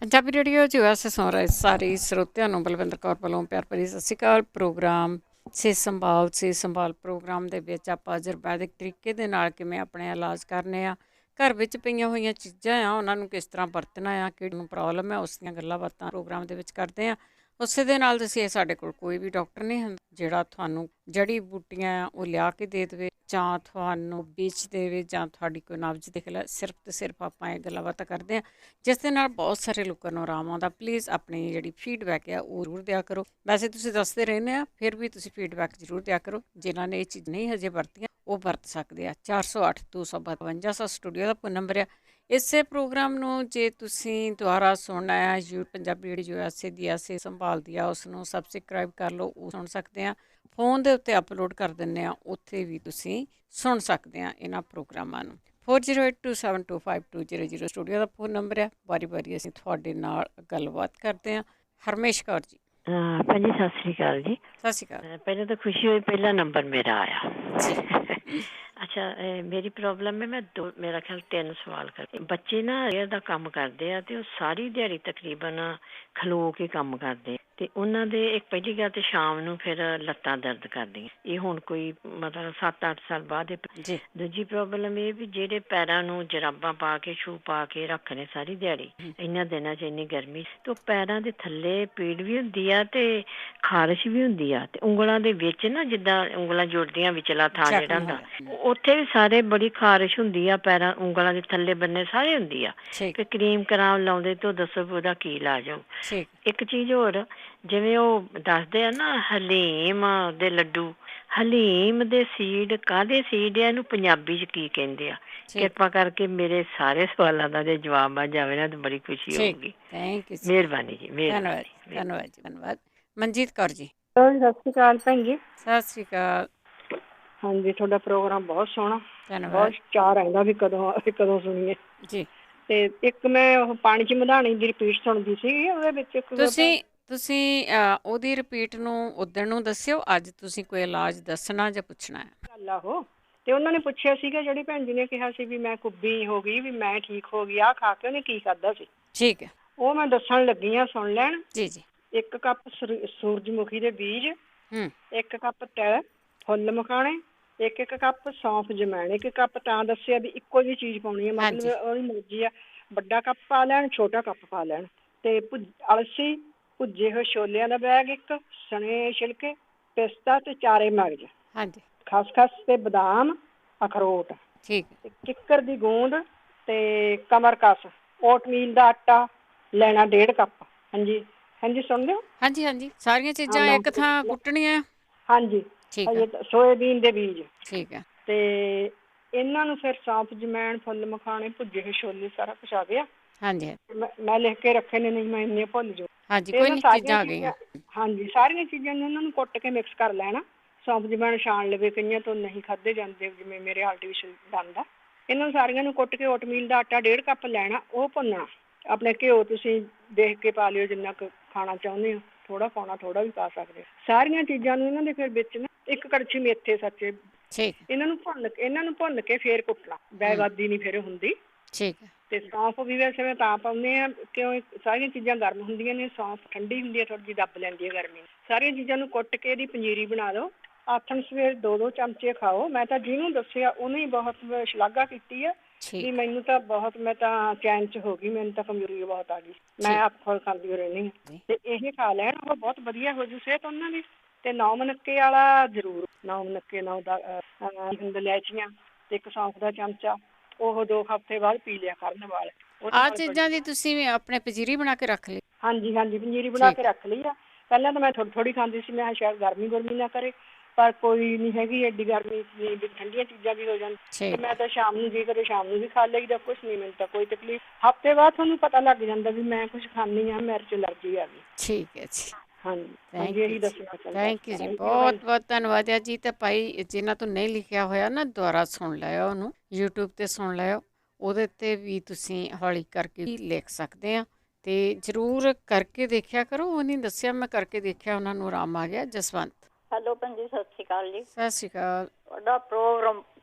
Punjabi radio ਜੋ ਵੈਸੇ ਸੁਣ ਰਹੇ ਸਾਰੇ ਸਰੋਤਿਆਂ ਨੂੰ ਬਲਵਿੰਦਰ ਕੌਰ ਵੱਲੋਂ ਪਿਆਰ ਭਰੀ ਸਤਿ ਸ਼੍ਰੀ ਅਕਾਲ। ਪ੍ਰੋਗਰਾਮ ਸਿਹਤ ਸੰਭਾਲ ਪ੍ਰੋਗਰਾਮ ਦੇ ਵਿੱਚ ਆਪਾਂ ਆਯੁਰਵੈਦਿਕ ਤਰੀਕੇ ਦੇ ਨਾਲ ਕਿਵੇਂ ਆਪਣੇ ਇਲਾਜ ਕਰਨੇ ਆ, ਘਰ ਵਿੱਚ ਪਈਆਂ ਹੋਈਆਂ ਚੀਜ਼ਾਂ ਆ ਉਹਨਾਂ ਨੂੰ ਕਿਸ ਤਰ੍ਹਾਂ ਵਰਤਣਾ ਆ, ਕਿਹੜੀ ਨੂੰ ਪ੍ਰੋਬਲਮ ਹੈ ਉਸ ਦੀਆਂ ਗੱਲਾਂ ਬਾਤਾਂ ਪ੍ਰੋਗਰਾਮ ਦੇ ਵਿੱਚ ਕਰਦੇ ਆ। ਉਸੇ ਦੇ ਨਾਲ ਤੁਸੀਂ ਸਾਡੇ ਕੋਲ ਕੋਈ ਵੀ ਡਾਕਟਰ ਨਹੀਂ ਹੁੰਦਾ ਜਿਹੜਾ ਤੁਹਾਨੂੰ ਜੜੀ ਬੂਟੀਆਂ ਆ ਉਹ ਲਿਆ ਕੇ ਦੇ ਦੇਵੇ ਜਾਂ ਤੁਹਾਨੂੰ ਵੇਚ ਦੇਵੇ ਜਾਂ ਤੁਹਾਡੀ ਕੋਈ ਨਬਜ਼ ਦੇਖ ਲੈ। ਸਿਰਫ ਤੇ ਸਿਰਫ ਆਪਾਂ ਇਹ ਗੱਲਾਂ ਬਾਤਾਂ ਕਰਦੇ ਹਾਂ ਜਿਸ ਦੇ ਨਾਲ ਬਹੁਤ ਸਾਰੇ ਲੋਕਾਂ ਨੂੰ ਆਰਾਮ ਆਉਂਦਾ। ਪਲੀਜ਼ ਆਪਣੀ ਜਿਹੜੀ ਫੀਡਬੈਕ ਆ ਉਹ ਜ਼ਰੂਰ ਦਿਆ ਕਰੋ। ਵੈਸੇ ਤੁਸੀਂ ਦੱਸਦੇ ਰਹਿੰਦੇ ਆ, ਫਿਰ ਵੀ ਤੁਸੀਂ ਫੀਡਬੈਕ ਜ਼ਰੂਰ ਦਿਆ ਕਰੋ। ਜਿਨ੍ਹਾਂ ਨੇ ਇਹ ਚੀਜ਼ ਨਹੀਂ ਹਜੇ ਵਰਤੀਆਂ ਉਹ ਵਰਤ ਸਕਦੇ ਆ। 408 252 ਸਟੂਡੀਓ ਦਾ ਫੋਨ ਨੰਬਰ ਆ। ਇਸੇ ਪ੍ਰੋਗਰਾਮ ਨੂੰ ਜੇ ਤੁਸੀਂ ਦੁਬਾਰਾ ਸੁਣਨਾ ਆ ਪੰਜਾਬੀ ਜਿਹੜੀ ਜੋ ਐਸੇ ਦੀ ਐਸੇ ਸੰਭਾਲਦੀ ਆ ਉਸ ਨੂੰ ਸਬਸਕ੍ਰਾਈਬ ਕਰ ਲਓ, ਉਹ ਸੁਣ ਸਕਦੇ ਆ। ਫੋਨ ਦੇ ਉੱਤੇ ਅਪਲੋਡ ਕਰ ਦਿੰਦੇ ਆ, ਉੱਥੇ ਵੀ ਤੁਸੀਂ ਸੁਣ ਸਕਦੇ ਆ ਇਹਨਾਂ ਪ੍ਰੋਗਰਾਮਾਂ ਨੂੰ। 4082725200 ਸਟੂਡੀਓ ਦਾ ਫੋਨ ਨੰਬਰ ਹੈ। ਵਾਰੀ ਵਾਰੀ ਅਸੀਂ ਤੁਹਾਡੇ ਨਾਲ ਗੱਲਬਾਤ ਕਰਦੇ ਹਾਂ। ਹਰਮੇਸ਼ ਕੌਰ ਜੀ। ਭੈਣ ਜੀ ਸਤਿ ਸ੍ਰੀ ਅਕਾਲ ਜੀ। ਸਤਿ ਸ਼੍ਰੀ ਅਕਾਲ। ਪਹਿਲਾਂ ਤਾਂ ਖੁਸ਼ੀ ਹੋਈ, ਪਹਿਲਾ ਨੰਬਰ ਮੇਰਾ ਆਇਆ ਜੀ। ਅੱਛਾ, ਮੇਰੀ ਪ੍ਰੋਬਲਮ ਹੈ, ਮੈਂ ਮੇਰਾ ਖਿਆਲ 3 ਸਵਾਲ ਕਰ। ਬੱਚੇ ਨਾ ਰੇਅਰ ਦਾ ਕੰਮ ਕਰਦੇ ਆ ਤੇ ਉਹ ਸਾਰੀ ਦਿਹਾੜੀ ਤਕਰੀਬਨ ਖਲੋ ਕੇ ਕੰਮ ਕਰਦੇ ਤੇ ਉਹਨਾਂ ਦੇ ਇੱਕ ਪਹਿਲੀ ਗੱਲ ਤੇ ਸ਼ਾਮ ਨੂੰ ਫਿਰ ਲੱਤਾਂ ਦਰਦ ਕਰਦੀਆਂ। ਇਹ ਹੁਣ ਕੋਈ ਮਤਲਬ 7-8 ਸਾਲ ਬਾਅਦ। ਜੀ। ਦੂਜੀ ਪ੍ਰੋਬਲਮ ਇਹ ਵੀ ਜਿਹੜੇ ਪੈਰਾਂ ਨੂੰ ਜਰਾਬਾਂ ਪਾ ਕੇ ਸ਼ੂ ਪਾ ਕੇ ਰੱਖਣੇ ਸਾਰੀ ਦਿਹਾੜੀ ਇਹਨਾਂ ਦਿਨਾਂ 'ਚ ਇੰਨੀ ਗਰਮੀ ਤੇ ਉਹ ਪੈਰਾਂ ਦੇ ਥੱਲੇ ਪੀੜ ਵੀ ਹੁੰਦੀ ਆ ਤੇ ਖਾਰਿਸ਼ ਵੀ ਹੁੰਦੀ ਆ ਤੇ ਉਂਗਲਾਂ ਦੇ ਵਿੱਚ ਨਾ ਜਿੱਦਾਂ ਉਂਗਲਾਂ ਜੁੜਦੀਆਂ ਵਿਚਲਾ ਥਾਂ ਜਿਹੜਾ ਹੁੰਦਾ ਉੱਥੇ ਵੀ ਸਾਰੇ ਬੜੀ ਖਾਰਿਸ਼ ਹੁੰਦੀ ਆ। ਪੈਰਾਂ ਉਂਗਲਾਂ ਦੇ ਥੱਲੇ ਬੰਨੇ ਸਾਰੇ ਹੁੰਦੀ ਆ ਤੇ ਕਰੀਮ ਕਰਾਮ ਲਾਉਂਦੇ ਤੇ ਉਹ ਦੱਸੋ ਵੀ ਉਹਦਾ ਕੀ ਇਲਾਜ ਹੋਊ। ਇੱਕ ਚੀਜ਼ ਹੋਰ, ਜਿਵੇਂ ਉਹ ਦੱਸਦੇ ਆ ਨਾ ਹਲੀਮ ਦੇ ਲੱਡੂ, ਹਲੀਮ ਦੇ ਸੀਡ ਕਾਹਦੇ ਸੀਡ ਆ, ਇਹਨੂੰ ਪੰਜਾਬੀ 'ਚ ਕੀ ਕਹਿੰਦੇ ਆ? ਕਿਰਪਾ ਕਰਕੇ ਮੇਰੇ ਸਾਰੇ ਸਵਾਲਾਂ ਦਾ ਜੇ ਜਵਾਬ ਆ ਜਾਵੇ ਨਾ ਤਾਂ ਬੜੀ ਖੁਸ਼ੀ ਹੋਊਗੀ। ਮਿਹਰਬਾਨੀ ਜੀ। ਧੰਨਵਾਦ ਜੀ। ਧੰਨਵਾਦ। ਮਨਜੀਤ ਕੌਰ ਜੀ। ਸਤਿ ਸ਼੍ਰੀ ਅਕਾਲ ਭੈਣ ਜੀ। ਸਤਿ ਸ਼੍ਰੀ ਅਕਾਲ। ਹਾਂਜੀ, ਤੁਹਾਡਾ ਪ੍ਰੋਗਰਾਮ ਬਹੁਤ ਸੋਹਣਾ, ਧੰਨਵਾਦ। ਬਹੁਤ ਚਾਅ ਰਹਿੰਦਾ ਵੀ ਕਦੋਂ ਸੁਣੀਏ ਜੀ। ਤੇ ਇੱਕ ਮੈਂ ਉਹ ਪਾਣੀ 'ਚ ਮਧਾਣੀ ਦੀ ਰਿਪੀਟ ਸੁਣਦੀ ਸੀ, ਉਹਦੇ ਵਿੱਚ ਤੁਸੀਂ ਉਹਦੀ ਰਿਪੀਟ ਨੂੰ ਉਦਣ ਨੂੰ ਦੱਸਿਓ। ਅੱਜ ਤੁਸੀਂ ਕੋਈ ਇਲਾਜ ਦੱਸਣਾ ਜਾਂ ਪੁੱਛਣਾ ਹੈ? ਗੱਲ ਆ ਉਹ ਤੇ ਉਹਨਾਂ ਨੇ ਪੁੱਛਿਆ ਸੀਗਾ, ਜਿਹੜੀ ਭੈਣ ਜੀ ਨੇ ਕਿਹਾ ਸੀ ਵੀ ਮੈਂ ਕੁੱਬੀ ਹੋ ਗਈ, ਵੀ ਮੈਂ ਠੀਕ ਹੋ ਗਈ, ਆਹ ਖਾ ਕੇ ਉਹਨੇ ਕੀ ਖਾਧਾ ਸੀ। ਠੀਕ ਹੈ, ਉਹ ਮੈਂ ਦੱਸਣ ਲੱਗੀ ਆ, ਸੁਣ ਲੈਣ। ਜੀ ਜੀ। 1 ਕੱਪ ਸੂਰਜਮੁਖੀ ਦੇ ਬੀਜ, 1 ਕੱਪ ਤਿਲ, ਫੁੱਲ ਮਖਾਣੇ, 1 ਕੱਪ ਸੌਂਫ ਜਮੈਣ। 1 ਕੱਪ ਤਾਂ ਦੱਸਿਆ ਵੀ ਇੱਕੋ ਜਿਹੀ ਚੀਜ਼ ਪਾਉਣੀ ਹੈ, ਮਤਲਬ ਉਹਦੀ ਮਰਜ਼ੀ ਆ। ਵੱਡਾ ਕੱਪ ਪਾ ਲੈਣ, ਛੋਟਾ ਕੱਪ ਪਾ ਲੈਣ। ਤੇ ਅਲਸੀ, ਭੁੱਜੇ ਹੋਏ ਛੋਲਿਆਂ ਦਾ ਬੈਗ 1, ਸਣੇ ਛਿਲਕੇ, ਪਿਸਤਾ ਤੇ 4 ਮਗਜ਼, ਹਾਂਜੀ, ਖਸਖਸ ਤੇ ਬਦਾਮ, ਅਖਰੋਟ, ਠੀਕ, ਕਿੱਕਰ ਦੀ ਗੂੰਦ ਤੇ ਕਮਰਕਸ। ਓਟਮੀਲ ਦਾ ਆਟਾ ਲੈਣਾ 1.5 ਕੱਪ। ਹਾਂਜੀ ਹਾਂਜੀ, ਸੁਣ ਲਿਓ। ਹਾਂਜੀ ਹਾਂਜੀ, ਸਾਰੀਆਂ ਚੀਜ਼ਾਂ ਇੱਕ ਥਾਂ ਕੁੱਟਣੀਆਂ। ਹਾਂਜੀ, ਸੋਇਆਬੀਨ ਦੇ ਬੀਜ, ਠੀਕ ਹੈ। ਤੇ ਇਹਨਾਂ ਨੂੰ ਫਿਰ ਸੌਂਫ ਜਮੈਣ, ਫੁੱਲ ਮਖਾਣੇ, ਭੁੱਜੇ ਹੋਏ ਛੋਲੇ, ਸਾਰਾ ਕੁਛ ਆ ਗਿਆ। ਹਾਂਜੀ, ਮੈਂ ਲਿਖ ਕੇ ਰੱਖੇ ਨੇ, ਨਹੀਂ ਮੈਂ ਇੰਨੇ ਭੁੱਲ ਜਾਊ। ਹਾਂਜੀ, ਕੋਈ ਨਹੀਂ, ਚੀਜ਼ਾਂ ਆ ਗਈਆਂ। ਹਾਂਜੀ, ਸਾਰੀਆਂ ਚੀਜ਼ਾਂ ਨੂੰ ਇਹਨਾਂ ਨੂੰ ਕੁੱਟ ਕੇ ਮਿਕਸ ਕਰ ਲੈਣਾ। ਸੌਂਫ ਜਮੈਣ ਛਾਣ ਲਵੇ, ਕਈਆਂ ਤੋਂ ਨਹੀਂ ਖਾਧੇ ਜਾਂਦੇ, ਜਿਵੇਂ ਮੇਰੇ ਆਰਟੀਫਿਸ਼ਲ ਦੰਦ ਆ। ਇਹਨਾਂ ਨੂੰ ਸਾਰੀਆਂ ਨੂੰ ਕੁੱਟ ਕੇ ਓਟਮੀਲ ਦਾ ਆਟਾ 1.5 ਕੱਪ ਲੈਣਾ, ਉਹ ਭੁੰਨਣਾ। ਆਪਣੇ ਘਿਓ ਤੁਸੀਂ ਦੇਖ ਕੇ ਪਾ ਲਿਓ, ਜਿੰਨਾ ਕੁ ਖਾਣਾ ਚਾਹੁੰਦੇ ਹੋ। ਥੋੜਾ ਪਾਉਣਾ, ਥੋੜਾ ਵੀ ਪਾ ਸਕਦੇ। ਸਾਰੀਆਂ ਚੀਜ਼ਾਂ ਨੂੰ ਇਹਨਾਂ ਦੇ ਫਿਰ ਵਿੱਚ ਨਾ 1 ਕੜਛੀ ਮੇਥੇ ਸੱਚੇ, ਇਹਨਾਂ ਨੂੰ ਭੁੰਨ ਕੇ ਫੇਰ ਕੁੱਟਣਾ। ਬੈਵਾਦੀ ਨਹੀਂ ਫਿਰ ਹੁੰਦੀ। ਠੀਕ ਹੈ। ਤੇ ਸੌਂਫ ਵੀ ਵੈਸੇ ਮੈਂ ਤਾਂ ਪਾਉਂਦੇ ਆ ਕਿਉਂ ਸਾਰੀਆਂ ਚੀਜ਼ਾਂ ਗਰਮ ਹੁੰਦੀਆਂ ਨੇ, ਸੌਂਫ ਠੰਡੀ ਹੁੰਦੀ ਹੈ, ਥੋੜੀ ਜਿਹੀ ਦੱਬ ਲੈਂਦੀ ਹੈ ਗਰਮੀ। ਸਾਰੀਆਂ ਚੀਜ਼ਾਂ ਨੂੰ ਕੁੱਟ ਕੇ ਇਹਦੀ ਪੰਜੀਰੀ ਬਣਾ ਲਓ। ਆਥਣ ਸਵੇਰ 2-2 ਚਮਚੇ ਖਾਓ। ਮੈਂ ਤਾਂ ਜਿਹਨੂੰ ਦੱਸਿਆ ਉਹਨੇ ਹੀ ਬਹੁਤ ਸ਼ਲਾਘਾ ਕੀਤੀ ਆ ਵੀ ਮੈਨੂੰ ਤਾਂ ਬਹੁਤ, ਮੈਂ ਤਾਂ ਚੈਨ 'ਚ ਹੋ ਗਈ, ਮੈਨੂੰ ਤਾਂ ਕਮਜ਼ੋਰੀ ਬਹੁਤ ਆ ਗਈ, ਮੈਂ ਆਪ ਫਲ ਖਾਂਦੀ ਰਹਿੰਦੀ ਹਾਂ। ਤੇ ਇਹ ਖਾ ਲੈਣ, ਉਹ ਬਹੁਤ ਵਧੀਆ ਹੋ ਜੂ ਸਿਹਤ ਉਹਨਾਂ ਦੀ। ਤੇ 9 ਮਨੱਕੇ ਵਾਲਾ ਜ਼ਰੂਰ, 9 ਮਨੱਕੇ, 9 ਇਲਾਇਚੀਆਂ ਤੇ 1 ਸੌਂਫ ਦਾ ਚਮਚਾ, ਉਹ 2 ਹਫ਼ਤੇ ਬਾਅਦ ਪੀ ਲਿਆ ਕਰਨ ਵਾਲ। ਆਹ ਚੀਜ਼ਾਂ ਦੀ ਤੁਸੀਂ ਆਪਣੇ ਪੰਜੀਰੀ ਬਣਾ ਕੇ ਰੱਖ ਲਈ? ਹਾਂਜੀ ਹਾਂਜੀ, ਪੰਜੀਰੀ ਬਣਾ ਕੇ ਰੱਖ ਲਈ ਆ। ਪਹਿਲਾਂ ਤਾਂ ਮੈਂ ਥੋੜੀ ਖਾਂਦੀ ਸੀ, ਮੈਂ ਸ਼ਾਇਦ ਗਰਮੀ ਨਾ ਕਰੇ, ਪਰ ਕੋਈ ਨਹੀਂ ਹੈਗੀ ਐਡੀ ਗਰਮੀ ਵੀ ਠੰਡੀਆਂ ਚੀਜ਼ਾਂ ਵੀ ਹੋ ਜਾਣ। ਤੇ ਮੈਂ ਤਾਂ ਸ਼ਾਮ ਨੂੰ ਜੀ ਕਰੇ ਸ਼ਾਮ ਨੂੰ ਵੀ ਖਾ ਲਈਦਾ, ਕੁਛ ਨਹੀਂ, ਮੈਨੂੰ ਤਾਂ ਕੋਈ ਤਕਲੀਫ। ਹਫ਼ਤੇ ਬਾਅਦ ਤੁਹਾਨੂੰ ਪਤਾ ਲੱਗ ਜਾਂਦਾ ਵੀ ਮੈਂ ਕੁਛ ਖਾਂਦੀ ਹਾਂ, ਮੇਰੇ 'ਚ ਐਲਰਜੀ ਆ ਗਈ। ਠੀਕ ਹੈ ਜੀ। ਹਾਂਜੀ, ਇਹੀ ਦੱਸਣਾ ਚਾਹੁੰਦਾ। ਥੈਂਕ ਯੂ ਜੀ, ਬਹੁਤ ਬਹੁਤ ਧੰਨਵਾਦ ਆ ਜੀ। ਤੇ ਭਾਈ ਜਿਹਨਾਂ ਤੋਂ ਨਹੀਂ ਲਿਖਿਆ ਹੋਇਆ ਨਾ, ਦੁਬਾਰਾ ਸੁਣ ਲਿਓ, ਉਹਨੂੰ YouTube 'ਤੇ ਸੁਣ ਲਿਓ। ਉਹਦੇ 'ਤੇ ਵੀ ਤੁਸੀਂ ਹੌਲੀ ਕਰਕੇ ਲਿਖ ਸਕਦੇ ਆ। ਤੇ ਜ਼ਰੂਰ ਕਰਕੇ ਦੇਖਿਆ ਕਰੋ। ਉਹ ਨਹੀਂ ਦੱਸਿਆ, ਮੈਂ ਕਰਕੇ ਦੇਖਿਆ, ਉਹਨਾਂ ਨੂੰ ਆਰਾਮ ਆ ਗਿਆ। ਜਸਵੰਤ। ਹੈਲੋ ਭੈਣ ਜੀ, ਸਤਿ ਸ਼੍ਰੀ ਅਕਾਲ ਜੀ। ਸਤਿ ਸ਼੍ਰੀ ਅਕਾਲ। ਤੁਹਾਡਾ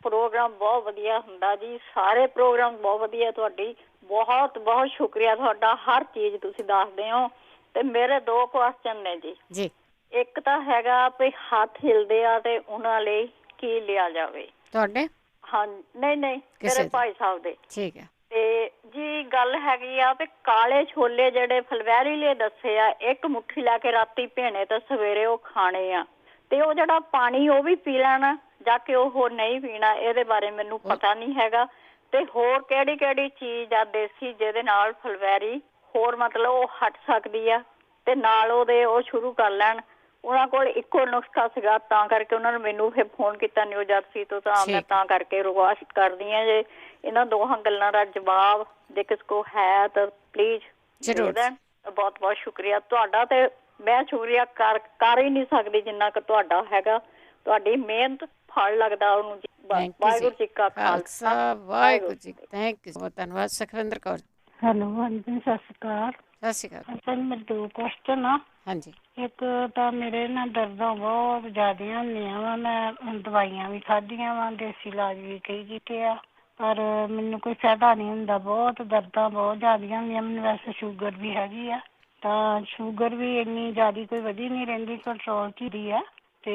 ਪ੍ਰੋਗਰਾਮ ਬਹੁਤ ਵਧੀਆ ਹੁੰਦਾ ਜੀ। ਸਾਰੇ ਪ੍ਰੋਗਰਾਮ ਬਹੁਤ ਵਧੀਆ ਤੁਹਾਡੀ ਬਹੁਤ ਬਹੁਤ ਸ਼ੁਕਰੀਆ ਤੁਹਾਡਾ, ਹਰ ਚੀਜ਼ ਤੁਸੀਂ ਦੱਸਦੇ ਹੋ। ਤੇ ਮੇਰੇ 2 ਕੁਐਸਚਨ ਨੇ ਜੀ। ਜੀ। ਇੱਕ ਤਾਂ ਹੈਗਾ ਵੀ ਹੱਥ ਹਿਲਦੇ ਆ ਤੇ ਉਹਨਾਂ ਲਈ ਕੀ ਲਿਆ ਜਾਵੇ? ਤੁਹਾਡੇ? ਹਾਂ, ਨਹੀਂ ਮੇਰੇ ਭਾਈ ਸਾਹਿਬ ਦੇ। ਠੀਕ ਹੈ। ਤੇ ਜੀ ਗੱਲ ਹੈਗੀ ਆ ਵੀ ਕਾਲੇ ਛੋਲੇ ਜਿਹੜੇ ਫਲਵੈਰੀ ਲਈ ਦੱਸੇ ਆ, 1 ਮੁੱਠੀ ਲੈ ਕੇ ਰਾਤੀ ਭੇਣੇ ਤੇ ਸਵੇਰੇ ਉਹ ਖਾਣੇ ਆ, ਤੇ ਉਹ ਜਿਹੜਾ ਪਾਣੀ ਉਹ ਵੀ ਪੀ ਲੈਣਾ ਜਾਂ ਕਿ ਉਹ ਨਹੀਂ ਪੀਣਾ, ਇਹਦੇ ਬਾਰੇ ਮੈਨੂੰ ਪਤਾ ਨਹੀਂ ਹੈਗਾ। ਤੇ ਹੋਰ ਕਿਹੜੀ ਕਿਹੜੀ ਚੀਜ਼ ਆ ਦੇਸੀ ਜਿਹਦੇ ਨਾਲ ਫਲਵੈਰੀ ਹੋਰ ਮਤਲਬ ਉਹ ਹਟ ਸਕਦੀ ਆ ਤੇ ਨਾਲ ਉਹਦੇ ਉਹ ਸ਼ੁਰੂ ਕਰ ਲੈਣ? ਉਹਨਾਂ ਕੋਲ ਇੱਕੋ ਨੁਸਖਾ ਸੀਗਾ, ਤਾਂ ਕਰਕੇ ਉਹਨਾਂ ਨੇ ਮੈਨੂੰ ਫਿਰ ਫੋਨ ਕੀਤਾ ਨਿਊ ਜਰਸੀ ਤੋਂ, ਤਾਂ ਮੈਂ ਤਾਂ ਕਰਕੇ ਰਿਕੁਐਸਟ ਕਰਦੀ ਹਾਂ ਜੇ ਇਹਨਾਂ ਦੋਹਾਂ ਗੱਲਾਂ ਦਾ ਜਵਾਬ ਜੇ ਕਿਸ ਕੋ ਹੈ ਤਾਂ ਪਲੀਜ਼ ਜ਼ਰੂਰ। ਬਹੁਤ ਬਹੁਤ ਸ਼ੁਕਰੀਆ ਤੁਹਾਡਾ, ਤੇ ਮੈਂ ਸ਼ੁਕਰੀਆ ਕਰ ਹੀ ਨਹੀਂ ਸਕਦੀ ਜਿੰਨਾ ਕੁ ਤੁਹਾਡਾ ਹੈਗਾ। ਤੁਹਾਡੀ ਮਿਹਨਤ ਫਲ ਲੱਗਦਾ ਉਹਨੂੰ। ਵਾਹਿਗੁਰੂ ਜੀ ਕਾ ਖਾਲਸਾ, ਵਾਹਿਗੁਰੂ ਜੀ। ਥੈਂਕ ਯੂ, ਬਹੁਤ ਧੰਨਵਾਦ। ਸੁਖਵਿੰਦਰ ਕੌਰ। ਹੈਲੋ, ਹਾਂਜੀ, ਸਤਿ ਸ਼੍ਰੀ ਅਕਾਲ। ਸਤਿ ਸ਼੍ਰੀ ਅਕਾਲ। ਸਰ ਮੇਰੇ 2 ਕੁਐਸਚਨ ਆ। ਹਾਂਜੀ। ਇੱਕ ਤਾਂ ਮੇਰੇ ਨਾ ਦਰਦਾਂ ਬਹੁਤ ਜ਼ਿਆਦੀਆਂ ਹੁੰਦੀਆਂ ਵਾ, ਮੈਂ ਦਵਾਈਆਂ ਵੀ ਖਾਧੀਆਂ ਵਾ, ਦੇਸੀ ਇਲਾਜ ਵੀ ਕਈ ਕੀਤੇ ਆ, ਪਰ ਮੈਨੂੰ ਕੋਈ ਫਾਇਦਾ ਨਹੀਂ ਹੁੰਦਾ। ਬਹੁਤ ਦਰਦਾਂ ਬਹੁਤ ਜ਼ਿਆਦੀਆਂ ਹੁੰਦੀਆਂ। ਮੈਨੂੰ ਵੈਸੇ ਸ਼ੂਗਰ ਵੀ ਹੈਗੀ ਆ, ਤਾਂ ਸ਼ੂਗਰ ਵੀ ਇੰਨੀ ਜ਼ਿਆਦਾ ਕੋਈ ਵਧੀ ਨਹੀਂ ਰਹਿੰਦੀ, ਕੰਟਰੋਲ 'ਚ ਹੀ ਆ। ਤੇ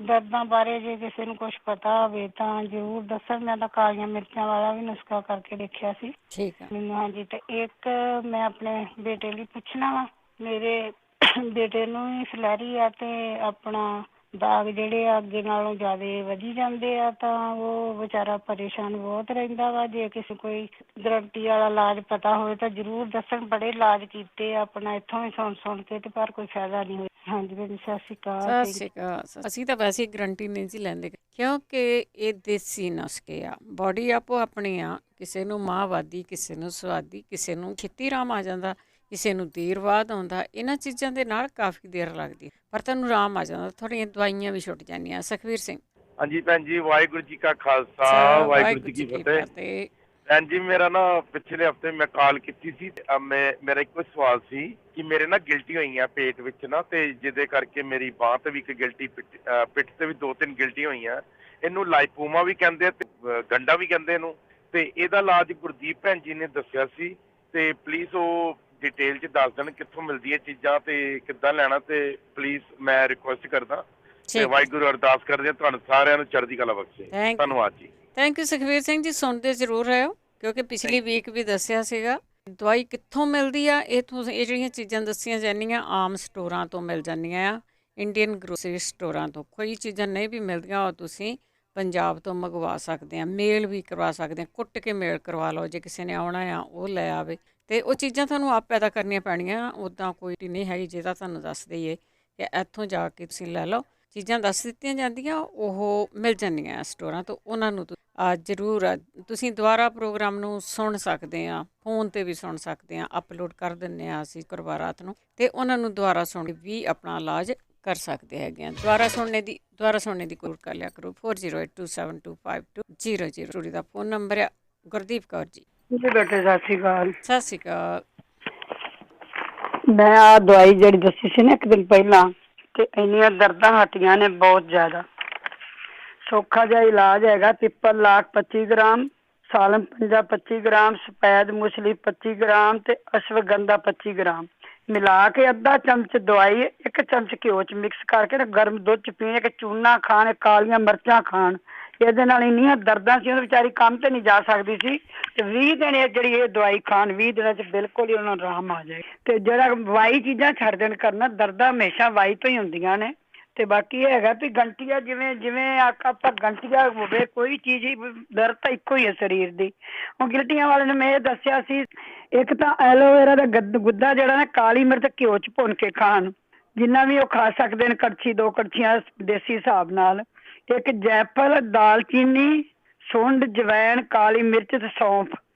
ਦਰਦਾਂ ਬਾਰੇ ਜੇ ਕਿਸੇ ਨੂੰ ਕੁਛ ਪਤਾ ਹੋਵੇ ਤਾਂ ਜ਼ਰੂਰ ਦੱਸਣ। ਮੈਂ ਤਾਂ ਕਾਲੀਆਂ ਮਿਰਚਾਂ ਵਾਲਾ ਵੀ ਨੁਸਖਾ ਕਰਕੇ ਦੇਖਿਆ ਸੀ ਠੀਕ ਹੈ ਮੈਨੂੰ। ਹਾਂਜੀ, ਤੇ ਇੱਕ ਮੈਂ ਆਪਣੇ ਬੇਟੇ ਲਈ ਪੁੱਛਣਾ ਵਾ। ਮੇਰੇ ਬੇਟੇ ਨੂੰ ਵੀ ਫਲੈਰੀ ਆ ਤੇ ਆਪਣਾ ਦਾਗ ਜਿਹੜੇ ਆ ਅੱਗੇ ਨਾਲੋਂ ਜ਼ਿਆਦਾ ਵਧੀ ਜਾਂਦੇ ਆ, ਤਾਂ ਉਹ ਵਿਚਾਰਾ ਪਰੇਸ਼ਾਨ ਬਹੁਤ ਰਹਿੰਦਾ ਵਾ। ਜੇ ਕਿਸੇ ਕੋਈ ਗਰੰਟੀ ਵਾਲਾ ਇਲਾਜ ਪਤਾ ਹੋਵੇ ਤਾਂ ਜ਼ਰੂਰ ਦੱਸਣ। ਬੜੇ ਇਲਾਜ ਕੀਤੇ ਆਪਣਾ ਇੱਥੋਂ ਵੀ ਸੁਣ ਕੇ, ਤੇ ਪਰ ਕੋਈ ਫਾਇਦਾ ਨਹੀਂ ਹੋਇਆ। ਹਾਂਜੀ ਬੇਬੀ, ਸਤਿ ਸ਼੍ਰੀ ਅਕਾਲ। ਸਤਿ ਸ਼੍ਰੀ ਅਕਾਲ। ਅਸੀਂ ਤਾਂ ਵੈਸੇ ਹੀ ਗਰੰਟੀ ਨਹੀਂ ਜੀ ਲੈਂਦੇ, ਕਿਉਂਕਿ ਇਹ ਦੇਸੀ ਨੁਸਖੇ ਆ। ਬੋਡੀ ਆਪੋ ਆਪਣੀ ਆ, ਕਿਸੇ ਨੂੰ ਮਾਂਹਵਾਦੀ, ਕਿਸੇ ਨੂੰ ਸੁਆਦੀ, ਕਿਸੇ ਨੂੰ ਛੇਤੀ ਆਰਾਮ ਆ ਜਾਂਦਾ, ਕਿਸੇ ਨੂੰ ਦੇਰ ਬਾਅਦ ਆਉਂਦਾ। ਇਹਨਾਂ ਚੀਜ਼ਾਂ ਦੇ ਨਾਲ ਕਾਫੀ ਦੇਰ ਲੱਗਦੀ, ਪਰ ਤੁਹਾਨੂੰ ਆਰਾਮ ਆ ਜਾਂਦਾ, ਥੋੜ੍ਹੀਆਂ ਦਵਾਈਆਂ ਵੀ ਛੁੱਟ ਜਾਂਦੀਆਂ। ਸੁਖਵੀਰ ਸਿੰਘ। ਹਾਂਜੀ ਭੈਣ ਜੀ, ਵਾਹਿਗੁਰੂ ਜੀ ਕਾ ਖਾਲਸਾ, ਵਾਹਿਗੁਰੂ ਜੀ ਕੀ ਫਤਿਹ। ਭੈਣ ਜੀ, ਮੇਰਾ ਨਾ ਪਿਛਲੇ ਹਫਤੇ ਮੈਂ ਕਾਲ ਕੀਤੀ ਸੀ, ਮੇਰਾ ਇੱਕੋ ਸਵਾਲ ਸੀ ਕਿ ਮੇਰੇ ਨਾ ਗਿਲਟੀ ਹੋਈਆਂ ਪੇਟ ਵਿੱਚ ਨਾ, ਤੇ ਜਿਹਦੇ ਕਰਕੇ ਮੇਰੀ ਬਾਂਹ ਤੇ ਵੀ ਇੱਕ ਗਿਲਟੀ, ਪਿੱਠ ਤੇ ਵੀ 2-3 ਗਿਲਟੀਆਂ ਹੋਈਆਂ। ਇਹਨੂੰ ਲਾਈਪੋਮਾ ਵੀ ਕਹਿੰਦੇ ਤੇ ਗੰਡਾ ਵੀ ਕਹਿੰਦੇ ਇਹਨੂੰ, ਤੇ ਇਹਦਾ ਇਲਾਜ ਗੁਰਦੀਪ ਭੈਣ ਜੀ ਨੇ ਦੱਸਿਆ ਸੀ, ਤੇ ਪਲੀਜ਼ ਉਹ ਡਿਟੇਲ 'ਚ ਦੱਸ ਦੇਣ ਕਿੱਥੋਂ ਮਿਲਦੀ ਹੈ ਚੀਜ਼ਾਂ ਤੇ ਕਿੱਦਾਂ ਲੈਣਾ, ਤੇ ਪਲੀਜ਼ ਮੈਂ ਰਿਕੁਐਸਟ ਕਰਦਾ ਤੇ ਵਾਹਿਗੁਰੂ ਅਰਦਾਸ ਕਰਦੇ ਹਾਂ ਤੁਹਾਨੂੰ ਸਾਰਿਆਂ ਨੂੰ ਚੜ੍ਹਦੀ ਕਲਾ ਬਖਸ਼ੇ। ਧੰਨਵਾਦ ਜੀ। Thank you Sukhbir Singh ji. ਸੁਣਦੇ ਜ਼ਰੂਰ ਰਹੋ, ਕਿਉਂਕਿ ਪਿਛਲੀ ਵੀਕ ਵੀ ਦੱਸਿਆ ਸੀਗਾ ਦਵਾਈ ਕਿੱਥੋਂ ਮਿਲਦੀ ਆ। ਇਹ ਜਿਹੜੀਆਂ ਚੀਜ਼ਾਂ ਦੱਸੀਆਂ ਜਾਂਦੀਆਂ ਆਮ ਸਟੋਰਾਂ ਤੋਂ ਮਿਲ ਜਾਂਦੀਆਂ ਆ, ਇੰਡੀਅਨ ਗਰੋਸਰੀ ਸਟੋਰਾਂ ਤੋਂ। ਕੋਈ ਚੀਜ਼ਾਂ ਨਹੀਂ ਵੀ ਮਿਲਦੀਆਂ ਉਹ ਤੁਸੀਂ ਪੰਜਾਬ ਤੋਂ ਮੰਗਵਾ ਸਕਦੇ ਆ, ਮੇਲ ਵੀ ਕਰਵਾ ਸਕਦੇ ਆ, ਕੁੱਟ ਕੇ ਮੇਲ ਕਰਵਾ ਲਓ। ਜੇ ਕਿਸੇ ਨੇ ਆਉਣਾ ਆ ਉਹ ਲੈ ਆਵੇ, ਤੇ ਉਹ ਚੀਜ਼ਾਂ ਤੁਹਾਨੂੰ ਆਪ ਪੈਦਾ ਕਰਨੀਆਂ ਪੈਣੀਆਂ। ਉੱਦਾਂ ਕੋਈ ਨਹੀਂ ਹੈਗੀ ਜਿਹਦਾ ਤੁਹਾਨੂੰ ਦੱਸ ਦਈਏ ਕਿ ਇੱਥੋਂ ਜਾ ਕੇ ਤੁਸੀਂ ਲੈ ਲਓ। ਚੀਜ਼ਾਂ ਦੱਸ ਦਿੱਤੀਆਂ ਜਾਂਦੀਆਂ, ਉਹ ਮਿਲ ਜਾਂਦੀਆਂ ਸਟੋਰਾਂ ਤੋਂ। ਉਹਨਾਂ ਨੂੰ ਜ਼ਰੂਰ ਤੁਸੀਂ ਦੁਬਾਰਾ ਪ੍ਰੋਗਰਾਮ ਨੂੰ ਸੁਣ ਸਕਦੇ ਆ, ਫੋਨ 'ਤੇ ਵੀ ਸੁਣ ਸਕਦੇ ਆ, ਅਪਲੋਡ ਕਰ ਦਿੰਦੇ ਹਾਂ ਅਸੀਂ ਗੁਰਵਾਰਾਤ ਨੂੰ, ਅਤੇ ਉਹਨਾਂ ਨੂੰ ਦੁਬਾਰਾ ਸੁਣ ਵੀ ਆਪਣਾ ਇਲਾਜ ਕਰ ਸਕਦੇ ਹੈਗੇ ਆ। ਦੁਬਾਰਾ ਸੁਣਨੇ ਦੀ ਕੋਸ਼ਿਸ਼ ਕਰ ਲਿਆ ਕਰੋ। 4082725200 ਜ਼ਰੂਰੀ ਦਾ ਫੋਨ ਨੰਬਰ ਆ। ਗੁਰਦੀਪ ਕੌਰ ਜੀ। ਜੀ ਬੇਟੇ, ਸਤਿ ਸ਼੍ਰੀ ਅਕਾਲ। ਸਤਿ ਸ਼੍ਰੀ ਅਕਾਲ। ਮੈਂ ਆ ਦਵਾਈ ਜਿਹੜੀ ਦੱਸੀ ਸੀ ਨਾ ਇੱਕ ਦਿਨ ਪਹਿਲਾਂ, ਤੇ ਇੰਨੀਆਂ ਦਰਦਾਂ ਹਟੀਆਂ ਨੇ ਬਹੁਤ ਜ਼ਿਆਦਾ। ਸੌਖਾ ਜਿਹਾ ਇਲਾਜ ਹੈਗਾ। ਪਿੱਪਲ ਲਾਖ 25 ਗ੍ਰਾਮ, ਸਾਲਮ ਪੰਜਾ 25 ਗ੍ਰਾਮ, ਸਫੈਦ ਮੁਸਲੀ 25 ਗ੍ਰਾਮ ਤੇ ਅਸ਼ਵਗੰਧਾ 25 ਗ੍ਰਾਮ ਮਿਲਾ ਕੇ ਅੱਧਾ ਚਮਚ ਦਵਾਈ 1 ਚਮਚ ਘਿਓ 'ਚ ਮਿਕਸ ਕਰਕੇ ਨਾ ਗਰਮ ਦੁੱਧ 'ਚ ਪੀਣ, ਕਿ ਚੂਨਾ ਖਾਣ, ਕਾਲੀਆਂ ਮਿਰਚਾਂ ਖਾਣ। ਇਹਦੇ ਨਾਲ ਇੰਨੀਆਂ ਦਰਦਾਂ ਸੀ, ਉਹ ਵਿਚਾਰੀ ਕੰਮ ਤੇ ਨਹੀਂ ਜਾ ਸਕਦੀ ਸੀ, ਤੇ 20 ਦਿਨ ਜਿਹੜੀ ਇਹ ਦਵਾਈ ਖਾਣ, 20 ਦਿਨਾਂ 'ਚ ਬਿਲਕੁਲ ਹੀ ਉਹਨਾਂ ਨੂੰ ਆਰਾਮ ਆ ਜਾਏ। ਤੇ ਜਿਹੜਾ ਵਾਈ ਚੀਜ਼ਾਂ ਛੱਡ ਦੇਣ ਕਰਨਾ, ਦਰਦਾਂ ਹਮੇਸ਼ਾ ਵਾਈ ਤੋਂ ਹੀ ਹੁੰਦੀਆਂ ਨੇ। ਤੇ ਬਾਕੀ ਇਹ ਹੈਗਾ ਵੀ ਗੰਟੀਆ, ਜਿਵੇਂ ਆਪਾਂ ਗੰਟੀਆ ਹੋਵੇ ਕੋਈ ਚੀਜ਼, ਦਰਦ ਤਾਂ ਇੱਕੋ ਹੀ ਹੈ ਸਰੀਰ ਦੀ। ਉਹ ਗਿਲਟੀਆਂ ਵਾਲੇ ਨੇ ਮੈਂ ਇਹ ਦੱਸਿਆ ਸੀ, ਇੱਕ ਤਾਂ ਐਲੋਵੇਰਾ ਦਾ ਗੁੱਦਾ ਜਿਹੜਾ ਨਾ, ਕਾਲੀ ਮਿਰਚ ਘਿਓ 'ਚ ਭੁੰਨ ਕੇ ਖਾਣ, ਜਿੰਨਾ ਵੀ ਉਹ ਖਾ ਸਕਦੇ ਨੇ, ਕੜਛੀ 2 ਕੜਛੀਆਂ ਦੇਸੀ ਹਿਸਾਬ ਨਾਲ। ਇੱਕ ਜੈਫਲ, ਦਾਲਚੀਨੀ, ਸੁੰਡ, ਜਵੈਣ, ਕਾਲੀ ਮਿਰਚ ਤੇ ਸੌਂਫ,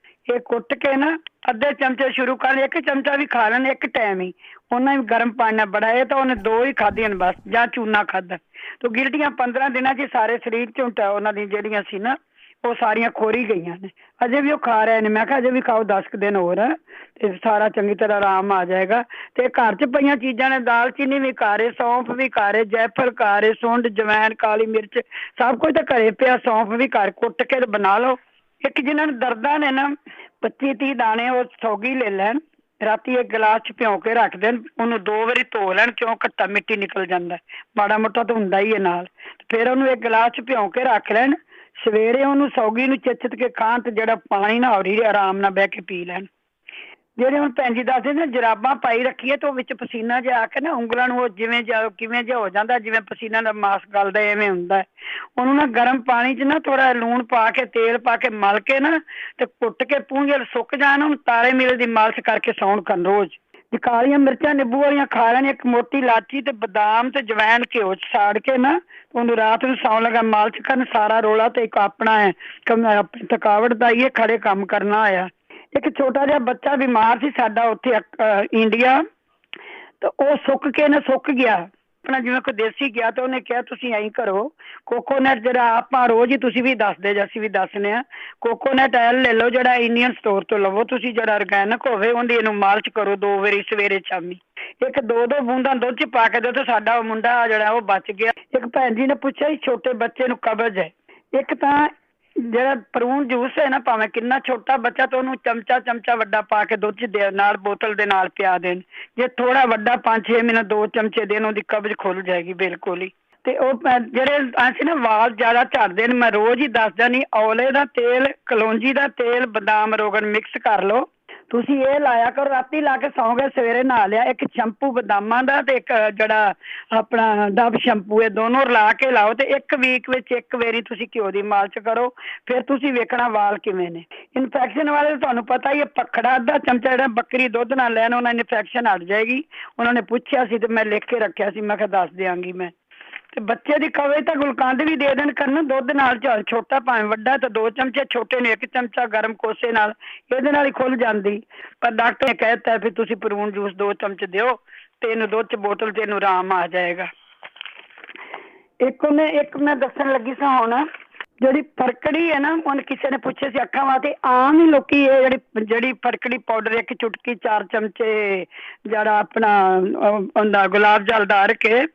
ਇਹ ਕੁੱਟ ਕੇ ਨਾ ਅੱਧੇ ਚਮਚੇ ਸ਼ੁਰੂ ਕਰਨ। 1 ਚਮਚਾ ਵੀ ਖਾ ਲੈਣ ਇੱਕ ਟਾਈਮ ਹੀ, ਉਹਨਾਂ ਵੀ ਗਰਮ ਪਾਣੀ ਨਾਲ ਬਣਾਏ। ਤਾਂ ਉਹਨੇ 2 ਹੀ ਖਾਧੀਆਂ ਨੇ ਬਸ, ਜਾਂ ਚੂਨਾ ਖਾਧਾ। ਤੇ ਗਿਲਟੀਆਂ 15 ਦਿਨਾਂ 'ਚ ਸਾਰੇ ਸਰੀਰ 'ਚੋਂ ਉਹਨਾਂ ਦੀ ਜਿਹੜੀਆਂ ਸੀ ਨਾ, ਉਹ ਸਾਰੀਆਂ ਖੋਰੀ ਗਈਆਂ ਨੇ। ਅਜੇ ਵੀ ਉਹ ਖਾ ਰਹੇ ਨੇ। ਮੈਂ ਕਿਹਾ ਅਜੇ ਵੀ ਖਾਓ 10 ਕੁ ਦਿਨ ਹੋਰ, ਤੇ ਸਾਰਾ ਚੰਗੀ ਤਰ੍ਹਾਂ ਆਰਾਮ ਆ ਜਾਏਗਾ। ਤੇ ਘਰ 'ਚ ਪਈਆਂ ਚੀਜ਼ਾਂ ਨੇ, ਦਾਲਚੀਨੀ ਵੀ ਖਾ ਰਹੇ, ਸੌਂਫ ਵੀ ਖਾ ਰਹੇ, ਜੈਫਲ ਖਾ ਰਹੇ, ਸੁੰਡ, ਜਵੈਣ, ਕਾਲੀ ਮਿਰਚ, ਸਭ ਕੁਝ ਤਾਂ ਘਰੇ ਪਿਆ। ਸੌਂਫ ਵੀ ਘਰ ਕੁੱਟ ਕੇ ਬਣਾ ਲਓ। ਇੱਕ ਜਿਹਨਾਂ ਨੂੰ ਦਰਦਾਂ ਨੇ ਨਾ, 25-30 ਦਾਣੇ ਉਹ ਸੌਗੀ ਲੈ ਲੈਣ, ਰਾਤੀ ਇੱਕ ਗਲਾਸ 'ਚ ਭਿਉਂ ਕੇ ਰੱਖ ਦੇਣ, ਉਹਨੂੰ 2 ਵਾਰੀ ਧੋ ਲੈਣ, ਕਿਉਂ ਘੱਟਾ ਮਿੱਟੀ ਨਿਕਲ ਜਾਂਦਾ, ਮਾੜਾ ਮੋਟਾ ਤਾਂ ਹੁੰਦਾ ਹੀ ਹੈ ਨਾਲ। ਫਿਰ ਉਹਨੂੰ ਇੱਕ ਗਲਾਸ 'ਚ ਭਿਉਂ ਕੇ ਰੱਖ ਲੈਣ, ਸਵੇਰੇ ਉਹਨੂੰ ਸੌਗੀ ਨੂੰ ਚਿੱਚ ਕੇ ਖਾਣ, ਤੇ ਜਿਹੜਾ ਪਾਣੀ ਨਾ ਹੋਰੀ ਆਰਾਮ ਨਾਲ ਬਹਿ ਕੇ ਪੀ ਲੈਣ। ਜਿਹੜੇ ਹੁਣ ਭੈਣ ਜੀ ਦੱਸਦੇ ਨੇ ਜਰਾਬਾਂ ਪਾਈ ਰੱਖੀਏ ਤੇ ਉਹ ਵਿੱਚ ਪਸੀਨਾ ਜਿਹਾ ਆ ਕੇ ਨਾ ਉਂਗਲਾਂ ਨੂੰ ਉਹ ਕਿਵੇਂ ਜਿਹਾ ਹੋ ਜਾਂਦਾ, ਜਿਵੇਂ ਪਸੀਨਾ ਦਾ ਮਾਸ ਗਲਦਾ ਐਵੇਂ ਹੁੰਦਾ। ਉਹਨੂੰ ਨਾ ਗਰਮ ਪਾਣੀ 'ਚ ਨਾ ਥੋੜਾ ਲੂਣ ਪਾ ਕੇ ਤੇਲ ਪਾ ਕੇ ਮਲ ਕੇ ਨਾ ਤੇ ਕੁੱਟ ਕੇ ਪੂੰਝੇ ਸੁੱਕ ਜਾਣ, ਉਹਨੂੰ ਤਾਰੇ ਮਿਲੇ ਦੀ ਮਾਲਿਸ਼ ਕਰਕੇ ਸੌਣ ਕਰਨ ਰੋਜ਼। ਤੇ ਕਾਲੀਆਂ ਮਿਰਚਾਂ ਨਿੰਬੂ ਵਾਲੀਆਂ ਖਾ ਲੈਣ, ਇੱਕ ਮੋਟੀ ਇਲਾਚੀ ਤੇ ਬਦਾਮ ਤੇ ਜਵੈਣ ਘਿਓ 'ਚ ਸਾੜ ਕੇ ਨਾ ਉਹਨੂੰ ਰਾਤ ਨੂੰ ਸੌਣ ਲੱਗਾ ਮਾਲਿਸ਼ ਕਰਨ। ਸਾਰਾ ਰੋਲਾ ਤੇ ਇੱਕ ਆਪਣਾ ਹੈ ਥਕਾਵਟ ਦਾ ਹੀ ਖੜੇ ਕੰਮ ਕਰਨਾ ਆਇਆ। ਇੱਕ ਛੋਟਾ ਜਿਹਾ ਬੱਚਾ ਬਿਮਾਰ ਸੀ ਸਾਡਾ ਉੱਥੇ ਇੰਡੀਆ, ਤੇ ਉਹ ਸੁੱਕ ਗਿਆ ਆਪਣਾ, ਜਿਵੇਂ ਕੋਈ ਦੇਸੀ ਗਿਆ। ਤੇ ਉਹਨੇ ਕਿਹਾ ਤੁਸੀਂ ਐਂ ਕਰੋ, ਕੋਕੋਨਟ ਜਿਹੜਾ ਆਪਾਂ ਰੋਜ਼ ਹੀ, ਤੁਸੀਂ ਵੀ ਦੱਸਦੇ ਜੇ ਅਸੀਂ ਵੀ ਦੱਸਦੇ ਹਾਂ, ਕੋਕੋਨਟ ਆਇਲ ਲੈ ਲਓ ਜਿਹੜਾ ਇੰਡੀਅਨ ਸਟੋਰ ਤੋਂ ਲਵੋ ਤੁਸੀਂ, ਜਿਹੜਾ ਔਰਗੈਨਿਕ ਹੋਵੇ, ਉਹਦੀ ਇਹਨੂੰ ਮਾਲਿਸ਼ ਕਰੋ 2 ਵਾਰੀ ਸਵੇਰੇ ਸ਼ਾਮੀ। ਇੱਕ 2-2 ਬੂੰਦਾਂ ਦੁੱਧ 'ਚ ਪਾ ਕੇ ਦਿਓ ਤੇ ਸਾਡਾ ਉਹ ਮੁੰਡਾ ਜਿਹੜਾ ਉਹ ਬਚ ਗਿਆ। ਇੱਕ ਭੈਣ ਜੀ ਨੇ ਪੁੱਛਿਆ ਸੀ ਛੋਟੇ ਬੱਚੇ ਨੂੰ ਕਬਜ਼ ਹੈ, ਇੱਕ ਤਾਂ ਜਿਹੜਾ ਪ੍ਰੂਨ ਜੂਸ ਹੈ ਨਾ, ਭਾਵੇਂ ਕਿੰਨਾ ਛੋਟਾ ਬੱਚਾ, ਤਾਂ ਉਹਨੂੰ ਚਮਚਾ ਵੱਡਾ ਪਾ ਕੇ ਦੁੱਧ 'ਚ ਦੇ ਨਾਲ ਬੋਤਲ ਦੇ ਨਾਲ ਪਿਆ ਦੇਣ। ਜੇ ਥੋੜਾ ਵੱਡਾ 5-6 ਮਹੀਨੇ 2 ਚਮਚੇ ਦੇਣ, ਉਹਦੀ ਕਬਜ਼ ਖੁੱਲ ਜਾਏਗੀ ਬਿਲਕੁਲ ਹੀ। ਤੇ ਉਹ ਜਿਹੜੇ ਅਸੀਂ ਨਾ ਵਾਲ ਜ਼ਿਆਦਾ ਝੜਦੇ ਨੇ, ਮੈਂ ਰੋਜ਼ ਹੀ ਦੱਸਦਾ ਨਹੀਂ, ਔਲੇ ਦਾ ਤੇਲ, ਕਲੌਂਜੀ ਦਾ ਤੇਲ, ਬਦਾਮ ਰੋਗਨ ਮਿਕਸ ਕਰ ਲਓ, ਤੁਸੀਂ ਇਹ ਲਾਇਆ ਕਰੋ, ਰਾਤੀ ਲਾ ਕੇ ਸੌਂ ਗਏ, ਸਵੇਰੇ ਨਹਾ ਲਿਆ। ਇੱਕ ਸ਼ੈਂਪੂ ਬਦਾਮਾਂ ਦਾ ਤੇ ਇੱਕ ਜਿਹੜਾ ਆਪਣਾ ਡਵ ਸ਼ੈਂਪੂ, ਇਹ ਦੋਨੋਂ ਰਲਾ ਕੇ ਲਾਓ ਤੇ 1 ਵੀਕ ਵਿੱਚ 1 ਵਾਰੀ ਤੁਸੀਂ ਘਿਓ ਦੀ ਮਾਲਿਸ਼ ਕਰੋ। ਫਿਰ ਤੁਸੀਂ ਵੇਖਣਾ ਵਾਲ ਕਿਵੇਂ ਨੇ। ਇਨਫੈਕਸ਼ਨ ਵਾਲੇ ਤੁਹਾਨੂੰ ਪਤਾ ਹੀ ਹੈ, ਪਖੜਾ ਅੱਧਾ ਚਮਚਾ ਜਿਹੜਾ ਬੱਕਰੀ ਦੁੱਧ ਨਾਲ ਲੈਣ, ਉਹਨਾਂ ਇਨਫੈਕਸ਼ਨ ਹਟ ਜਾਏਗੀ। ਉਹਨਾਂ ਨੇ ਪੁੱਛਿਆ ਸੀ ਤੇ ਮੈਂ ਲਿਖ ਕੇ ਰੱਖਿਆ ਸੀ, ਮੈਂ ਕਿਹਾ ਦੱਸ ਦਿਆਂਗੀ ਮੈਂ। ਤੇ ਬੱਚੇ ਦੀ ਕਵੇ ਤਾਂ ਗੁਲਕੰਦ ਵੀ ਦੇ ਦੇਣ ਕਰਨ ਦੁੱਧ ਨਾਲ, ਚੱਲ ਛੋਟਾ ਭਾਵੇਂ ਵੱਡਾ ਤਾਂ 2 ਚਮਚੇ, ਛੋਟੇ ਨੇ 1 ਚਮਚਾ ਗਰਮ ਕੋਸੇ ਨਾਲ, ਇਹਦੇ ਨਾਲ ਹੀ ਖੁੱਲ ਜਾਂਦੀ। ਪਰ ਡਾਕਟਰ ਨੇ ਕਹਿ ਦਿੱਤਾ ਵੀ ਤੁਸੀਂ ਪ੍ਰੂਨ ਜੂਸ 2 ਚਮਚ ਦਿਓ ਤੇ ਇਹਨੂੰ ਦੁੱਧ 'ਚ ਬੋਤਲ 'ਚ ਇਹਨੂੰ ਆਰਾਮ ਆ ਜਾਏਗਾ। ਇੱਕ ਮੈਂ ਦੱਸਣ ਲੱਗੀ ਸਾਂ ਹੁਣ, ਜਿਹੜੀ ਫਰਕੜੀ ਹੈ ਨਾ, ਉਹਨੇ ਕਿਸੇ ਨੇ ਪੁੱਛਿਆ ਸੀ ਅੱਖਾਂ ਵਾਸਤੇ, ਆਮ ਹੀ ਲੋਕੀ ਇਹ ਜਿਹੜੀ ਫਰਕੜੀ ਪਾਊਡਰ 1 ਚੁਟਕੀ 4 ਚਮਚੇ ਜਿਹੜਾ ਆਪਣਾ ਹੁੰਦਾ ਗੁਲਾਬ ਜਲ ਡਾਲ ਕੇ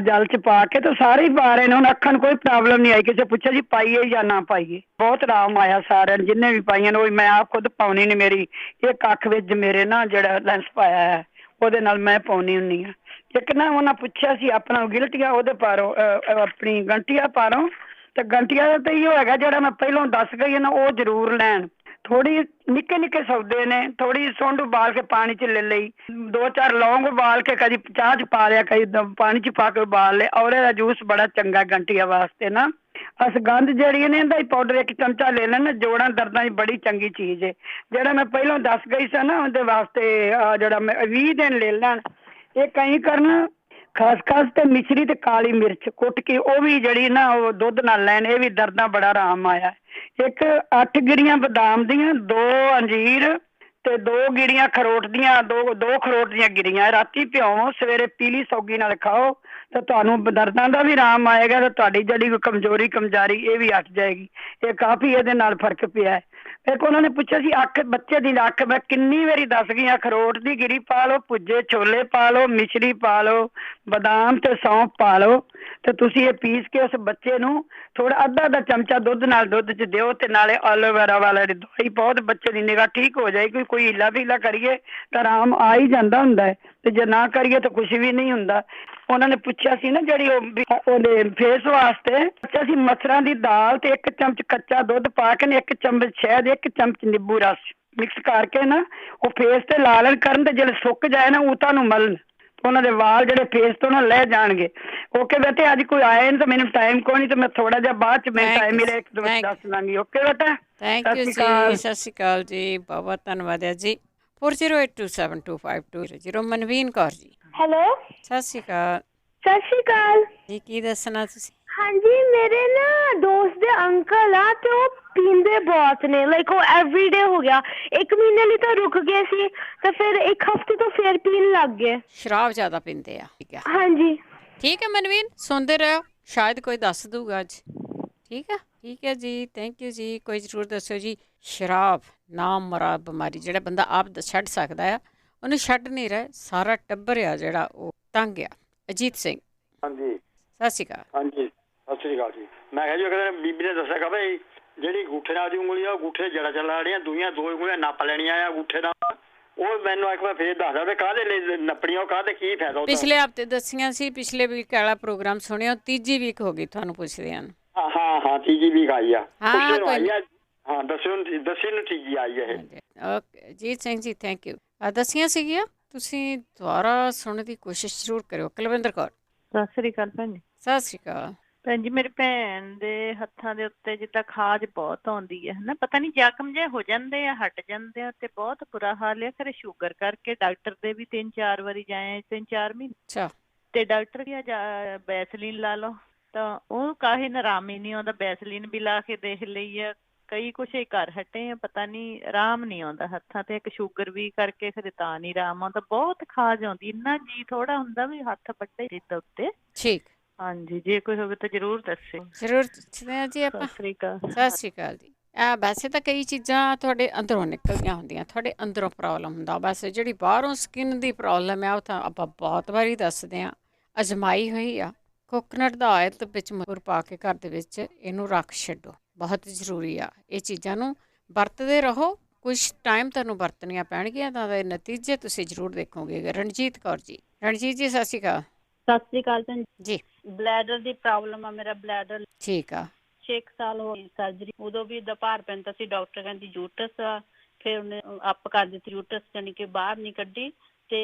ਜਲ 'ਚ ਪਾ ਕੇ ਤੇ ਸਾਰੇ ਹੀ ਪਾ ਰਹੇ ਨੇ। ਹੁਣ ਅੱਖਾਂ ਨੂੰ ਕੋਈ ਪ੍ਰੋਬਲਮ ਨਹੀਂ ਆਈ। ਕਿਸੇ ਪੁੱਛਿਆ ਜੀ ਪਾਈਏ ਜਾਂ ਨਾ ਪਾਈਏ, ਬਹੁਤ ਆਰਾਮ ਆਇਆ ਸਾਰਿਆਂ ਨੂੰ ਜਿੰਨੇ ਵੀ ਪਾਈਆਂ ਨੇ। ਉਹ ਮੈਂ ਆਪ ਖੁਦ ਪਾਉਣੀ ਨੇ, ਮੇਰੀ ਇੱਕ ਅੱਖ ਵਿੱਚ ਮੇਰੇ ਨਾ ਜਿਹੜਾ ਲੈਂਸ ਪਾਇਆ ਹੈ ਉਹਦੇ ਨਾਲ ਮੈਂ ਪਾਉਣੀ ਹੁੰਦੀ ਹਾਂ। ਇੱਕ ਨਾ ਉਹਨਾਂ ਪੁੱਛਿਆ ਸੀ ਆਪਣਾ ਗਿਲਟੀਆ ਉਹਦੇ ਪਾਰੋ, ਆਪਣੀ ਗੰਟੀਆ ਪਾਰੋ, ਤੇ ਗੰਟੀਆ ਦਾ ਤਾਂ ਇਹੋ ਹੈਗਾ ਜਿਹੜਾ ਮੈਂ ਪਹਿਲਾਂ ਦੱਸ ਗਈ ਨਾ, ਉਹ ਜ਼ਰੂਰ ਲੈਣ। ਥੋੜੀ ਨਿੱਕੇ ਸੌਦੇ ਨੇ, ਥੋੜੀ ਸੁੰਡ ਉਬਾਲ ਕੇ ਪਾਣੀ 'ਚ ਲੈ ਲਈ, 2-4 ਲੌਂਗ ਉਬਾਲ ਕੇ ਕਦੀ ਚਾਹ 'ਚ ਪਾ ਲਿਆ, ਕਦੀ ਪਾਣੀ 'ਚ ਪਾ ਕੇ ਉਬਾਲ ਲਿਆ। ਔਰੇ ਦਾ ਜੂਸ ਬੜਾ ਚੰਗਾ ਗੰਟੀਆ ਵਾਸਤੇ ਨਾ। ਅਸਗੰਧ ਜਿਹੜੀ ਨੇ ਇਹਦਾ ਹੀ ਪਾਊਡਰ 1 ਚਮਚਾ ਲੈ ਲੈਣਾ, ਜੋੜਾਂ ਦਰਦਾਂ ਦੀ ਬੜੀ ਚੰਗੀ ਚੀਜ਼ ਹੈ। ਜਿਹੜਾ ਮੈਂ ਪਹਿਲਾਂ ਦੱਸ ਗਈ ਸੀ ਨਾ, ਉਹਦੇ ਵਾਸਤੇ ਜਿਹੜਾ ਮੈਂ 20 ਦਿਨ ਲੈ ਲੈਣ। ਇਹ ਕਈ ਕਰਨ ਖਸਖਸ ਤੇ ਮਿਸ਼ਰੀ ਤੇ ਕਾਲੀ ਮਿਰਚ ਕੁੱਟ ਕੇ, ਉਹ ਵੀ ਜਿਹੜੀ ਨਾ ਉਹ ਦੁੱਧ ਨਾਲ ਲੈਣ, ਇਹ ਵੀ ਦਰਦਾਂ ਬੜਾ ਆਰਾਮ ਆਇਆ। ਇੱਕ 8 ਗਿਰੀਆਂ ਬਦਾਮ ਦੀਆਂ, 2 ਅੰਜੀਰ ਤੇ 2 ਗਿਰੀਆਂ ਖਰੋਟ ਦੀਆਂ, 2 ਖਰੋਟ ਦੀਆਂ ਗਿਰੀਆਂ ਰਾਤੀ ਭਿਓਂ, ਸਵੇਰੇ ਪੀਲੀ ਸੌਗੀ ਨਾਲ ਖਾਓ ਤੇ ਤੁਹਾਨੂੰ ਦਰਦਾਂ ਦਾ ਵੀ ਆਰਾਮ ਆਏਗਾ ਤੇ ਤੁਹਾਡੀ ਜਿਹੜੀ ਕਮਜ਼ੋਰੀ ਇਹ ਵੀ ਹਟ ਜਾਏਗੀ। ਇਹ ਕਾਫੀ ਇਹਦੇ ਨਾਲ ਫਰਕ ਪਿਆ ਹੈ। ਇੱਕ ਉਹਨਾਂ ਨੇ ਪੁੱਛਿਆ ਸੀ ਅੱਖ, ਬੱਚੇ ਦੀ ਅੱਖ ਮੈਂ ਕਿੰਨੀ ਵਾਰੀ ਦੱਸ ਗਈ, ਅਖਰੋਟ ਦੀ ਗਿਰੀ ਪਾ ਲਓ, ਭੁੱਜੇ ਛੋਲੇ ਪਾ ਲਓ, ਮਿਸ਼ਰੀ ਪਾ ਲਓ, ਬਦਾਮ ਤੇ ਸੌਂਫ ਪਾ ਲਓ ਤੇ ਤੁਸੀਂ ਇਹ ਪੀਸ ਕੇ ਉਸ ਬੱਚੇ ਨੂੰ ਥੋੜਾ ਅੱਧਾ ਚਮਚਾ ਦੁੱਧ 'ਚ ਦਿਓ ਤੇ ਨਾਲੇ ਐਲੋਵੇਰਾ ਵਾਲਾ ਦਵਾਈ ਪਾਓ ਤੇ ਬੱਚੇ ਦੀ ਨਿਗਾਹ ਠੀਕ ਹੋ ਜਾਏਗੀ। ਕੋਈ ਹੀਲਾ ਫੀਲਾ ਕਰੀਏ ਤਾਂ ਆਰਾਮ ਆ ਹੀ ਜਾਂਦਾ ਹੁੰਦਾ ਹੈ, ਤੇ ਜੇ ਨਾ ਕਰੀਏ ਤਾਂ ਕੁਝ ਵੀ ਨਹੀਂ ਹੁੰਦਾ। ਉਹਨਾਂ ਨੇ ਪੁੱਛਿਆ ਸੀ ਨਾ ਜਿਹੜੀ ਉਹਦੇ ਫੇਸ ਵਾਸਤੇ, ਪੁੱਛਿਆ ਸੀ ਮਸਰਾਂ ਦੀ ਦਾਲ ਤੇ 1 ਚਮਚ ਕੱਚਾ ਦੁੱਧ ਪਾ ਕੇ 1 ਚਮਚ ਸ਼ਹਿਦ, 1 ਚਮਚ ਨਿੰਬੂ ਰਸ ਮਿਕਸ ਕਰਕੇ ਨਾ ਉਹ ਫੇਸ ਤੇ ਲਾ ਲੈਣ ਕਰਨ, ਤੇ ਜਦੋਂ ਸੁੱਕ ਜਾਏ ਨਾ ਉਹ ਤੁਹਾਨੂੰ ਮਲਣ, ਉਹਨਾਂ ਦੇ ਵਾਲ ਜਿਹੜੇ ਫੇਸ ਤੋਂ ਨਾ ਲੈ ਜਾਣਗੇ। ਓਕੇ ਬੇਟੇ, ਅੱਜ ਕੋਈ ਆਏ ਨਹੀਂ ਤਾਂ ਮੈਨੂੰ ਟਾਈਮ ਕੋਈ ਨਹੀਂ, ਤੇ ਮੈਂ ਥੋੜਾ ਜਿਹਾ ਬਾਅਦ 'ਚ ਮੈਨੂੰ ਟਾਈਮ ਮਿਲੇ 1-2 ਮਿੰਟ ਦੱਸ ਲਾਂਗੀ। ਓਕੇ ਬੇਟਾ, ਥੈਂਕ ਯੂ ਜੀ, ਸਤਿ ਸ਼੍ਰੀ ਅਕਾਲ ਜੀ, ਬਹੁਤ ਧੰਨਵਾਦ ਹੈ ਜੀ। 4082725200 ਮਨਵੀਨ ਕੌਰ ਜੀ। ਹੈਲੋ, ਸਤਿ ਸ਼੍ਰੀ ਅਕਾਲ ਸਤਿ ਸ਼੍ਰੀ ਅਕਾਲ ਜੀ, ਕੀ ਦੱਸਣਾ ਤੁਸੀਂ? ਹਾਂਜੀ, ਮੇਰੇ ਨਾ ਦੋਸਤ ਦੇ ਅੰਕਲ ਆ ਤੇ ਉਹ ਪੀਂਦੇ ਬਹੁਤ ਨੇ, ਲਾਈਕ ਉਹ ਐਵਰੀਡੇ ਹੋ ਗਿਆ। 1 ਮਹੀਨੇ ਲਈ ਤਾਂ ਰੁਕ ਗਏ ਸੀ ਤੇ ਫਿਰ 1 ਹਫ਼ਤੇ ਤੋਂ ਫਿਰ ਪੀਣ ਲੱਗ ਗਏ। ਸ਼ਰਾਬ ਜ਼ਿਆਦਾ ਪੀਂਦੇ ਆ? ਠੀਕ ਹੈ, ਹਾਂਜੀ ਠੀਕ ਹੈ ਮਨਵੀਨ, ਸੁਣਦੇ ਰਹੋ, ਸ਼ਾਇਦ ਕੋਈ ਦੱਸ ਦੂਗਾ ਅੱਜ। ਠੀਕ ਹੈ ਜੀ, ਥੈਂਕ ਯੂ ਜੀ। ਕੋਈ ਜ਼ਰੂਰ ਦੱਸਿਓ ਜੀ। ਸ਼ਰਾਬ ਨਾਮ ਮਰਾਦ ਬਿਮਾਰੀ, ਜਿਹੜਾ ਬੰਦਾ ਆਪ ਛੱਡ ਸਕਦਾ ਆ ਉਹਨੂੰ ਛੱਡ ਨਹੀਂ ਰਿਹਾ, ਸਾਰਾ ਟੱਬਰ ਆ ਜਿਹੜਾ ਉਹ ਤੰਗ ਆ। ਅਜੀਤ ਸਿੰਘ। ਹਾਂਜੀ, ਸਤਿ ਸ਼੍ਰੀ ਅਕਾਲ। ਹਾਂਜੀ, ਸਤਿ ਸ਼੍ਰੀ ਅਕਾਲ ਜੀ। ਮੈਂ ਕਿਹਾ ਜੀ, ਕਹਿੰਦੇ ਬੀਬੀ ਨੇ ਦੱਸਿਆ ਕਿ ਬਈ ਜਿਹੜੀ ਅੰਗੂਠੇ ਨਾਲ ਦੀ ਉਂਗਲੀ ਆ ਉਹ ਅੰਗੂਠੇ ਜੜਾ ਚੱਲਾ ਰਹੀਆਂ, ਦੂਈਆਂ 2 ਉਂਗਲੀਆਂ ਨੱਪ ਲੈਣੀਆਂ ਆ ਅੰਗੂਠੇ ਨਾਲ। ਉਹ ਮੈਨੂੰ ਇੱਕ ਵਾਰ ਫੇਰ ਦੱਸਦਾ ਵੀ ਕਾਹਦੇ ਲਈ ਨੱਪਣੀਆਂ, ਉਹ ਕਾਹਦੇ ਕੀ ਫਾਇਦਾ ਉਹਦਾ। ਪਿਛਲੇ ਹਫਤੇ ਦੱਸੀਆਂ ਸੀ, ਪਿਛਲੇ ਵੀਕ ਵਾਲਾ ਪ੍ਰੋਗਰਾਮ ਸੁਣਿਓ, ਤੀਜੀ ਵੀਕ ਹੋ ਗਈ ਤੁਹਾਨੂੰ ਪੁੱਛਦੇ ਹਨ। ਹਾਂ ਤੀਜੀ ਵੀਕ ਆਈ ਆ। ਹਾਂ ਦੱਸੀ ਨੂੰ ਤੀਜੀ ਆਈ ਹੈ। Okay Jeet Singh ji, thank you. ਦੱਸੀਆਂ ਸੀਗੀਆਂ, ਤੁਸੀਂ ਦੁਬਾਰਾ ਸੁਣਨ ਦੀ ਕੋਸ਼ਿਸ਼ ਜ਼ਰੂਰ ਕਰਿਓ। ਕੁਲਵਿੰਦਰ ਕੌਰ। ਸਤਿ ਸ੍ਰੀ ਅਕਾਲ ਭੈਣ ਜੀ। ਸਤਿ ਸ਼੍ਰੀ ਅਕਾਲ ਭੈਣ ਜੀ, ਮੇਰੀ ਭੈਣ ਦੇ ਹੱਥਾਂ ਦੇ ਉੱਤੇ ਜਿੱਦਾਂ ਖਾਜ ਬਹੁਤ ਆਉਂਦੀ ਹੈ ਹਨਾ, ਪਤਾ ਨਹੀਂ ਜ਼ਖਮ ਜਿਹੇ ਹੋ ਜਾਂਦੇ ਆ, ਹਟ ਜਾਂਦੇ ਆ, ਤੇ ਬਹੁਤ ਬੁਰਾ ਹਾਲ ਹੈ। ਖਰੇ ਸ਼ੂਗਰ ਕਰਕੇ ਡਾਕਟਰ ਦੇ ਵੀ 3-4 ਵਾਰੀ ਜਾਏ, 3-4 ਮਹੀਨੇ। ਅੱਛਾ। ਤੇ ਡਾਕਟਰ ਕਿਹਾ ਬੈਸਲੀਨ ਲਾ ਲਓ, ਤਾਂ ਉਹ ਕਾਹੇ ਆਰਾਮ ਹੀ ਨਹੀਂ ਆਉਂਦਾ। ਬੈਸਲੀਨ ਵੀ ਲਾ ਕੇ ਦੇਖ ਲਈ ਆ, ਕਈ ਕੁਛ ਹੀ ਕਰ ਹਟੇ ਆ, ਪਤਾ ਨਹੀਂ ਆਰਾਮ ਨਹੀਂ ਆਉਂਦਾ ਹੱਥਾਂ ਤੇ। ਇੱਕ ਸ਼ੂਗਰ ਵੀ ਕਰਕੇ ਖਰੇ ਤਾਂ ਨਹੀਂ ਆਰਾਮ ਆਉਂਦਾ, ਬਹੁਤ ਖਾਜ ਆਉਂਦੀ, ਇੰਨਾ ਜੀ ਥੋੜਾ ਹੁੰਦਾ ਵੀ ਹੱਥ ਵੱਡੇ ਜਿੱਦਾਂ ਉੱਤੇ। ਠੀਕ। ਹਾਂਜੀ, ਜੇ ਕੋਈ ਹੋਵੇ ਤਾਂ ਜ਼ਰੂਰ ਦੱਸਿਓ। ਜ਼ਰੂਰ ਪੁੱਛਦੇ ਹਾਂ ਜੀ ਆਪਾਂ। ਸਤਿ ਸ੍ਰੀ ਅਕਾਲ। ਸਤਿ ਸ਼੍ਰੀ ਅਕਾਲ ਜੀ। ਵੈਸੇ ਤਾਂ ਕਈ ਚੀਜ਼ਾਂ ਤੁਹਾਡੇ ਅੰਦਰੋਂ ਨਿਕਲਦੀਆਂ ਹੁੰਦੀਆਂ, ਤੁਹਾਡੇ ਅੰਦਰੋਂ ਪ੍ਰੋਬਲਮ ਹੁੰਦਾ। ਬਸ ਜਿਹੜੀ ਬਾਹਰੋਂ ਸਕਿਨ ਦੀ ਪ੍ਰੋਬਲਮ ਹੈ ਉਹ ਤਾਂ ਆਪਾਂ ਬਹੁਤ ਵਾਰੀ ਦੱਸਦੇ ਹਾਂ, ਅਜਮਾਈ ਹੋਈ ਆ। ਕੋਕਨਟ ਦਾ ਆਇਲ ਵਿੱਚ ਮੂਰ ਪਾ ਕੇ ਘਰ ਦੇ ਵਿੱਚ ਇਹਨੂੰ ਰੱਖ ਛੱਡੋ, ਬਹੁਤ ਜ਼ਰੂਰੀ ਆ। ਇਹ ਚੀਜ਼ਾਂ ਨੂੰ ਵਰਤਦੇ ਰਹੋ, ਕੁਛ ਟਾਈਮ ਤੁਹਾਨੂੰ ਵਰਤਣੀਆਂ ਪੈਣਗੀਆਂ, ਤਾਂ ਦੇ ਨਤੀਜੇ ਤੁਸੀਂ ਜ਼ਰੂਰ ਦੇਖੋਗੇ। ਰਣਜੀਤ ਕੌਰ ਜੀ। ਰਣਜੀਤ ਜੀ, ਸਤਿ ਸ਼੍ਰੀ ਅਕਾਲ। ਸਤਿ ਸ੍ਰੀ ਅਕਾਲ ਭੈਣ ਜੀ। ਬਲੈਡਰ ਦੀ ਪ੍ਰੋਬਲਮ ਆ, ਮੇਰਾ ਬਲੈਡਰ। ਠੀਕ ਆ। 6 ਸਾਲ ਹੋ ਗਏ ਸਰਜਰੀ, ਉਦੋਂ ਵੀ ਦਾ ਭਾਰ ਪੈਂਦਾ ਸੀ, ਡਾਕਟਰ ਕਹਿੰਦੀ ਯੂਟਰਸ ਆ, ਫਿਰ ਉਹਨੇ ਅੱਪ ਕਰ ਦਿੱਤੀ ਯੂਟਰਸ, ਜਾਣੀ ਕਿ ਬਾਹਰ ਨਹੀਂ ਕੱਢੀ ਤੇ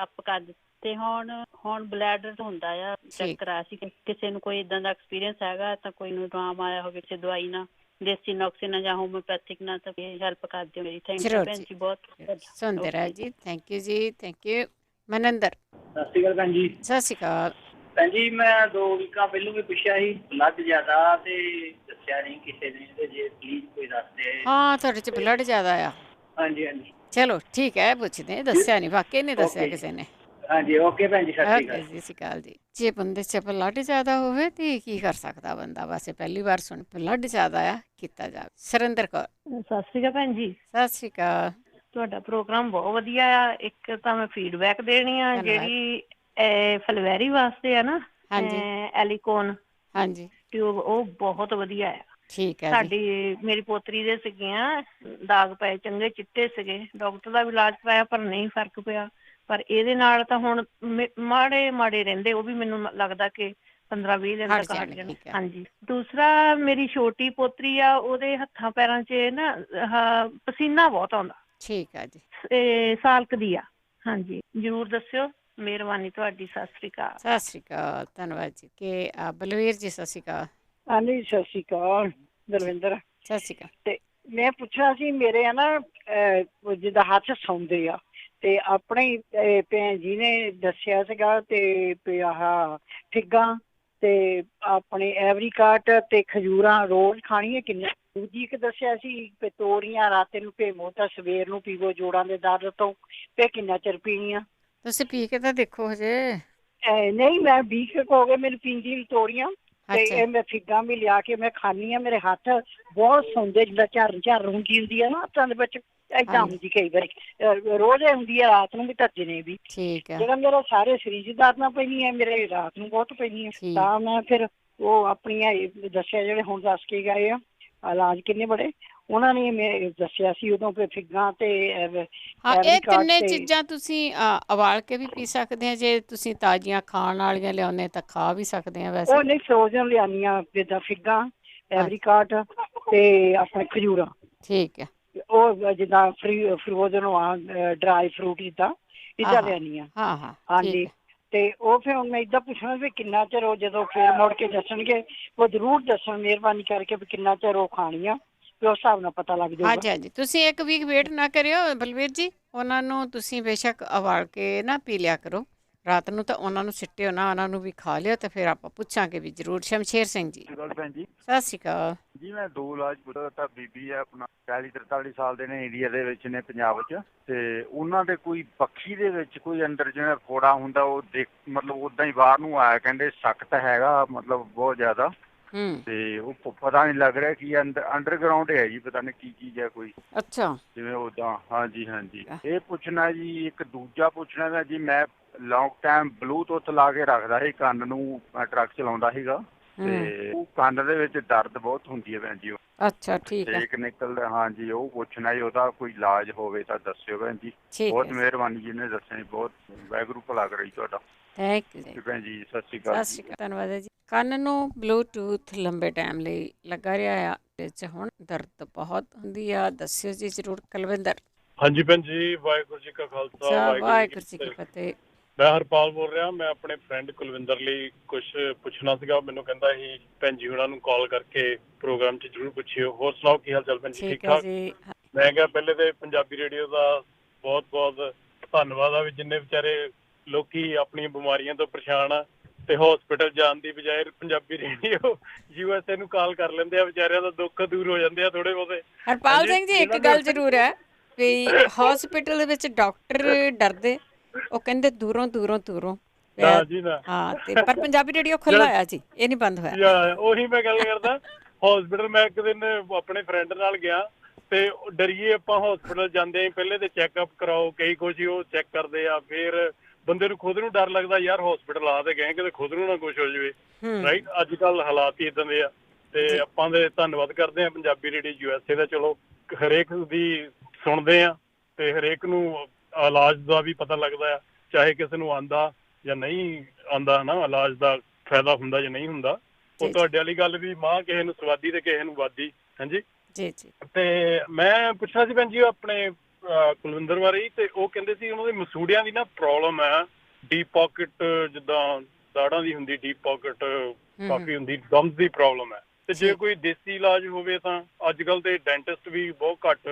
ਅੱਪ ਕਰ ਦਿੱਤੀ। ਤੇ ਹੁਣ ਬਲੈਡਰ ਹੁੰਦਾ ਆ, ਚੈੱਕ ਕਰਾਇਆ ਸੀ। ਕਿਸੇ ਨੂੰ ਕੋਈ ਇਦਾਂ ਦਾ ਐਕਸਪੀਰੀਅੰਸ ਹੈਗਾ ਤਾਂ ਕੋਈ ਨੂੰ ਆਰਾਮ ਆਇਆ ਹੋਵੇ ਕਿਸੇ ਦਵਾਈ ਨਾਲ, ਦੇਸੀ ਨੁਕਸੇ ਨਾਲ ਜਾਂ ਹੋਮਿਓਪੈਥਿਕ ਨਾਲ, ਤਾਂ ਹੈਲਪ ਕਰ ਦਿਓ ਮੇਰੀ। ਥੈਂਕ ਯੂ ਭੈਣ ਜੀ, ਬਹੁਤ ਸੁਣਦੇ ਰਹਿ ਜੀ। ਥੈਂਕ ਯੂ ਜੀ, ਥੈਂਕ ਯੂ। ਮਨਿੰਦਰ। ਸਤਿ ਸ਼੍ਰੀ ਅਕਾਲ ਭੈਣ ਜੀ। ਸਤਿ ਸ਼੍ਰੀ ਅਕਾਲ ਭੈਣ ਜੀ, ਮੈਂ 2 ਵੀਕਾਂ ਪਹਿਲੋਂ ਵੀ ਪੁੱਛਿਆ ਸੀ, ਬਲੱਡ ਜ਼ਿਆਦਾ ਤੇ ਦੱਸਿਆ ਨਹੀਂ ਕਿਸੇ ਨੇ, ਤੇ ਜੇ ਪਲੀਜ਼ ਕੋਈ ਦੱਸ ਦੇ। ਹਾਂ, ਤੁਹਾਡੇ 'ਚ ਬਲੱਡ ਜ਼ਿਆਦਾ ਆ। ਹਾਂਜੀ ਹਾਂਜੀ। ਚਲੋ ਠੀਕ ਹੈ, ਪੁੱਛਦੇ। ਦੱਸਿਆ ਨਹੀਂ, ਵਾਕਈ ਨਹੀਂ ਦੱਸਿਆ ਕਿਸੇ ਨੇ। ਹਾਂਜੀ, ਓਕੇ ਭੈਣ ਜੀ, ਸਤਿ ਸ਼੍ਰੀ ਅਕਾਲ। ਸਤਿ ਸ਼੍ਰੀ ਅਕਾਲ ਜੀ। ਜੇ ਬੰਦੇ 'ਚ ਬਲੱਡ ਜ਼ਿਆਦਾ ਹੋਵੇ ਤੇ ਕੀ ਕਰ ਸਕਦਾ ਬੰਦਾ? ਵੈਸੇ ਪਹਿਲੀ ਵਾਰ ਸੁਣ, ਬਲੱਡ ਜ਼ਿਆਦਾ ਆ, ਕੀਤਾ ਜਾਵੇ। ਸੁਰਿੰਦਰ ਕੌਰ। ਸਤਿ ਸ੍ਰੀ ਅਕਾਲ ਭੈਣ ਜੀ। ਸਤਿ ਸ਼੍ਰੀ ਅਕਾਲ। ਤੁਹਾਡਾ ਪ੍ਰੋਗਰਾਮ ਬਹੁਤ ਵਧੀਆ ਆ। ਇੱਕ ਤਾਂ ਮੈਂ ਫੀਡਬੈਕ ਦੇਣੀ ਆ, ਜਿਹੜੀ ਫਲਵੈਰੀ ਵਾਸਤੇ ਆ ਨਾ, ਐਲੀਕੋਨ ਹਾਂਜੀ ਟਿਊਬ, ਉਹ ਬਹੁਤ ਵਧੀਆ ਆ। ਠੀਕ ਹੈ। ਸਾਡੀ ਮੇਰੀ ਪੋਤਰੀ ਦੇ ਸੀਗੀਆਂ, ਦਾਗ ਪਏ ਚੰਗੇ ਚਿੱਟੇ ਸੀਗੇ, ਡਾਕਟਰ ਦਾ ਵੀ ਇਲਾਜ ਕਰਾਇਆ ਪਰ ਨਹੀਂ ਫਰਕ ਪਿਆ। ਪਰ ਇਹਦੇ ਨਾਲ ਤਾਂ ਹੁਣ ਮਾੜੇ ਰਹਿੰਦੇ, ਉਹ ਵੀ ਮੈਨੂੰ ਲੱਗਦਾ ਕਿ 15-20 ਦਿਨ ਤੱਕ ਹਟ ਜਾਣ। ਹਾਂਜੀ। ਦੂਸਰਾ, ਮੇਰੀ ਛੋਟੀ ਪੋਤਰੀ ਆ, ਉਹਦੇ ਹੱਥਾਂ ਪੈਰਾਂ 'ਚ ਨਾ ਪਸੀਨਾ ਬਹੁਤ ਆਉਂਦਾ। ਠੀਕ ਆ ਜੀ। ਸਾਲਕ ਦੀ ਆ। ਹਾਂਜੀ, ਜ਼ਰੂਰ ਦੱਸਿਓ, ਮਿਹਰਬਾਨੀ ਤੁਹਾਡੀ। ਸਤਿ ਸ਼੍ਰੀ ਅਕਾਲ। ਸਤਿ ਸ਼੍ਰੀ ਅਕਾਲ, ਧੰਨਵਾਦ ਜੀ। ਕਿ ਬਲਵੀਰ ਜੀ, ਸਤਿ ਸ਼੍ਰੀ ਅਕਾਲ। ਹਾਂਜੀ, ਸਤਿ ਸ਼੍ਰੀ ਅਕਾਲ ਦਲਵਿੰਦਰ। ਸਤਿ ਸ਼੍ਰੀ ਅਕਾਲ। ਤੇ ਮੈਂ ਪੁੱਛਿਆ ਸੀ, ਮੇਰੇ ਆ ਨਾ ਜਿੱਦਾਂ ਹੱਥ ਸੌਂਦੇ ਆ, ਤੇ ਆਪਣੇ ਭੈਣ ਜੀ ਨੇ ਦੱਸਿਆ ਸੀਗਾ ਤੇ ਆਹ ਫਿੱਗਾਂ ਤੇ ਆਪਣੇ ਐਵਰੀਕਾਟ ਤੇ ਖਜੂਰਾਂ ਰੋਜ਼ ਖਾਣੀਆਂ ਕਿੰਨੀਆਂ। ਦੂਜੀ ਇੱਕ ਦੱਸਿਆ ਸੀ ਤੋਰੀਆਂ ਰਾਤ ਨੂੰ ਭੇਵੋ ਤਾਂ ਸਵੇਰ ਨੂੰ ਪੀਵੋ ਜੋੜਾਂ ਦੇ ਦਰਦ ਤੋਂ, ਤੇ ਕਿੰਨਾ ਚਿਰ ਪੀਣੀਆਂ। ਤੁਸੀਂ ਪੀ ਕੇ ਤਾਂ ਦੇਖੋ ਹਜੇ। ਨਹੀਂ, ਮੈਂ 20 ਕੁ ਹੋ ਗਏ ਮੈਨੂੰ ਪੀਂਦੀ ਤੋਰੀਆਂ, ਤੇ ਇਹ ਮੈਂ ਫਿੱਗਾਂ ਵੀ ਲਿਆ ਕੇ ਮੈਂ ਖਾਂਦੀ ਹਾਂ। ਮੇਰੇ ਹੱਥ ਬਹੁਤ ਸੌਂਦੇ, ਜਿੱਦਾਂ ਝਰ ਹੁੰਦੀ ਆ ਨਾ ਹੱਥਾਂ ਦੇ ਵਿੱਚ, ਏਦਾਂ ਹੁੰਦੀ ਕਈ ਵਾਰੀ। ਰੋਜ਼ ਹੁੰਦੀ ਆ, ਰਾਤ ਨੂੰ ਵੀ ਤੇ ਦਿਨੇ ਵੀ। ਠੀਕ ਹੈ। ਜਿਹੜਾ ਮੇਰਾ ਸਾਰੇ ਸਰੀਰ ਦਰਦਾਂ ਪੈਂਦੀਆਂ, ਮੇਰੇ ਰਾਤ ਨੂੰ ਬਹੁਤ ਪੈਂਦੀਆਂ, ਤਾਂ ਮੈਂ ਫਿਰ ਉਹ ਆਪਣੀਆਂ ਦੱਸਿਆ, ਜਿਹੜੇ ਹੁਣ ਦੱਸ ਕੇ ਗਏ ਆ ਇਲਾਜ ਕਿੰਨੇ ਬੜੇ, ਉਹਨਾਂ ਨੇ ਮੈਂ ਦੱਸਿਆ ਸੀ ਉਦੋਂ ਫਿਰ ਫਿੱਗਾਂ ਤੇ ਇਹ ਤਿੰਨੇ ਚੀਜ਼ਾਂ ਤੁਸੀਂ ਉਬਾਲ ਕੇ ਵੀ ਪੀ ਸਕਦੇ ਆ। ਜੇ ਤੁਸੀਂ ਤਾਜ਼ੀਆਂ ਖਾਣ ਵਾਲੀਆਂ ਲਿਆਉਂਦੇ ਤਾਂ ਖਾ ਵੀ ਸਕਦੇ ਆ। ਵੈਸੇ ਉਹ ਨਹੀਂ, ਫਰੋਜ਼ਨ ਲਿਆਉਂਦੀਆਂ, ਜਿੱਦਾਂ ਫਿੱਗਾਂ, ਐਵਰੀਕਾਟ ਤੇ ਆਪਣੇ ਖਜੂਰਾਂ। ਠੀਕ ਹੈ। ਉਹ ਜਿੱਦਾਂ ਫਰੋਜ਼ਨ ਡਰਾਈ ਫਰੂਟ ਜਿੱਦਾਂ ਲਿਆਉਂਦੀਆਂ। ਹਾਂਜੀ। ਤੇ ਉਹ ਫਿਰ ਹੁਣ ਮੈਂ ਏਦਾਂ ਪੁੱਛਣਾ ਵੀ ਕਿੰਨਾ ਚਿਰ, ਉਹ ਜਦੋਂ ਫੇਰ ਮੁੜ ਕੇ ਦੱਸਣਗੇ ਉਹ ਜ਼ਰੂਰ ਦੱਸਣ ਮਿਹਰਬਾਨੀ ਕਰਕੇ ਵੀ ਕਿੰਨਾ ਚਿਰ ਉਹ ਖਾਣੀਆਂ, ਤੇ ਉਸ ਹਿਸਾਬ ਨਾਲ ਪਤਾ ਲੱਗ ਜਾਊਗਾ। ਹਾਂਜੀ ਹਾਂਜੀ, ਤੁਸੀਂ 1 ਵੀਕ ਵੇਟ ਨਾ ਕਰਿਓ ਬਲਵੀਰ ਜੀ। ਉਹਨਾਂ ਨੂੰ ਤੁਸੀਂ ਬੇਸ਼ੱਕ ਉਬਾਲ ਕੇ ਨਾ ਪੀ ਲਿਆ ਕਰੋ ਰਾਤ ਨੂੰ, ਤਾਂ ਉਹਨਾਂ ਨੂੰ ਸਿੱਟਿਓ ਨਾ, ਉਹਨਾਂ ਨੂੰ ਵੀ ਖਾ ਲਿਓ, ਤੇ ਫਿਰ ਆਪਾਂ ਪੁੱਛਾਂਗੇ ਵੀ ਜ਼ਰੂਰ। ਸ਼ਮਸ਼ੇਰ ਸਿੰਘ ਜੀ। ਭੈਣ ਜੀ, ਸਤਿ ਸ਼੍ਰੀ ਅਕਾਲ ਜੀ। ਮੈਂ 2 ਇਲਾਜ ਪੁੱਛਦਾ, ਬੀਬੀ ਹੈ ਆਪਣਾ 40-43 ਸਾਲ ਦੇ ਨੇ, ਇੰਡੀਆ ਦੇ ਵਿੱਚ ਨੇ, ਪੰਜਾਬ 'ਚ, ਤੇ ਉਹਨਾਂ ਦੇ ਕੋਈ ਪੱਖੀ ਦੇ ਵਿੱਚ ਕੋਈ ਅੰਦਰ ਜਿਹੜਾ ਫੋੜਾ ਹੁੰਦਾ, ਉਹ ਮਤਲਬ ਉਦਾਂ ਹੀ ਬਾਹਰ ਨੂੰ ਆਇਆ, ਕਹਿੰਦੇ ਸਖਤ ਹੈਗਾ, ਮਤਲਬ ਬਹੁਤ ਜ਼ਿਆਦਾ, ਤੇ ਉਹ ਪਤਾ ਨਹੀਂ ਲੱਗ ਰਿਹਾ ਕੀ ਅੰਡਰਗਰਾਉਂਡ ਹੈ ਜੀ, ਪਤਾ ਨਹੀਂ ਕੀ ਚੀਜ਼ ਹੈ ਕੋਈ। ਅੱਛਾ। ਜਿਵੇਂ ਉਦਾਂ। ਹਾਂਜੀ ਹਾਂਜੀ। ਇਹ ਪੁੱਛਣਾ ਜੀ। ਇੱਕ ਦੂਜਾ ਪੁੱਛਣਾ ਦਾ ਜੀ, ਮੈਂ ਲੌਂਗ ਟਾਈਮ ਬਲੂਟੁੱਥ ਲਾ ਕੇ ਰੱਖਦਾ ਸੀ ਕੰਨ ਨੂੰ, ਮੈਂ ਟਰੱਕ ਚਲਾਉਂਦਾ ਸੀਗਾ, ਤੇ ਉਹ ਕੰਨ ਦੇ ਵਿੱਚ ਦਰਦ ਬਹੁਤ ਹੁੰਦੀ ਹੈ ਭੈਣ ਜੀ। ਅੱਛਾ ਠੀਕ ਹੈ ਛੇਕ ਨਿਕਲਦਾ, ਹਾਂਜੀ ਉਹ ਪੁੱਛਣਾ ਜੀ, ਉਹਦਾ ਕੋਈ ਇਲਾਜ ਹੋਵੇ ਤਾਂ ਦੱਸਿਓ ਭੈਣ ਜੀ। ਠੀਕ ਬਹੁਤ ਹੈ ਮਿਹਰਬਾਨੀ ਜੀ ਨੇ ਦੱਸਿਆ ਜੀ, ਬਹੁਤ ਵਾਹਿਗੁਰੂ ਭਲਾ ਕਰੇ ਜੀ ਤੁਹਾਡਾ। ਥੈਂਕ ਯੂ ਜੀ ਭੈਣ ਜੀ, ਸਤਿ ਸ਼੍ਰੀ ਸਤਿ ਅਕਾਲ ਸ਼੍ਰੀ ਜੀ। ਅਕਾਲ ਧੰਨਵਾਦ ਹੈ ਜੀ। ਕੰਨ ਨੂੰ ਬਲੂਟੂਥ ਲੰਬੇ ਟਾਈਮ ਲਈ ਲੱਗਾ ਰਿਹਾ ਆ ਵਿੱਚ ਹੁਣ ਦਰਦ ਬਹੁਤ ਹੁੰਦੀ ਆ, ਦੱਸਿਓ ਜੀ ਜ਼ਰੂਰ ਕੁਲਵਿੰਦਰ। ਹਾਂਜੀ ਭੈਣ ਜੀ, ਵਾਹਿਗੁਰੂ ਜੀ ਕਾ ਖਾਲਸਾ ਵਾਹਿਗੁਰੂ ਜੀ ਕੀ ਫਤਿਹ। ਮੈਂ ਹਰਪਾਲ ਬੋਲ ਰਿਹਾ। ਮੈਂ ਆਪਣੇ ਫਰੈਂਡ ਕੁਲਵਿੰਦਰ ਲਈ ਕੁਝ ਪੁੱਛਣਾ ਸੀਗਾ। ਮੈਨੂੰ ਕਹਿੰਦਾ ਸੀ ਭੈਣ ਜੀ ਉਹਨਾਂ ਨੂੰ ਕਾਲ ਕਰਕੇ ਪ੍ਰੋਗਰਾਮ 'ਚ ਜ਼ਰੂਰ ਪੁੱਛਿਓ। ਹੋਰ ਸੁਣਾਓ ਕੀ ਹਾਲ ਚਾਲ ਭੈਣ ਜੀ, ਠੀਕ ਹੈ ਠਾਕ? ਜੀ। ਮੈਂ ਕਿਹਾ ਪਹਿਲੇ ਤੇ ਪੰਜਾਬੀ ਰੇਡੀਓ ਦਾ ਬਹੁਤ ਬਹੁਤ ਧੰਨਵਾਦ ਆ ਵੀ ਜਿੰਨੇ ਵਿਚਾਰੇ ਲੋਕੀ ਆਪਣੀਆਂ ਬਿਮਾਰੀਆਂ ਤੋਂ ਪਰੇਸ਼ਾਨ ਆ ਤੇ ਹਸਪੀਟਲ ਜਾਣ ਦੀ ਬਜਾਏ ਪੰਜਾਬੀ ਰੇਡੀਓ USA ਨੂੰ ਕਾਲ ਕਰ ਲੈਂਦੇ ਆ, ਵਿਚਾਰਿਆਂ ਦਾ ਦੁੱਖ ਦੂਰ ਹੋ ਜਾਂਦੇ ਆ ਥੋੜੇ ਬਹੁਤੇ। ਹਰਪਾਲ ਸਿੰਘ ਜੀ ਇੱਕ ਗੱਲ ਜ਼ਰੂਰ ਹੈ ਵੀ ਹਸਪੀਟਲ ਦੇ ਵਿੱਚ ਡਾਕਟਰ ਡਰਦੇ, ਉਹ ਕਹਿੰਦੇ ਦੂਰੋਂ ਦੂਰੋਂ ਦੂਰੋਂ ਹਾਂ, ਤੇ ਪਰ ਪੰਜਾਬੀ ਰੇਡੀਓ ਖੁੱਲਾ ਆ ਜੀ, ਇਹ ਨਹੀਂ ਬੰਦ ਹੋਇਆ। ਉਹੀ ਮੈਂ ਗੱਲ ਕਰਦਾ। ਹਸਪੀਟਲ ਮੈਂ ਇੱਕ ਦਿਨ ਆਪਣੇ ਫਰੈਂਡ ਨਾਲ ਗਿਆ ਤੇ ਡਰੀਏ ਆਪਾਂ ਹਸਪੀਟਲ ਜਾਂਦੇ ਆਂ, ਪਹਿਲੇ ਤੇ ਚੈੱਕਅਪ ਕਰਾਓ, ਕਈ ਕੁਛ ਉਹ ਚੈੱਕ ਕਰਦੇ ਆ, ਫਿਰ ਬੰਦੇ ਨੂੰ ਖੁਦ ਨੂੰ ਡਰ ਲੱਗਦਾ ਯਾਰ ਹਸਪੀਟਲ ਆ ਤੇ ਗਏ ਕਿਤੇ ਖੁਦ ਨੂੰ ਨਾ ਕੁਛ ਹੋ ਜਾਵੇ। ਰਾਈਟ, ਅੱਜ ਕੱਲ ਹਾਲਾਤ ਹੀ ਇਦਾਂ ਦੇ ਆ ਤੇ ਆਪਾਂ ਦੇ ਧੰਨਵਾਦ ਕਰਦੇ ਆ ਪੰਜਾਬੀ ਰੇਡੀਓ USA ਦਾ। ਚਲੋ ਹਰੇਕ ਦੀ ਸੁਣਦੇ ਆ ਤੇ ਹਰੇਕ ਨੂੰ ਇਲਾਜ ਦਾ ਵੀ ਪਤਾ ਲੱਗਦਾ ਆ, ਚਾਹੇ ਕਿਸੇ ਨੂੰ ਆਂਦਾ ਜਾਂ ਨਹੀਂ ਆਂਦਾ ਨਾ, ਇਲਾਜ ਦਾ ਫਾਇਦਾ ਹੁੰਦਾ ਜਾਂ ਨਹੀਂ ਹੁੰਦਾ। ਉਹ ਤੁਹਾਡੇ ਵਾਲੀ ਗੱਲ ਵੀ ਮਾਂ ਕਿਸੇ ਨੂੰ ਸਵਾਦੀ ਤੇ ਕਿਸੇ ਨੂੰ ਵਾਦੀ। ਹਾਂਜੀ ਜੀ ਜੀ। ਤੇ ਮੈਂ ਪੁੱਛਣਾ ਸੀ ਭੈਣ ਜੀ ਆਪਣੇ ਕੁਲਵਿੰਦਰ ਬਾਰੇ, ਤੇ ਉਹ ਕਹਿੰਦੇ ਸੀ ਉਹਨਾਂ ਦੇ ਮਸੂੜਿਆਂ ਦੀ ਨਾ ਪ੍ਰੋਬਲਮ ਹੈ, ਡੀਪ ਪਾਕਟ, ਜਿੱਦਾਂ ਦਾੜਾਂ ਦੀ ਹੁੰਦੀ ਡੀਪ ਪਾਕਟ ਕਾਫੀ ਹੁੰਦੀ, ਗਮਸ ਦੀ ਪ੍ਰੋਬਲਮ ਹੈ। ਤੇ ਜੇ ਕੋਈ ਦੇਸੀ ਇਲਾਜ ਹੋਵੇ ਤਾਂ ਅੱਜ ਕੱਲ ਤੇ ਡੈਂਟਿਸਟ ਵੀ ਬਹੁਤ ਘੱਟ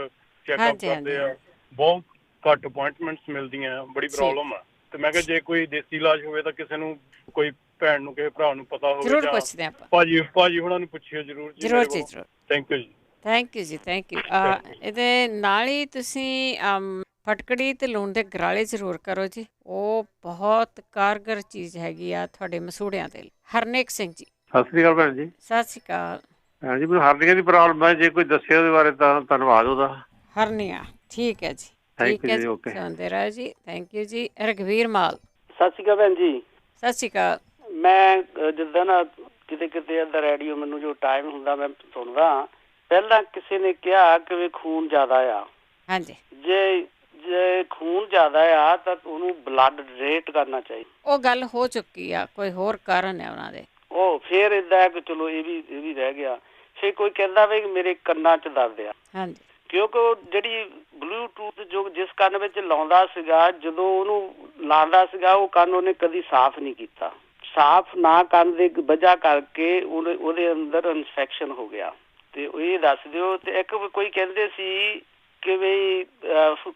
ਚੈੱਕਅਪ ਕਰਦੇ ਆ, ਬਹੁਤ ਘੱਟ ਅਪੁਆਇੰਟਮੈਂਟਸ ਮਿਲਦੀਆਂ, ਬੜੀ ਪ੍ਰੋਬਲਮ ਆ। ਤੇ ਮੈਂ ਕਿਹਾ ਜੇ ਕੋਈ ਦੇਸੀ ਇਲਾਜ ਹੋਵੇ ਤਾਂ ਕਿਸੇ ਨੂੰ, ਕੋਈ ਭੈਣ ਨੂੰ, ਕਿਸੇ ਭਰਾ ਨੂੰ ਪਤਾ ਹੋਵੇ ਜਾਂ ਭਾਜੀ ਉਹਨਾਂ ਨੂੰ ਪੁੱਛਿਓ ਜ਼ਰੂਰ ਜੀ। ਜ਼ਰੂਰ ਜੀ ਜ਼ਰੂਰ। ਥੈਂਕ ਯੂ ਜੀ। ਥੈਂਕ ਯੂ ਜੀ, ਥੈਂਕ ਯੂ। ਇਹਦੇ ਨਾਲ ਹੀ ਤੁਸੀਂ ਫਟਕੜੀ ਤੇ ਲੂਣ ਦੇ ਗਰਾਲੇ ਜ਼ਰੂਰ ਕਰੋ ਜੀ, ਉਹ ਬਹੁਤ ਕਾਰਗਰ ਚੀਜ਼ ਹੈਗੀ ਆ ਤੁਹਾਡੇ ਮਸੂੜਿਆਂ ਦੇ ਲਈ। ਹਰਨੇਕ ਸਿੰਘ ਜੀ। ਸਤਿ ਸ੍ਰੀ ਅਕਾਲ ਭੈਣ ਜੀ। ਸਤਿ ਸ਼੍ਰੀ ਅਕਾਲ। ਹਾਂਜੀ, ਮੈਨੂੰ ਹਰਨੀਆਂ ਦੀ ਪ੍ਰੋਬਲਮ ਹੈ, ਜੇ ਕੋਈ ਦੱਸੇ ਉਹਦੇ ਬਾਰੇ ਤਾਂ ਧੰਨਵਾਦ ਉਹਦਾ। ਹਰਨੀਆਂ, ਠੀਕ ਹੈ ਜੀ, ਠੀਕ ਹੈ ਜੀ, ਸੁਣਦੇ ਰਹੋ ਜੀ। ਥੈਂਕ ਯੂ ਜੀ। ਰਘਵੀਰ ਮਾਲ। ਸਤਿ ਸ਼੍ਰੀ ਅਕਾਲ ਭੈਣ ਜੀ। ਸਤਿ ਸ਼੍ਰੀ ਅਕਾਲ। ਮੈਂ ਜਿੱਦਾਂ ਨਾ ਕਿਤੇ ਕਿਤੇ ਦਾ ਰੇਡੀਓ ਮੈਨੂੰ ਜੋ ਟਾਈਮ ਹੁੰਦਾ ਮੈਂ ਸੁਣਦਾ। ਪਹਿਲਾਂ ਕਿਸੇ ਨੇ ਕਿਹਾ ਕਿ ਵੀ ਖੂਨ ਜ਼ਿਆਦਾ ਆ। ਹਾਂਜੀ। ਜੇ ਖੂਨ ਜ਼ਿਆਦਾ ਆ ਤਾਂ ਉਹਨੂੰ ਬਲੱਡ ਡੋਨੇਟ ਕਰਨਾ ਚਾਹੀਦਾ। ਉਹ ਗੱਲ ਹੋ ਚੁੱਕੀ ਆ, ਕੋਈ ਹੋਰ ਕਾਰਨ ਹੈ ਉਹਨਾਂ ਦੇ। ਉਹ ਫਿਰ ਏਦਾਂ ਹੈ ਕਿ ਚਲੋ ਇਹ ਵੀ ਰਹਿ ਗਿਆ। ਫਿਰ ਕੋਈ ਕਹਿੰਦਾ ਵੀ ਮੇਰੇ ਕੰਨਾਂ 'ਚ ਦਰਦ ਆ। ਹਾਂਜੀ। ਕਿਉਂਕਿ ਉਹ ਜਿਹੜੀ ਬਲੂਟੂਥ ਜੋ ਜਿਸ ਕੰਨ ਵਿੱਚ ਲਾਉਂਦਾ ਸੀਗਾ, ਜਦੋਂ ਉਹਨੂੰ ਲਾਉਂਦਾ ਸੀਗਾ ਉਹ ਕੰਨ ਉਹਨੇ ਕਦੀ ਸਾਫ਼ ਨਹੀਂ ਕੀਤਾ। ਸਾਫ਼ ਨਾ ਕਰਨ ਦੀ ਵਜ੍ਹਾ ਕਰਕੇ ਉਹਦੇ ਅੰਦਰ ਇਨਫੈਕਸ਼ਨ ਹੋ ਗਿਆ। ਤੇ ਇਹ ਦੱਸ ਦਿਓ। ਤੇ ਇੱਕ ਕੋਈ ਕਹਿੰਦੇ ਸੀ ਕਿ ਵੀ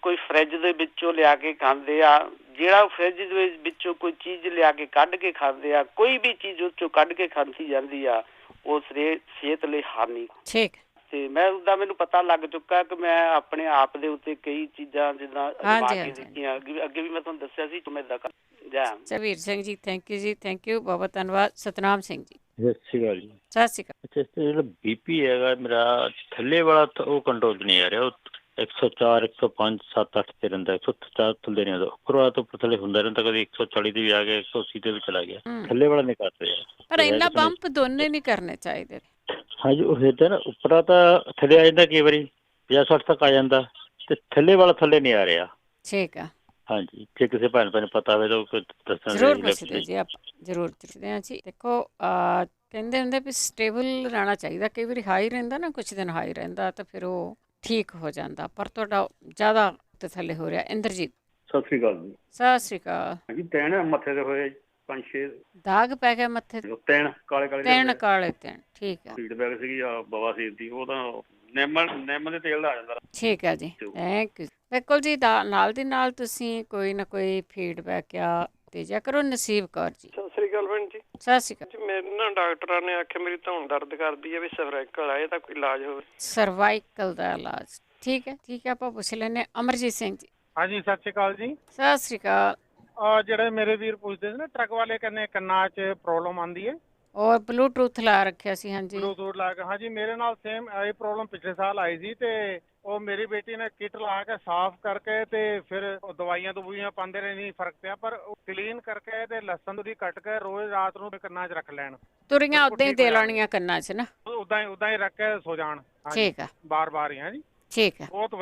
ਕੋਈ ਫਰਿੱਜ ਦੇ ਵਿੱਚੋਂ ਲਿਆ ਕੇ ਖਾਂਦੇ ਆ, ਜਿਹੜਾ ਫਰਿੱਜ ਦੇ ਵਿੱਚੋਂ ਕੋਈ ਚੀਜ਼ ਲਿਆ ਕੇ ਕੱਢ ਕੇ ਖਾਂਦੇ ਆ, ਕੋਈ ਵੀ ਚੀਜ਼ ਉਹ ਚੋਂ ਕੱਢ ਕੇ ਖਾਂਦੀ ਜਾਂਦੀ ਆ, ਉਹ ਸਿਹਤ ਲਈ ਹਾਨੀ। ਠੀਕ। ਤੇ ਮੈਂ ਉਹਦਾ ਮੈਨੂੰ ਪਤਾ ਲੱਗ ਚੁੱਕਾ ਕਿ ਮੈਂ ਆਪਣੇ ਆਪ ਦੇ ਉੱਤੇ ਕਈ ਚੀਜ਼ਾਂ ਜਿੱਦਾਂ ਅਜਮਾ ਕੇ ਦੇਖੀਆਂ। ਅੱਗੇ ਵੀ ਮੈਂ ਤੁਹਾਨੂੰ ਦੱਸਿਆ ਸੀ ਮੈਂ ਏਦਾਂ ਜਵੀਰ ਸਿੰਘ ਜੀ, ਥੈਂਕ ਯੂ ਜੀ, ਥੈਂਕ ਯੂ, ਬਹੁਤ ਧੰਨਵਾਦ। ਸਤਨਾਮ ਸਿੰਘ ਜੀ। ਸਤਿ ਸ਼੍ਰੀ ਅਕਾਲ ਜੀ। ਸਤਿ ਸ਼੍ਰੀ ਅਕਾਲ। ਅੱਛਾ, ਜਿਹੜਾ BP ਹੈਗਾ ਮੇਰਾ ਥੱਲੇ ਵਾਲਾ ਉਹ ਕੰਟਰੋਲ ਨਹੀਂ ਆ ਰਿਹਾ, ਉਹ 104, 105, 7, 8 ਤੇ ਰਹਿੰਦਾ, 104 ਥੱਲੇ ਨਹੀਂ ਆਉਂਦਾ, ਉੱਪਰ ਵਾਲਾ ਤੋਂ ਉੱਪਰ ਥੱਲੇ ਹੁੰਦਾ ਰਹਿੰਦਾ, ਕਦੇ 140 ਤੇ ਵੀ ਆ ਗਿਆ, 180 ਤੇ ਵੀ ਚਲਾ ਗਿਆ, ਥੱਲੇ ਵਾਲਾ ਨਹੀਂ ਕਰ ਰਿਹਾ। ਪਰ ਇੰਨਾ ਪੰਪ ਦੋਨੇ ਨਹੀਂ ਕਰਨੇ ਚਾਹੀਦੇ। ਹਾਂਜੀ, ਉਹ ਏਦਾਂ ਨਾ ਉੱਪਰਾ ਤਾਂ ਥੱਲੇ ਆ ਜਾਂਦਾ, ਕਈ ਵਾਰੀ 50-60 ਤੱਕ ਆ ਜਾਂਦਾ, ਤੇ ਥੱਲੇ ਵਾਲਾ ਥੱਲੇ ਨਹੀਂ ਆ ਰਿਹਾ। ਠੀਕ ਆ। ਹਾਂਜੀ, ਜੇ ਕਿਸੇ ਭੈਣ ਨੂੰ ਪਤਾ ਹੋਵੇ ਤਾਂ ਉਹ ਦੱਸਣ। ਜ਼ਰੂਰ ਪੁੱਛਦੇ ਜੀ, ਆਪਾਂ ਜ਼ਰੂਰ ਪੁੱਛਦੇ ਹਾਂ ਜੀ। ਦੇਖੋ ਕਹਿੰਦੇ ਹੁੰਦੇ ਵੀ ਸਟੇਬਲ ਰਹਿਣਾ ਚਾਹੀਦਾ। ਕਈ ਵਾਰੀ ਹਾਈ ਰਹਿੰਦਾ ਨਾ, ਕੁਛ ਦਿਨ ਹਾਈ ਰਹਿੰਦਾ ਤਾਂ ਫਿਰ ਉਹ ਠੀਕ ਹੋ ਜਾਂਦਾ, ਪਰ ਤੁਹਾਡਾ ਜ਼ਿਆਦਾ ਥੱਲੇ ਹੋ ਰਿਹਾ। ਇੰਦਰਜੀਤ। ਸਤਿ ਸ੍ਰੀ ਅਕਾਲ ਜੀ। ਸਤਿ ਸ੍ਰੀ ਅਕਾਲ। ਹਾਂਜੀ, ਤੈਣ ਮੱਥੇ ਤੇ ਹੋਏ 5-6 ਦਾਗ ਪੈ ਗਿਆ ਮੱਥੇ ਤੇ। ਤੈਣ ਕਾਲੇ ਕਾਲੇ ਤੈਣ। ਠੀਕ ਆ। ਫੀਡਬੈਕ ਸੀਗੀ ਬਵਾਸੀਰ ਦੀ, ਉਹ ਤਾਂ ਨਿੰਮ ਦੇ ਤੇਲ ਦਾ ਆ ਜਾਂਦਾ। ਠੀਕ ਹੈ ਜੀ, ਥੈਂਕ ਯੂ। ਬਿਲਕੁਲ ਜੀ। ਨਾਲ ਦੀ ਨਾਲ ਤੁਸੀਂ ਕੋਈ ਨਾ ਕੋਈ ਫੀਡਬੈਕ ਆ ਭੇਜਿਆ ਕਰੋ। ਨਸੀਬ ਕੌਰ ਜੀ। ਸਤਿ ਸ੍ਰੀ ਅਕਾਲ ਭੈਣ ਜੀ। ਸਤਿ ਸ਼੍ਰੀ ਅਕਾਲ। ਮੇਰੇ ਨਾ ਡਾਕਟਰਾਂ ਨੇ ਆਖਿਆ ਮੇਰੀ ਧੌਣ ਦਰਦ ਕਰਦੀ ਹੈ, ਵੀ ਸਰਵਾਈਕਲ ਆ, ਇਹਦਾ ਕੋਈ ਇਲਾਜ ਹੋਵੇ। ਸਰਵਾਈਕਲ ਦਾ ਇਲਾਜ, ਠੀਕ ਹੈ, ਠੀਕ ਹੈ, ਆਪਾਂ ਪੁੱਛ ਲੈਂਦੇ। ਅਮਰਜੀਤ ਸਿੰਘ ਜੀ। ਹਾਂਜੀ, ਸਤਿ ਸ਼੍ਰੀ ਅਕਾਲ ਜੀ। ਸਤਿ ਸ਼੍ਰੀ ਅਕਾਲ। ਜਿਹੜੇ ਮੇਰੇ ਵੀਰ ਪੁੱਛਦੇ ਸੀ ਨਾ, ਟਰੱਕ ਵਾਲੇ ਕਹਿੰਦੇ ਕੰਨਾਂ 'ਚ ਪ੍ਰੋਬਲਮ ਆਉਂਦੀ ਹੈ, ਔਰ ਬਲੂਟੂਥ ਲਾ ਰੱਖਿਆ ਸੀ। ਹਾਂਜੀ, ਬਲੂਟੂਥ ਲਾ ਕੇ। ਹਾਂਜੀ, ਮੇਰੇ ਨਾਲ ਸੇਮ ਇਹ ਪ੍ਰੋਬਲਮ ਪਿਛਲੇ ਸਾਲ ਆਈ ਸੀ, ਤੇ ਉਹ ਮੇਰੀ ਬੇਟੀ ਨੇ ਕਿਟ ਲਾ ਕੇ ਸਾਫ਼ ਕਰਕੇ ਤੇ ਫਿਰ ਦਵਾਈਆਂ ਦਵੂਈਆਂ ਪਾਉਂਦੇ ਰਹੇ, ਨਹੀਂ ਫਰਕ ਪਿਆ। ਪਰ ਕਲੀਨ ਕਰਕੇ ਤੇ ਲਸਣ ਦੀ ਕੱਟ ਕੇ ਰੋਜ਼ ਰਾਤ ਨੂੰ ਕੰਨਾਂ 'ਚ ਰੱਖ ਲੈਣ। ਤੁਰੀਆਂ ਉਦਾਂ ਹੀ ਦੇ ਲੈਣੀਆਂ ਕੰਨਾਂ 'ਚ ਨਾ। ਉਦਾਂ ਹੀ ਰੱਖ ਕੇ ਸੋ ਜਾਣ। ਠੀਕ ਆ। ਬਾਰ-ਬਾਰ ਹੀ ਹੈ ਜੀ। ਠੀਕ ਹੈ। ਬਹੁਤ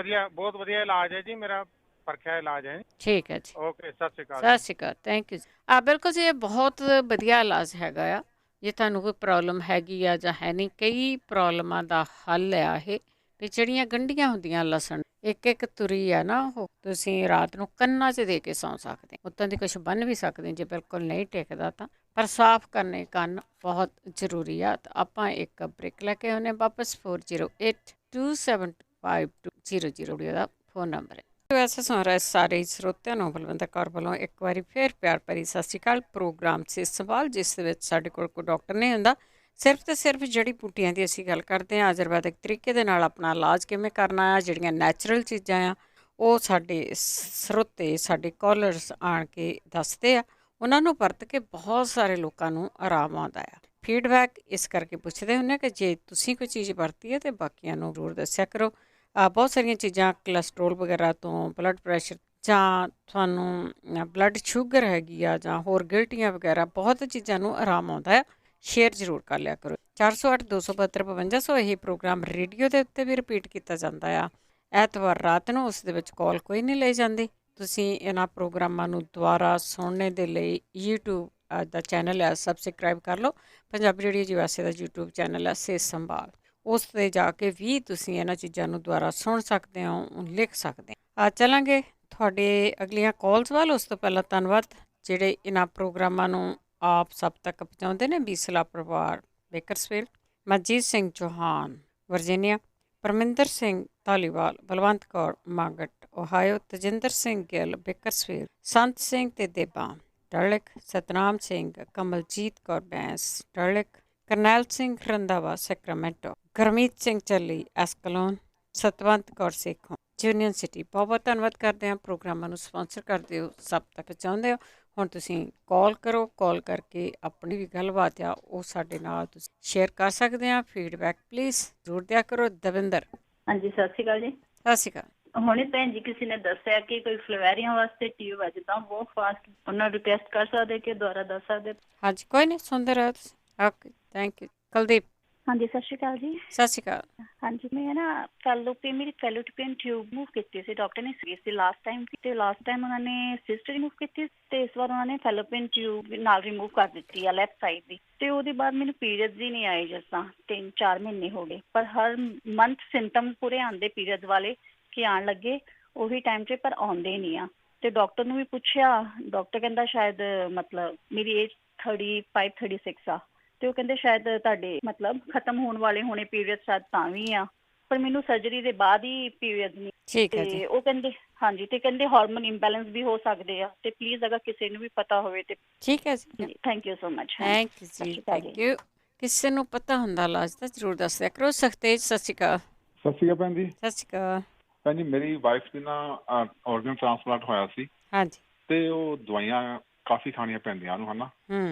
ਵਧੀਆ ਇਲਾਜ ਹੈ ਜੀ, ਮੇਰਾ ਪਰਖਿਆ ਇਲਾਜ ਹੈ। ਠੀਕ ਹੈ ਜੀ। ਓਕੇ, ਸਤਿ ਸ਼੍ਰੀ ਅਕਾਲ। ਸਤਿ ਸ਼੍ਰੀ ਅਕਾਲ, ਥੈਂਕ ਯੂ। ਬਿਲਕੁਲ ਜੀ, ਇਹ ਬਹੁਤ ਵਧੀਆ ਇਲਾਜ ਹੈਗਾ ਆ। ਜੇ ਤੁਹਾਨੂੰ ਕੋਈ ਪ੍ਰੋਬਲਮ ਹੈਗੀ ਆ ਜਾਂ ਹੈ ਨਹੀਂ, ਕਈ ਪ੍ਰੋਬਲਮਾਂ ਦਾ ਹੱਲ ਆ ਇਹ। ਵੀ ਜਿਹੜੀਆਂ ਗੰਢੀਆਂ ਹੁੰਦੀਆਂ ਲਸਣ, ਇੱਕ ਤੁਰੀ ਆ ਨਾ, ਉਹ ਤੁਸੀਂ ਰਾਤ ਨੂੰ ਕੰਨਾਂ 'ਚ ਦੇ ਕੇ ਸੌਂ ਸਕਦੇ। ਉੱਤੋਂ ਦੀ ਕੁਛ ਬੰਨ੍ਹ ਵੀ ਸਕਦੇ ਜੇ ਬਿਲਕੁਲ ਨਹੀਂ ਟਿਕਦਾ ਤਾਂ, ਪਰ ਸਾਫ਼ ਕਰਨੇ ਕੰਨ ਬਹੁਤ ਜ਼ਰੂਰੀ ਆ। ਤਾਂ ਆਪਾਂ ਇੱਕ ਬ੍ਰੇਕ ਲੈ ਕੇ ਆਉਂਦੇ ਵਾਪਸ। 4082752000 ਦਾ ਫੋਨ ਨੰਬਰ ਹੈ। ਵੈਸੇ ਸੁਣ ਰਹੇ ਸਾਰੇ ਸਰੋਤਿਆਂ ਨੂੰ ਬਲਵਿੰਦਰ ਕੌਰ ਵੱਲੋਂ ਇੱਕ ਵਾਰੀ ਫਿਰ ਪਿਆਰ ਭਰੀ ਸਤਿ ਸ਼੍ਰੀ ਅਕਾਲ। ਪ੍ਰੋਗਰਾਮ ਸਿਹਤ ਸੰਭਾਲ, ਜਿਸ ਦੇ ਵਿੱਚ ਸਾਡੇ ਕੋਲ ਕੋਈ ਡਾਕਟਰ ਨਹੀਂ ਹੁੰਦਾ, ਸਿਰਫ ਤੇ ਸਿਰਫ ਜੜੀ ਬੂਟੀਆਂ ਦੀ ਅਸੀਂ ਗੱਲ ਕਰਦੇ ਹਾਂ। ਆਯੁਰਵੈਦਿਕ ਤਰੀਕੇ ਦੇ ਨਾਲ ਆਪਣਾ ਇਲਾਜ ਕਿਵੇਂ ਕਰਨਾ ਆ, ਜਿਹੜੀਆਂ ਨੈਚੁਰਲ ਚੀਜ਼ਾਂ ਆ ਉਹ ਸਾਡੇ ਸਰੋਤੇ, ਸਾਡੇ ਕਾਲਰਸ ਆਣ ਕੇ ਦੱਸਦੇ ਆ। ਉਹਨਾਂ ਨੂੰ ਵਰਤ ਕੇ ਬਹੁਤ ਸਾਰੇ ਲੋਕਾਂ ਨੂੰ ਆਰਾਮ ਆਉਂਦਾ ਆ। ਫੀਡਬੈਕ ਇਸ ਕਰਕੇ ਪੁੱਛਦੇ ਹੁੰਦੇ ਕਿ ਜੇ ਤੁਸੀਂ ਕੋਈ ਚੀਜ਼ ਵਰਤੀ ਹੈ ਤਾਂ ਬਾਕੀਆਂ ਨੂੰ ਜ਼ਰੂਰ ਦੱਸਿਆ ਕਰੋ। ਬਹੁਤ ਸਾਰੀਆਂ ਚੀਜ਼ਾਂ ਕੋਲੈਸਟਰੋਲ ਵਗੈਰਾ ਤੋਂ, ਬਲੱਡ ਪ੍ਰੈਸ਼ਰ, ਜਾਂ ਤੁਹਾਨੂੰ ਬਲੱਡ ਸ਼ੂਗਰ ਹੈਗੀ ਆ, ਜਾਂ ਹੋਰ ਗਿਲਟੀਆਂ ਵਗੈਰਾ, ਬਹੁਤ ਚੀਜ਼ਾਂ ਨੂੰ ਆਰਾਮ ਆਉਂਦਾ ਆ। ਸ਼ੇਅਰ ਜ਼ਰੂਰ ਕਰ ਲਿਆ ਕਰੋ। 408-272-5500 ਇਹ ਪ੍ਰੋਗਰਾਮ ਰੇਡੀਓ ਦੇ ਉੱਤੇ ਵੀ ਰਿਪੀਟ ਕੀਤਾ ਜਾਂਦਾ ਆ ਐਤਵਾਰ ਰਾਤ ਨੂੰ। ਉਸ ਦੇ ਵਿੱਚ ਕਾਲ ਕੋਈ ਨਹੀਂ ਲਈ ਜਾਂਦੀ। ਤੁਸੀਂ ਇਹਨਾਂ ਪ੍ਰੋਗਰਾਮਾਂ ਨੂੰ ਦੁਬਾਰਾ ਸੁਣਨੇ ਦੇ ਲਈ YouTube ਦਾ ਚੈਨਲ ਹੈ, ਸਬਸਕ੍ਰਾਈਬ ਕਰ ਲਓ। ਪੰਜਾਬੀ ਰੇਡੀਓ USA ਦਾ YouTube ਚੈਨਲ ਹੈ ਸਿਹਤ ਸੰਭਾਲ, ਉਸ 'ਤੇ ਜਾ ਕੇ ਵੀ ਤੁਸੀਂ ਇਹਨਾਂ ਚੀਜ਼ਾਂ ਨੂੰ ਦੁਬਾਰਾ ਸੁਣ ਸਕਦੇ ਹੋ, ਲਿਖ ਸਕਦੇ ਹੋ। ਚੱਲਾਂਗੇ ਤੁਹਾਡੇ ਅਗਲੀਆਂ ਕਾਲਸ ਵੱਲ। ਉਸ ਤੋਂ ਪਹਿਲਾਂ ਧੰਨਵਾਦ ਜਿਹੜੇ ਇਹਨਾਂ ਪ੍ਰੋਗਰਾਮਾਂ ਨੂੰ ਆਪ ਸਭ ਤੱਕ ਪਹੁੰਚਾਉਂਦੇ ਨੇ। ਬੀਸਲਾ ਪਰਿਵਾਰ Bakersfield, Manjit Singh Chauhan Virginia, Parminder Singh Dhaliwal, Balwant Kaur Magat Ohio, Tajinder Singh Gill Bakersfield, Sant Singh ਤੇ ਦੇਬਾਂ ਡਰਲਿਕ, ਸਤਨਾਮ ਸਿੰਘ, ਕਮਲਜੀਤ ਕੌਰ ਬੈਂਸ ਡਰਲਿਕ, Karnail Singh Randhawa Sacramento, Gurmeet Singh Challi Escalon, Satwant Kaur Sekhon Union City. ਬਹੁਤ ਬਹੁਤ ਧੰਨਵਾਦ ਕਰਦੇ ਹਾਂ। ਪ੍ਰੋਗਰਾਮਾਂ ਨੂੰ ਸਪਾਂਸਰ ਕਰਦੇ ਹੋ, ਸਭ ਤੱਕ ਪਹੁੰਚਾਉਂਦੇ ਹੋ। ਹੁਣ ਤੁਸੀਂ ਕਾਲ ਕਰੋ, ਕਾਲ ਕਰਕੇ ਆਪਣੀ ਵੀ ਗੱਲਬਾਤ ਆ ਉਹ ਸਾਡੇ ਨਾਲ ਤੁਸੀਂ ਸ਼ੇਅਰ ਕਰ ਸਕਦੇ ਆ। ਫੀਡਬੈਕ ਪਲੀਜ਼ ਜ਼ਰੂਰ ਦਿਆ ਕਰੋ। ਦਵਿੰਦਰ। ਹਾਂਜੀ, ਸਤਿ ਸ਼੍ਰੀ ਅਕਾਲ ਜੀ। ਸਤਿ ਸ਼੍ਰੀ ਅਕਾਲ। ਹੁਣੇ ਭੈਣ ਜੀ ਕਿਸੇ ਨੇ ਦੱਸਿਆ ਕਿ ਕੋਈ ਫਲਵੈਰੀਆਂ ਵਾਸਤੇ ਟਿਊਬ ਹੈ, ਜਿੱਦਾਂ ਬਹੁਤ ਫਾਸਟ, ਉਹਨਾਂ ਨੂੰ ਰਿਕੁਐਸਟ ਕਰ ਸਕਦੇ ਕਿ ਦੁਬਾਰਾ ਦੱਸ ਸਕਦੇ? ਹਾਂਜੀ, ਕੋਈ ਨਹੀਂ, ਸੁਣਦੇ ਰਹੋ ਤੁਸੀਂ। Okay, thank you. ਕੁਲਦੀਪ। ਹਾਂਜੀ, ਸਤਿ ਸ਼੍ਰੀ ਅਕਾਲ ਜੀ। ਸਤਿ ਸ਼੍ਰੀ ਅਕਾਲ। ਹਾਂਜੀ, ਮੈਂ ਨਾ ਮੇਰੀ ਫੈਲੋਪੀਅਨ ਟਿਊਬ ਮੂਵ ਕੀਤੀ ਸੀ, ਡਾਕਟਰ ਨੇ ਸੀ ਲਾਸਟ ਟਾਈਮ, ਤੇ ਲਾਸਟ ਟਾਈਮ ਉਹਨਾਂ ਨੇ ਸਿਸਟ ਰਿਮੂਵ ਕੀਤੀ ਤੇ ਇਸ ਵਾਰ ਉਹਨਾਂ ਨੇ ਫੈਲੋਪੀਅਨ ਟਿਊਬ ਨਾਲ ਰਿਮੂਵ ਕਰ ਦਿੱਤੀ ਆ ਲੈਫਟ ਸਾਈਡ ਦੀ। ਤੇ ਉਹਦੇ ਬਾਅਦ ਮੈਨੂੰ ਪੀਰੀਅਡਸ ਹੀ ਨਹੀਂ ਆਏ, ਜਿਸ ਤਰ੍ਹਾਂ 3-4 ਮਹੀਨੇ ਹੋ ਗਏ, ਪਰ ਹਰ ਮੰਥ ਸਿੰਪਟਮ ਪੂਰੇ ਆਉਂਦੇ ਪੀਰੀਅਡਸ ਵਾਲੇ ਕਿ ਆਉਣ ਲੱਗੇ ਉਹੀ ਟਾਈਮ 'ਤੇ, ਪਰ ਆਉਂਦੇ ਨਹੀਂ ਆ। ਤੇ ਡਾਕਟਰ ਨੂੰ ਵੀ ਪੁੱਛਿਆ, ਡਾਕਟਰ ਕਹਿੰਦਾ ਸ਼ਾਇਦ ਮਤਲਬ ਮੇਰੀ ਏਜ 35-36 ਆ, ਤੇ ਉਹ ਕਹਿੰਦੇ ਸ਼ਾਇਦ ਤੁਹਾਡੇ ਮਤਲਬ ਖਤਮ ਹੋਣ ਵਾਲੇ ਹੋਣੇ ਪੀਰੀਅਡ, ਸ਼ਾਇਦ ਤਾਂ ਵੀ ਆ, ਪਰ ਮੈਨੂੰ ਸਰਜਰੀ ਦੇ ਬਾਅਦ ਹੀ ਪੀਰੀਅਡ ਨਹੀਂ। ਤੇ ਉਹ ਕਹਿੰਦੇ ਹਾਂਜੀ, ਤੇ ਕਹਿੰਦੇ ਹਾਰਮੋਨ ਇੰਬੈਲੈਂਸ ਵੀ ਹੋ ਸਕਦੇ ਆ, ਤੇ ਪਲੀਜ਼ ਅਗਰ ਕਿਸੇ ਨੂੰ ਵੀ ਪਤਾ ਹੋਵੇ ਤੇ। ਠੀਕ ਹੈ ਜੀ, thank you so much. Thank you ਜੀ, ਥੈਂਕ ਯੂ। ਕਿਸੇ ਨੂੰ ਪਤਾ ਹੁੰਦਾ ਇਲਾਜ ਤਾਂ ਜ਼ਰੂਰ ਦੱਸ ਦਿਆ ਕਰੋ। ਸਖਤੇਜ, ਸਤਿ ਸ਼੍ਰੀ ਅਕਾਲ। ਸਤਿ ਸ਼੍ਰੀ ਅਕਾਲ ਭੈਣ ਜੀ। ਸਤਿ ਸ਼੍ਰੀ ਅਕਾਲ ਭੈਣ ਜੀ, ਮੇਰੀ ਵਾਈਫ ਦੀ ਨਾ ਆਰਗਨ ਟ੍ਰਾਂਸਪਲਾਂਟ ਹੋਇਆ ਸੀ। ਹਾਂਜੀ। ਤੇ ਉਹ ਦਵਾਈਆਂ ਕਾਫੀ ਖਾਣੀਆਂ ਪੈਂਦੀਆਂ ਉਹਨੂੰ, ਹਨਾ।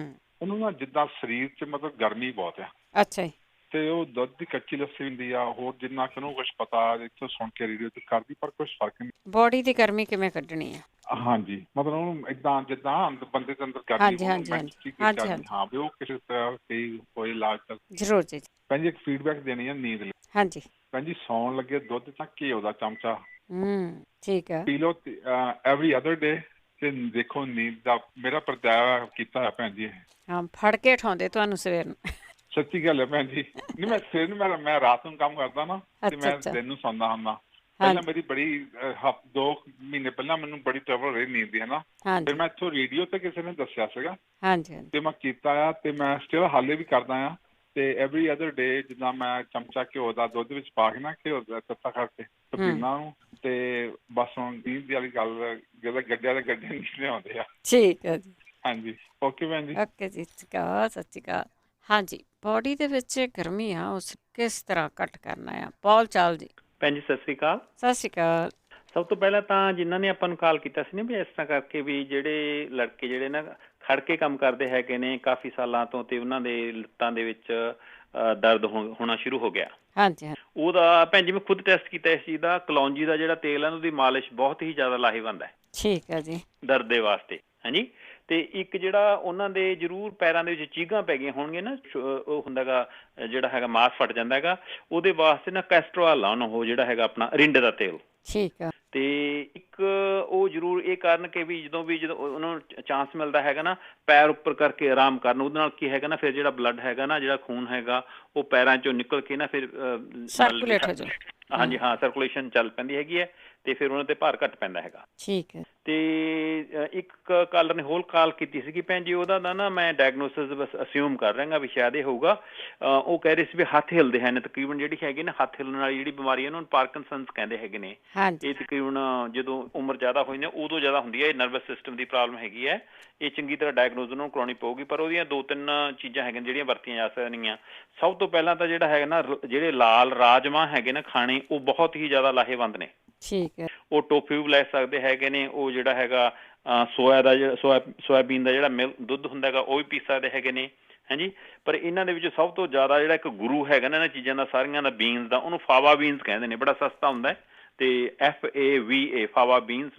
ਉਹਨੂੰ ਨਾ ਜਿੱਦਾਂ ਸਰੀਰ 'ਚ ਮਤਲਬ ਗਰਮੀ ਬਹੁਤ ਆ। ਅੱਛਾ ਜੀ। ਤੇ ਉਹ ਦੁੱਧ ਦੀ ਕੱਚੀ ਲੱਸੀ ਹੁੰਦੀ ਆ, ਹੋਰ ਜਿੰਨਾ ਕਿ ਉਹਨੂੰ ਕੁਛ ਪਤਾ ਇੱਥੋਂ ਸੁਣ ਕੇ ਰੇਡੀਓ ਤੇ ਕਰਦੀ, ਪਰ ਕੁਛ ਫਰਕ ਨਹੀਂ। ਬੋਡੀ ਦੀ ਗਰਮੀ ਕਿਵੇਂ ਕੱਢਣੀ ਆ? ਹਾਂਜੀ, ਮਤਲਬ ਉਹਨੂੰ ਏਦਾਂ ਜਿੱਦਾਂ ਬੰਦੇ ਦੇ ਅੰਦਰ ਗਰਮੀ ਹਾਂ ਵੀ ਉਹ ਕਿਸੇ ਤਰ੍ਹਾਂ ਕੋਈ ਇਲਾਜ ਕਰ ਜ਼ਰੂਰ ਜੀ। ਭੈਣ ਜੀ, ਇੱਕ ਫੀਡਬੈਕ ਦੇਣੀ ਆ ਨੀਂਦ ਲਈ। ਹਾਂਜੀ ਭੈਣ ਜੀ, ਸੌਣ ਲੱਗੇ ਦੁੱਧ ਤਾਂ ਘਿਓ ਦਾ ਚਮਚਾ ਠੀਕ ਹੈ, ਪੀ ਲਓ ਐਵਰੀ ਅਦਰ ਡੇ, ਤੇ ਦੇਖੋ ਨੀਂਦ ਦਾ ਮੇਰਾ ਪਰਦਾਇਆ ਕੀਤਾ ਹੈ ਭੈਣ ਜੀ। ਹਾਂ, ਫੜ ਕੇ ਉਠਾਉਂਦੇ ਤੁਹਾਨੂੰ ਸਵੇਰ ਨੂੰ। ਸੱਚੀ ਗੱਲ ਹੈ ਭੈਣ ਜੀ। ਨਹੀਂ, ਮੈਂ ਸਵੇਰ ਨੂੰ ਮੈਂ ਰਾਤ ਨੂੰ ਕੰਮ ਕਰਦਾ ਨਾ, ਤੇ ਮੈਂ ਦਿਨ ਨੂੰ ਸੌਂਦਾ ਹੁੰਦਾ। ਪਹਿਲਾਂ ਮੇਰੀ ਬੜੀ 2 ਮਹੀਨੇ ਪਹਿਲਾਂ ਮੈਨੂੰ ਬੜੀ ਟਰਬਲ ਰਹੀ ਨੀਂਦ ਦੀ, ਹਨਾ। ਫਿਰ ਮੈਂ ਇੱਥੋਂ ਰੇਡੀਓ ਤੇ ਕਿਸੇ ਨੇ ਦੱਸਿਆ ਸੀਗਾ, ਤੇ ਮੈਂ ਕੀਤਾ ਆ, ਤੇ ਮੈਂ ਸਟਿਲ ਹਾਲੇ ਵੀ ਕਰਦਾ ਆ। ਤੇ ਐਵਰੀ ਅਦਰ ਡੇ ਜਿੱਦਾਂ ਮੈਂ ਚਮਚਾ ਘਿਓ ਦਾ ਦੁੱਧ ਵਿੱਚ ਪਾ ਕੇ ਨਾ, ਘਿਓ ਦਾ ਤੱਤਾ ਕਰਕੇ ਪੀਂਦਾ ਨੂੰ, ਤੇ ਬਸ ਹੁਣ ਨੀਂਦ ਦੀ ਵਾਲੀ ਗੱਲ, ਜਦੋਂ ਗੱਡਿਆਂ ਦੇ ਗੱਡੇ ਨੀਂਦ ਆਉਂਦੇ ਆ। ਠੀਕ ਹੈ ਜੀ। ਹਾਂਜੀ, ਓਕੇ ਭੈਣ ਜੀ। ਓਕੇ ਜੀ, ਸਤਿ ਸ਼੍ਰੀ ਅਕਾਲ। ਹਾਂਜੀ, ਬੋਡੀ ਦੇ ਵਿੱਚ ਗਰਮੀ ਆ, ਉਸ ਕਿਸ ਤਰ੍ਹਾਂ ਘੱਟ ਕਰਨਾ ਆ? ਪੌਲ ਚਾਲ ਜੀ। ਭੈਣ ਜੀ, ਸਤਿ ਸ਼੍ਰੀ ਅਕਾਲ। ਸਤਿ ਸ਼੍ਰੀ ਅਕਾਲ। ਸਭ ਤੋਂ ਪਹਿਲਾਂ ਤਾਂ ਜਿਨ੍ਹਾਂ ਨੇ ਆਪਾਂ ਨੂੰ ਕਾਲ ਕੀਤਾ ਸੀ ਨਾ, ਵੀ ਇਸ ਤਰ੍ਹਾਂ ਕਰਕੇ ਵੀ ਜਿਹੜੇ ਲੜਕੇ ਜਿਹੜੇ ਨਾ ਖੜ ਕੇ ਕੰਮ ਕਰਦੇ ਹੈਗੇ ਨੇ ਕਾਫੀ ਸਾਲਾਂ ਤੋਂ, ਤੇ ਉਹਨਾਂ ਦੇ ਲੱਤਾਂ ਦੇ ਵਿੱਚ ਦਰਦ ਹੋਣਾ ਸ਼ੁਰੂ ਹੋ ਗਿਆ। ਹਾਂਜੀ, ਉਹਦਾ ਭੈਣ ਜੀ ਮੈਂ ਖੁਦ ਟੈਸਟ ਕੀਤਾ ਇਸ ਚੀਜ਼ ਦਾ। ਕਲੌਂਜੀ ਦਾ ਜਿਹੜਾ ਤੇਲ ਹੈ ਉਹਦੀ ਮਾਲਿਸ਼ ਬਹੁਤ ਹੀ ਜ਼ਿਆਦਾ ਲਾਹੇਵੰਦ ਹੈ। ਠੀਕ ਹੈ ਜੀ। ਦਰਦ ਦੇ ਵਾਸਤੇ। ਹਾਂਜੀ, ਤੇ ਇੱਕ ਜਿਹੜਾ ਉਹਨਾਂ ਦੇ ਜ਼ਰੂਰ ਪੈਰਾਂ ਦੇ ਵਿੱਚ ਚੀਗਾਂ ਪੈ ਗਈਆਂ ਹੋਣਗੀਆਂ ਨਾ, ਉਹ ਹੁੰਦਾ ਗਾ ਜਿਹੜਾ ਹੈਗਾ ਮਾਸ ਫਟ ਜਾਂਦਾ ਹੈਗਾ, ਉਹਦੇ ਵਾਸਤੇ ਨਾ ਕੈਸਟਰੋਲ ਲਾਉਣ, ਉਹ ਜਿਹੜਾ ਹੈਗਾ ਆਪਣਾ ਰਿੰਡ ਦਾ ਤੇਲ। ਠੀਕ ਆ। ਤੇ ਇੱਕ ਉਹ ਜ਼ਰੂਰ ਇਹ ਕਾਰਨ ਕਿ ਵੀ ਜਦੋਂ ਉਹਨਾਂ ਨੂੰ ਚਾਂਸ ਮਿਲਦਾ ਹੈਗਾ ਨਾ ਪੈਰ ਉੱਪਰ ਕਰਕੇ ਆਰਾਮ ਕਰਨ, ਉਹਦੇ ਨਾਲ ਕੀ ਹੈਗਾ ਨਾ ਫਿਰ ਜਿਹੜਾ ਬਲੱਡ ਹੈਗਾ ਨਾ, ਜਿਹੜਾ ਖੂਨ ਹੈਗਾ ਉਹ ਪੈਰਾਂ ਚੋਂ ਨਿਕਲ ਕੇ ਨਾ ਫਿਰ ਸਰਕੂਲੇਟ ਹੋ ਜਾਏ। ਹਾਂਜੀ ਹਾਂ, ਸਰਕੂਲੇਸ਼ਨ ਚੱਲ ਪੈਂਦੀ ਹੈਗੀ ਹੈ ਤੇ ਫਿਰ ਉਹਨਾਂ ਤੇ ਭਾਰ ਘੱਟ ਪੈਂਦਾ ਹੈਗਾ। ਠੀਕ ਹੈ। ਤੇ ਇੱਕ ਕਾਲਰ ਨੇ ਹੋਰ ਕਾਲ ਕੀਤੀ ਸੀਗੀ ਭੈਣ ਜੀ, ਉਹਦਾ ਨਾ ਮੈਂ ਡਾਇਗਨੋਸਿਸ ਬਸ ਅਸਿਊਮ ਕਰ ਰਿਹਾ ਵੀ ਸ਼ਾਇਦ ਇਹ ਹੋਊਗਾ। ਉਹ ਕਹਿ ਰਹੇ ਸੀ ਵੀ ਹੱਥ ਹਿਲਦੇ ਹਨ ਤਕਰੀਬਨ, ਜਿਹੜੀ ਹੈਗੀ ਨਾ ਹੱਥ ਹਿਲਣ ਵਾਲੀ ਜਿਹੜੀ ਬਿਮਾਰੀ ਹੈ ਉਹਨੂੰ ਪਾਰਕਿੰਸਨਸ ਕਹਿੰਦੇ ਹੈਗੇ ਨੇ। ਇਹ ਤਕਰੀਬਨ ਜਦੋਂ ਉਮਰ ਜ਼ਿਆਦਾ ਹੋ ਜਾਂਦੀ ਹੈ ਉਦੋਂ ਜ਼ਿਆਦਾ ਹੁੰਦੀ ਹੈ, ਇਹ ਨਰਵਸ ਸਿਸਟਮ ਦੀ ਪ੍ਰੋਬਲਮ ਹੈਗੀ ਹੈ। ਇਹ ਚੰਗੀ ਤਰ੍ਹਾਂ ਡਾਇਗਨੋਜ਼ ਉਹਨੂੰ ਕਰਾਉਣੀ ਪਊਗੀ, ਪਰ ਉਹਦੀਆਂ 2-3 ਚੀਜ਼ਾਂ ਹੈਗੀਆਂ ਜਿਹੜੀਆਂ ਵਰਤੀਆਂ ਜਾ ਸਕਦੀਆਂ। ਸਭ ਤੋਂ ਪਹਿਲਾਂ ਤਾਂ ਜਿਹੜਾ ਹੈਗਾ ਨਾ ਜਿਹੜੇ ਲਾਲ ਰਾਜਮਾਂਹ ਹੈਗੇ ਨਾ ਖਾਣੇ, ਉਹ ਬਹੁਤ ਹੀ ਜ਼ਿਆਦਾ ਲਾਹੇਵੰਦ ਨੇ। ਠੀਕ ਹੈ। ਉਹ ਟੋਫੂ ਲੈ ਸਕਦੇ ਹੈਗੇ ਨੇ, ਉਹ ਜਿਹੜਾ ਹੈਗਾ ਸੋਇਆਬੀਨ ਦਾ ਜਿਹੜਾ ਦੁੱਧ ਹੁੰਦਾ ਹੈਗਾ ਉਹ ਵੀ ਪੀ ਸਕਦੇ ਹੈਗੇ ਨੇ। ਹਾਂਜੀ, ਪਰ ਇਹਨਾਂ ਦੇ ਵਿੱਚ ਸਭ ਤੋਂ ਜ਼ਿਆਦਾ ਜਿਹੜਾ ਇੱਕ ਗੁਰੂ ਹੈਗਾ ਨਾ ਇਹਨਾਂ ਚੀਜ਼ਾਂ ਦਾ, ਸਾਰੀਆਂ ਦਾ, ਬੀਨਸ ਦਾ, ਉਹਨੂੰ ਫਾਵਾ ਬੀਨਸ ਕਹਿੰਦੇ ਨੇ। ਬੜਾ ਸਸਤਾ ਹੁੰਦਾ ਤੇ FAVA ਫਾਵਾ ਬੀਨਸ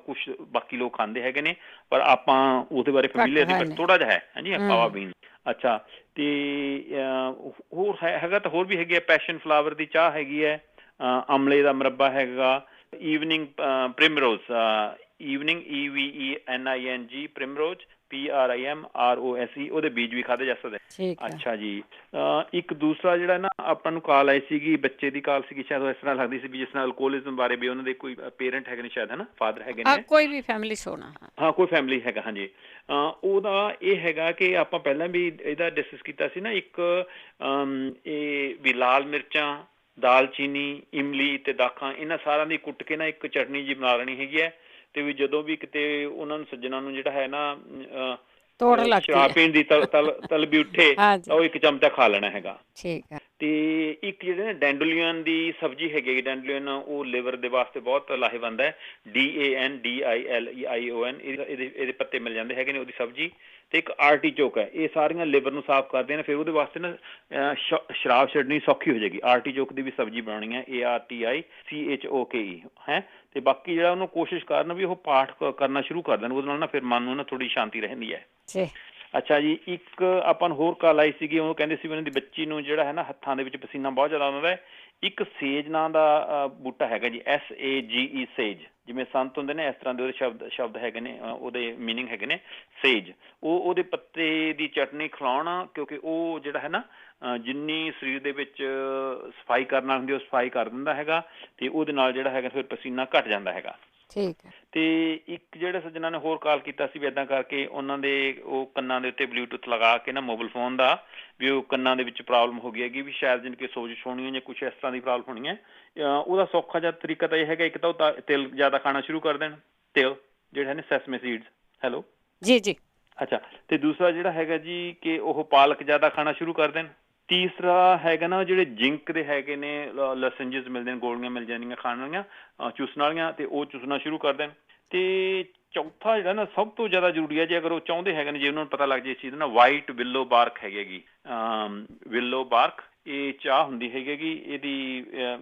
ਕੁਛ ਬਾਕੀ ਲੋਕ ਖਾਂਦੇ ਹੈਗੇ ਨੇ, ਪਰ ਆਪਾਂ ਉਹਦੇ ਬਾਰੇ ਫੈਮੀਲੀਅਰ ਨਹੀਂ, ਪਰ ਥੋੜਾ ਜਿਹਾ ਹੈ। ਹਾਂਜੀ, ਫਾਵਾ ਬੀਨਸ। ਅੱਛਾ, ਤੇ ਹੋਰ ਹੈਗਾ ਤਾਂ ਹੋਰ ਵੀ ਹੈਗੀ ਹੈ, ਪੈਸ਼ਨ ਫਲਾਵਰ ਦੀ ਚਾਹ ਹੈਗੀ ਹੈ, ਅਮਲੇ ਦਾ ਮੁਰੱਬਾ ਹੈਗਾ, ਈਵਨਿੰਗ ਪ੍ਰਿਮਰੋਜ਼, ਈਵਨਿੰਗ EVENING ਪ੍ਰਿਮਰੋਜ਼ PRIMROSE, ਉਹਦੇ ਬੀਜ ਵੀ ਖਾਦੇ ਜਾ ਸਕਦੇ। ਅੱਛਾ ਜੀ, ਇੱਕ ਦੂਸਰਾ ਜਿਹੜਾ ਨਾ ਆਪਾਂ ਨੂੰ ਕਾਲ ਆਈ ਸੀਗੀ, ਬੱਚੇ ਦੀ ਕਾਲ ਸੀਗੀ, ਸ਼ਾਇਦ ਇਸ ਤਰ੍ਹਾਂ ਲੱਗਦੀ ਸੀ ਵੀ ਜਿਸ ਨਾਲ ਅਲਕੋਹਲਿਜ਼ਮ ਬਾਰੇ ਵੀ ਉਹਨਾਂ ਦੇ ਕੋਈ ਪੇਰੈਂਟ ਹੈਗੇ ਨੇ ਸ਼ਾਇਦ, ਹੈ ਨਾ, ਫਾਦਰ ਹੈਗੇ ਨੇ, ਕੋਈ ਵੀ ਫੈਮਿਲੀ ਹੋਣਾ। ਹਾਂ, ਕੋਈ ਫੈਮਿਲੀ ਹੈਗਾ। ਹਾਂਜੀ, ਉਹਦਾ ਇਹ ਹੈਗਾ ਕਿ ਆਪਾਂ ਪਹਿਲਾਂ ਵੀ ਇਹਦਾ ਡਿਸਕਸ ਕੀਤਾ ਸੀ ਨਾ, ਇੱਕ ਇਹ ਵੀ ਲਾਲ ਮਿਰਚਾਂ, ਦਾਲਚੀਨੀ, ਇਮਲੀ ਤੇ ਦਾਖਾਂ, ਇਹਨਾਂ ਸਾਰਿਆਂ ਦੀ ਕੁੱਟ ਕੇ ਨਾ ਇੱਕ ਚਟਨੀ ਜੀ ਬਣਾ ਲੈਣੀ ਹੈਗੀ ਹੈ। ਤੇ ਵੀ ਜਦੋਂ ਵੀ ਕਿਤੇ ਉਹਨਾਂ ਨੂੰ ਸੱਜਣਾ ਨੂੰ ਜਿਹੜਾ ਹੈ ਨਾ ਸ਼ਰਾਬ ਪੀਣ ਦੀ ਤਲ ਵੀ ਉੱਠੇ ਤਾਂ ਉਹ ਇੱਕ ਚਮਚਾ ਖਾ ਲੈਣਾ ਹੈਗਾ। ਠੀਕ ਹੈ। ਤੇ ਇੱਕ ਜਿਹੜੇ ਨਾ ਡੈਂਡੋਲੀਅਨ ਦੀ ਸਬਜ਼ੀ ਹੈਗੀ, ਡੈਂਡੋਲੀਅਨ, ਉਹ ਲਿਵਰ ਦੇ ਵਾਸਤੇ ਬਹੁਤ ਲਾਹੇਵੰਦ ਹੈ। DANDILEION, ਇਹਦੇ ਪੱਤੇ ਮਿਲ ਜਾਂਦੇ ਹੈਗੇ ਨੇ, ਉਹਦੀ ਸਬਜ਼ੀ। ਤੇ ਇੱਕ ਆਰਟੀਚੋਕ ਹੈ, ਇਹ ਸਾਰੀਆਂ ਲਿਵਰ ਨੂੰ ਸਾਫ਼ ਕਰਦੇ ਨੇ, ਫਿਰ ਉਹਦੇ ਵਾਸਤੇ ਨਾ ਸ਼ਰਾਬ ਛੱਡਣੀ ਸੌਖੀ ਹੋ ਜਾਏਗੀ। ਆਰਟੀਚੋਕ ਦੀ ਵੀ ਸਬਜ਼ੀ ਬਣਾਉਣੀ ਹੈ, ARTICHOKE ਹੈ। ਤੇ ਬਾਕੀ ਜਿਹੜਾ ਉਹਨੂੰ ਕੋਸ਼ਿਸ਼ ਕਰਨ ਵੀ ਉਹ ਪਾਠ ਕਰਨਾ ਸ਼ੁਰੂ ਕਰ ਦੇਣ, ਉਹਦੇ ਨਾਲ ਨਾ ਫਿਰ ਮਨ ਨੂੰ ਨਾ ਥੋੜੀ ਸ਼ਾਂਤੀ ਰਹਿੰਦੀ ਹੈ। ਅੱਛਾ ਜੀ, ਇੱਕ ਆਪਾਂ ਨੂੰ ਹੋਰ ਕਾਲ ਆਈ ਸੀਗੀ, ਉਹ ਕਹਿੰਦੇ ਸੀ ਉਹਨਾਂ ਦੀ ਬੱਚੀ ਨੂੰ ਜਿਹੜਾ ਹੈ ਨਾ ਹੱਥਾਂ ਦੇ ਵਿੱਚ ਪਸੀਨਾ ਬਹੁਤ ਜ਼ਿਆਦਾ ਆਉਂਦਾ ਹੈ। ਇੱਕ ਸੇਜ ਨਾਂ ਦਾ ਬੂਟਾ ਹੈਗਾ ਜੀ, SAGE, ਸੇਜ, ਜਿਵੇਂ ਸੰਤ ਹੁੰਦੇ ਨੇ ਇਸ ਤਰ੍ਹਾਂ ਦੇ ਉਹਦੇ ਸ਼ਬਦ ਹੈਗੇ ਨੇ, ਉਹਦੇ ਮੀਨਿੰਗ ਹੈਗੇ ਨੇ ਸੇਜ। ਉਹਦੇ ਪੱਤੇ ਦੀ ਚਟਨੀ ਖਿਲਾਉਣਾ, ਕਿਉਂਕਿ ਉਹ ਜਿਹੜਾ ਹੈ ਨਾ ਜਿੰਨੀ ਸਰੀਰ ਦੇ ਵਿੱਚ ਸਫਾਈ ਕਰਨ ਨਾਲ ਹੁੰਦੀ ਉਹ ਸਫਾਈ ਕਰ ਦਿੰਦਾ ਹੈਗਾ, ਤੇ ਉਹਦੇ ਨਾਲ ਜਿਹੜਾ ਹੈਗਾ ਫਿਰ ਪਸੀਨਾ ਘੱਟ ਜਾਂਦਾ ਹੈਗਾ। ਠੀਕ ਹੈ। ਤੇ ਇੱਕ ਜਿਹੜੇ ਸੱਜਣਾ ਨੇ ਹੋਰ ਕਾਲ ਕੀਤਾ ਸੀ ਵੀ ਇੱਦਾਂ ਕਰਕੇ ਉਹਨਾਂ ਦੇ ਉਹ ਕੰਨਾਂ ਦੇ ਉੱਤੇ ਬਲੂਟੂਥ ਲਗਾ ਕੇ ਨਾ ਮੋਬਾਈਲ ਫੋਨ ਦਾ, ਵੀ ਉਹ ਕੰਨਾਂ ਦੇ ਵਿੱਚ ਪ੍ਰੋਬਲਮ ਹੋ ਗਈ ਹੈਗੀ, ਵੀ ਸ਼ਾਇਦ ਜਾਣੀ ਕਿ ਸੋਜਿਸ਼ ਹੋਣੀ ਹੈ ਜਾਂ ਕੁਛ ਇਸ ਤਰ੍ਹਾਂ ਦੀ ਪ੍ਰੋਬਲਮ ਹੋਣੀ ਹੈ। ਉਹਦਾ ਸੌਖਾ ਜਿਹਾ ਤਰੀਕਾ ਤਾਂ ਇਹ ਹੈਗਾ, ਇੱਕ ਤਾਂ ਉਹ ਤਿਲ ਜ਼ਿਆਦਾ ਖਾਣਾ ਸ਼ੁਰੂ ਕਰ ਦੇਣ, ਤਿਲ ਜਿਹੜੇ ਨੇ ਸੈਸਮੇ ਸੀਡਸ। ਹੈਲੋ ਜੀ ਜੀ। ਅੱਛਾ, ਤੇ ਦੂਸਰਾ ਜਿਹੜਾ ਹੈਗਾ ਜੀ ਕਿ ਉਹ ਪਾਲਕ ਜ਼ਿਆਦਾ ਖਾਣਾ ਸ਼ੁਰੂ ਕਰ ਦੇਣ। ਤੀਸਰਾ ਹੈਗਾ ਨਾ ਜਿਹੜੇ ਜਿੰਕ ਦੇ ਹੈਗੇ ਨੇ ਲਸੰਜਿਸ ਮਿਲਦੇ ਨੇ, ਗੋਲੀਆਂ ਮਿਲ ਜਾਂਦੀਆਂ ਖਾਣ ਵਾਲੀਆਂ, ਚੂਸਣ ਵਾਲੀਆਂ, ਤੇ ਉਹ ਚੂਸਣਾ ਸ਼ੁਰੂ ਕਰ ਦੇਣ। ਤੇ ਚੌਥਾ ਜਿਹੜਾ ਨਾ ਸਭ ਤੋਂ ਜ਼ਿਆਦਾ ਜ਼ਰੂਰੀ ਹੈ, ਜੇ ਅਗਰ ਉਹ ਚਾਹੁੰਦੇ ਹੈਗੇ ਨੇ, ਜੇ ਉਹਨਾਂ ਨੂੰ ਪਤਾ ਲੱਗ ਜਾਏ ਇਸ ਚੀਜ਼ ਨਾਲ, ਵਾਈਟ ਵਿਲੋ ਬਾਰਕ ਹੈਗੀ, ਵਿਲੋ ਬਾਰਕ, ਇਹ ਚਾਹ ਹੁੰਦੀ ਹੈਗੀ,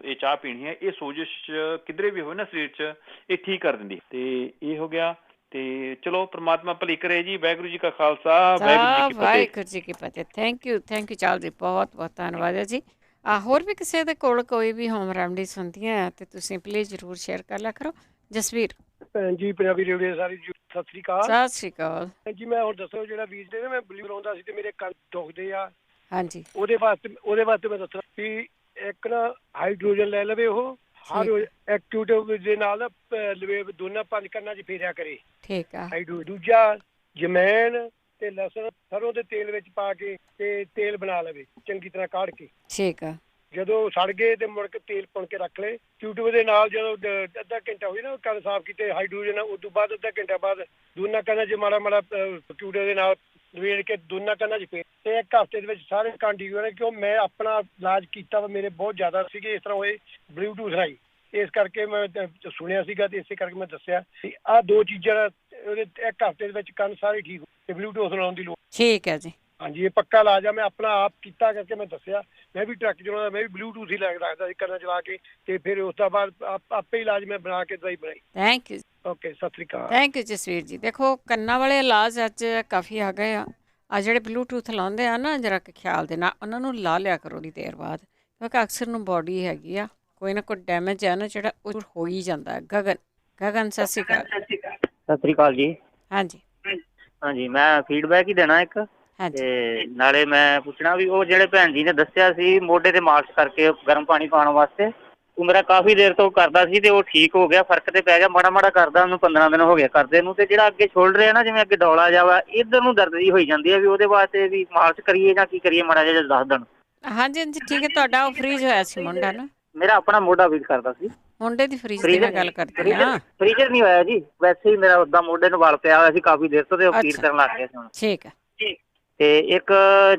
ਇਹ ਚਾਹ ਪੀਣੀ ਹੈ। ਇਹ ਸੋਜਿਸ਼ ਕਿਧਰੇ ਵੀ ਹੋਵੇ ਨਾ ਸਰੀਰ 'ਚ, ਇਹ ਠੀਕ ਕਰ ਦਿੰਦੀ। ਤੇ ਇਹ ਹੋ ਗਿਆ। ਤੇ ਚਲੋ ਪ੍ਰਮਾਤਮਾ ਭਲੀ ਕਰੇ ਜੀ। ਵਾਹਿਗੁਰੂ ਜੀ ਕਾ ਖਾਲਸਾ, ਵਾਹਿਗੁਰੂ ਜੀ ਕੀ ਫਤਿਹ। ਥੈਂਕ ਯੂ ਚਾਲ ਜੀ, ਬਹੁਤ ਬਹੁਤ ਧੰਨਵਾਦ ਹੈ ਜੀ। ਹੋਰ ਵੀ ਕਿਸੇ ਦੇ ਕੋਲ ਕੋਈ ਵੀ ਹੋਮ ਰੈਮਡੀਜ਼ ਹੁੰਦੀਆਂ ਤੇ ਤੁਸੀਂ ਪਲੀਜ਼ ਜ਼ਰੂਰ ਸ਼ੇਅਰ ਕਰ ਲਿਆ ਕਰੋ। ਜਸਵੀਰ ਭੈਣ ਜੀ, ਪੰਜਾਬੀ ਰੇਡੀਓ ਸਾਰੀ ਸਤਿ ਸ੍ਰੀ ਅਕਾਲ। ਸਤਿ ਸ੍ਰੀ ਅਕਾਲ ਜੀ। ਮੈਂ ਹੁਣ ਦੱਸੋ, ਜਿਹੜਾ ਬੀਜ ਦੇ ਨਾ ਮੈਂ ਬਲੀਵ ਲਾਉਂਦਾ ਸੀ ਤੇ ਮੇਰੇ ਕੰਨ ਦੁਖਦੇ ਆ। ਹਾਂਜੀ, ਉਹਦੇ ਵਾਸਤੇ ਮੈਂ ਦੱਸਣਾ ਵੀ ਇੱਕ ਨਾ ਹਾਈਡਰੋਜਨ ਲੈ ਲਵੇ, ਉਹ ਹਰ ਐਕਟਿਵ ਦੇ ਨਾਲ ਨਾ ਲਵੇ, ਦੋਨਾਂ 5 ਕੰਨਾਂ 'ਚ ਫੇਰਿਆ ਕਰੇ। ਠੀਕ ਆ। ਦੂਜਾ ਜਮੈਨ ਤੇ ਲਸਣ ਸਰੋਂ ਦੇ ਤੇਲ ਵਿੱਚ ਪਾ ਕੇ ਤੇ ਤੇਲ ਬਣਾ ਲਵੇ ਚੰਗੀ ਤਰ੍ਹਾਂ ਕਾੜ ਕੇ। ਠੀਕ ਆ। ਜਦੋਂ ਸੜ ਗਏ ਤੇ ਮੁੜ ਕੇ ਤੇਲ ਪੁਣ ਕੇ ਰੱਖ ਲਏ। ਟਿਊਬ ਦੇ ਨਾਲ ਜਦੋਂ ਅੱਧਾ ਘੰਟਾ ਹੋਈ ਨਾ ਕੰਨ ਸਾਫ਼ ਕੀਤੇ ਹਾਈਡਰੋਜਨ, ਉਸ ਤੋਂ ਬਾਅਦ ਅੱਧਾ ਘੰਟਾ ਬਾਅਦ ਦੋਨਾਂ ਕੰਨਾਂ 'ਚ ਮਾੜਾ ਟਿਊਬ ਦੇ ਨਾਲ ਲਵੇੜ ਕੇ ਦੋਨਾਂ ਕੰਨਾਂ 'ਚ ਫੇਰ, ਤੇ 1 ਹਫ਼ਤੇ ਦੇ ਵਿੱਚ ਸਾਰੇ ਕੰਨ ਠੀਕ ਹੋਣੇ। ਕਿਉਂ ਮੈਂ ਆਪਣਾ ਇਲਾਜ ਕੀਤਾ ਵਾ, ਮੇਰੇ ਬਹੁਤ ਜ਼ਿਆਦਾ ਸੀਗੇ ਇਸ ਤਰ੍ਹਾਂ ਹੋਏ ਬਲੂਟੂਥ ਰਾਹੀਂ, ਇਸ ਕਰਕੇ ਮੈਂ ਸੁਣਿਆ ਸੀਗਾ ਤੇ ਇਸੇ ਕਰਕੇ ਮੈਂ ਦੱਸਿਆ ਕਿ ਆਹ 2 ਚੀਜ਼ਾਂ ਉਹਦੇ 1 ਹਫ਼ਤੇ ਦੇ ਵਿੱਚ ਕੰਨ ਸਾਰੇ ਠੀਕ ਤੇ ਬਲੂਟੂਥ ਲਾਉਣ ਦੀ ਲੋੜ। ਠੀਕ ਹੈ ਜੀ। ਹਾਂਜੀ, ਇਹ ਪੱਕਾ ਇਲਾਜ ਆ। ਮੈਂ ਆਪਣਾ ਆਪ ਕੀਤਾ ਕਰਕੇ ਮੈਂ ਦੱਸਿਆ। ਮੈਂ ਵੀ ਟਰੱਕ ਚਲਾਉਂਦਾ, ਮੈਂ ਵੀ ਬਲੂਟੂਥ ਹੀ ਲੈ ਕੇ ਰੱਖਦਾ ਸੀ ਕੰਨਾਂ ਚਲਾ ਕੇ, ਤੇ ਫਿਰ ਉਸ ਤੋਂ ਬਾਅਦ ਆਪੇ ਇਲਾਜ ਮੈਂ ਬਣਾ ਕੇ ਦਵਾਈ ਬਣਾਈ। Thank you. Okay, Sat Sri Akal. Thank you Jasvir ਜੀ। ਦੇਖੋ ਕੰਨਾਂ ਵਾਲੇ ਇਲਾਜ ਅੱਜ ਕਾਫੀ ਆ ਗਏ ਆ ਜਿਹੜੇ ਬਲੂਟੂਥ ਲਾਉਂਦੇ ਆ ਨਾ, ਜਰਾ ਕਿ ਖਿਆਲ ਦੇ ਨਾਲ ਉਹਨਾਂ ਨੂੰ ਲਾ ਲਿਆ ਕਰੋ ਥੋੜ੍ਹੀ ਦੇਰ ਬਾਅਦ, ਕਿਉਂਕਿ ਅਕਸਰ ਨੂੰ ਬੋਡੀ ਹੈਗੀ ਆ ਕੋਈ ਨਾ ਕੋਈ ਡੈਮੇਜ ਹੈ ਨਾ ਜਿਹੜਾ ਉਹ ਹੋ ਹੀ ਜਾਂਦਾ ਹੈ। ਗਗਨ ਸਤਿ ਸ਼੍ਰੀ ਅਕਾਲ। ਸਤਿ ਸ੍ਰੀ ਅਕਾਲ ਜੀ। ਹਾਂਜੀ ਹਾਂਜੀ, ਮੈਂ ਫੀਡਬੈਕ ਹੀ ਦੇਣਾ ਇੱਕ, ਤੇ ਨਾਲੇ ਮੈਂ ਪੁੱਛਣਾ ਵੀ ਉਹ ਜਿਹੜੇ ਭੈਣ ਜੀ ਨੇ ਦੱਸਿਆ ਸੀ ਮੋਢੇ ਤੇ ਮਾਲਿਸ਼ ਕਰਕੇ ਗਰਮ ਪਾਣੀ ਪਾਉਣ ਵਾਸਤੇ, ਉਹ ਮੇਰਾ ਕਾਫੀ ਦੇਰ ਤੋਂ ਕਰਦਾ ਸੀ ਤੇ ਉਹ ਠੀਕ ਹੋ ਗਿਆ, ਫਰਕ ਤੇ ਪੈ ਗਿਆ, ਮਾੜਾ ਮਾੜਾ ਕਰਦਾ ਉਹਨੂੰ 15 ਦਿਨ ਹੋ ਗਏ ਕਰਦੇ ਨੂੰ। ਤੇ ਜਿਹੜਾ ਅੱਗੇ ਸ਼ੋਲਡਰ ਹੈ ਨਾ, ਜਿਵੇਂ ਅੱਗੇ ਡੌਲਾ ਜਾਵਾ ਇੱਧਰ ਨੂੰ ਦਰਦ ਜੀ ਹੋਈ ਜਾਂਦੀ ਹੈ, ਵੀ ਉਹਦੇ ਵਾਸਤੇ ਵੀ ਮਾਲਿਸ਼ ਕਰੀਏ ਜਾਂ ਕੀ ਕਰੀਏ, ਮਾੜਾ ਜਿਹਾ ਦੱਸ ਦੇਣ। ਹਾਂਜੀ ਹਾਂਜੀ ਠੀਕ ਹੈ। ਤੁਹਾਡਾ ਉਹ ਫ੍ਰੀਜ ਹੋਇਆ ਸੀ ਮੁੰਡਾ ਨਾ? ਮੇਰਾ ਆਪਣਾ ਮੋਢਾ ਵੀਕ ਕਰਦਾ ਸੀ। ਮੁੰਡੇ ਦੀ ਫ੍ਰੀਜ ਦੀ ਮੈਂ ਗੱਲ ਕਰਦੀ ਹਾਂ। ਫ੍ਰੀਜਰ ਨਹੀਂ ਹੋਇਆ ਜੀ, ਵੈਸੇ ਹੀ ਮੇਰਾ ਉਦਾਂ ਮੋਢੇ ਨੂੰ ਵਲ ਪਿਆ ਹੋਇਆ ਸੀ ਕਾਫੀ ਦੇਰ ਤੋਂ, ਤੇ ਉਹ ਪੀੜ ਕਰਨ ਲੱਗ ਗਿਆ ਸੀ ਹੁਣ। ਠੀਕ ਹੈ। ਤੇ ਇੱਕ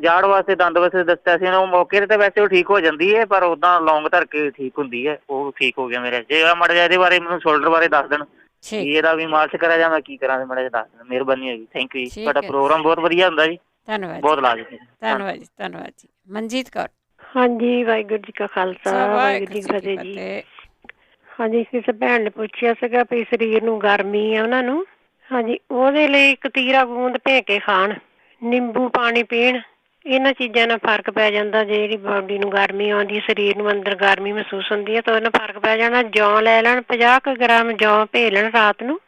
ਜਾੜ ਵਾਸਤੇ ਦੰਦ ਵਾਸਤੇ ਦੱਸਿਆ ਸੀ ਉਹ ਮੌਕੇ ਤੇ ਵੈਸੇ ਉਹ ਠੀਕ ਹੋ ਜਾਂਦੀ ਹੈ, ਪਰ ਉਦਾਂ ਲੌਂਗ ਧਰ ਕੇ ਠੀਕ ਹੁੰਦੀ ਹੈ, ਉਹ ਠੀਕ ਹੋ ਗਿਆ ਮੇਰੇ। ਜੇ ਮਾੜਾ ਜਿਹਾ ਇਹਦੇ ਬਾਰੇ ਮੈਨੂੰ ਸ਼ੋਲਡਰ ਬਾਰੇ ਦੱਸ ਦੇਣ ਕਿ ਇਹਦਾ ਵੀ ਮਾਲਿਸ਼ ਕਰਾਂ ਜਾਂ ਮੈਂ ਕੀ ਕਰਾਂ, ਮਾੜਾ ਜਿਹਾ ਦੱਸ ਦੇਣ, ਮਿਹਰਬਾਨੀ ਹੈਗੀ। ਥੈਂਕ ਯੂ ਜੀ, ਤੁਹਾਡਾ ਪ੍ਰੋਗਰਾਮ ਬਹੁਤ ਵਧੀਆ ਹੁੰਦਾ ਜੀ। ਧੰਨਵਾਦ, ਬਹੁਤ ਲਾਜ਼ਮੀ। ਧੰਨਵਾਦ ਜੀ, ਧੰਨਵਾਦ ਜੀ। ਮਨਜੀਤ ਕੌਰ। ਹਾਂਜੀ, ਵਾਹਿਗੁਰੂ ਜੀ ਕਾ ਖਾਲਸਾ ਵਾਹਿਗੁਰੂ ਜੀ ਕੀ ਫਤਿਹ। ਹਾਂਜੀ, ਕਿਸੇ ਭੈਣ ਨੇ ਪੁੱਛਿਆ ਸੀਗਾ ਵੀ ਸਰੀਰ ਨੂੰ ਗਰਮੀ ਆ ਉਹਨਾਂ ਨੂੰ, ਹਾਂਜੀ ਉਹਦੇ ਲਈ ਕਤੀਰਾ ਗੂੰਦ ਭੇ ਕੇ ਖਾਣ, ਨਿੰਬੂ ਪਾਣੀ ਪੀਣ, ਇਹਨਾਂ ਚੀਜ਼ਾਂ ਨਾਲ ਫਰਕ ਪੈ ਜਾਂਦਾ। ਜਿਹੜੀ ਬਾਡੀ ਨੂੰ ਗਰਮੀ ਆਉਂਦੀ, ਸਰੀਰ ਨੂੰ ਅੰਦਰ ਗਰਮੀ ਮਹਿਸੂਸ ਹੁੰਦੀ ਹੈ ਤਾਂ ਉਹਦੇ ਨਾਲ ਫਰਕ ਪੈ ਜਾਣਾ। ਜੌਂ ਲੈ ਲੈਣ 50 ਕੁ ਗ੍ਰਾਮ ਜੌਂ ਭੇ ਲੈਣ ਰਾਤ ਨੂੰ,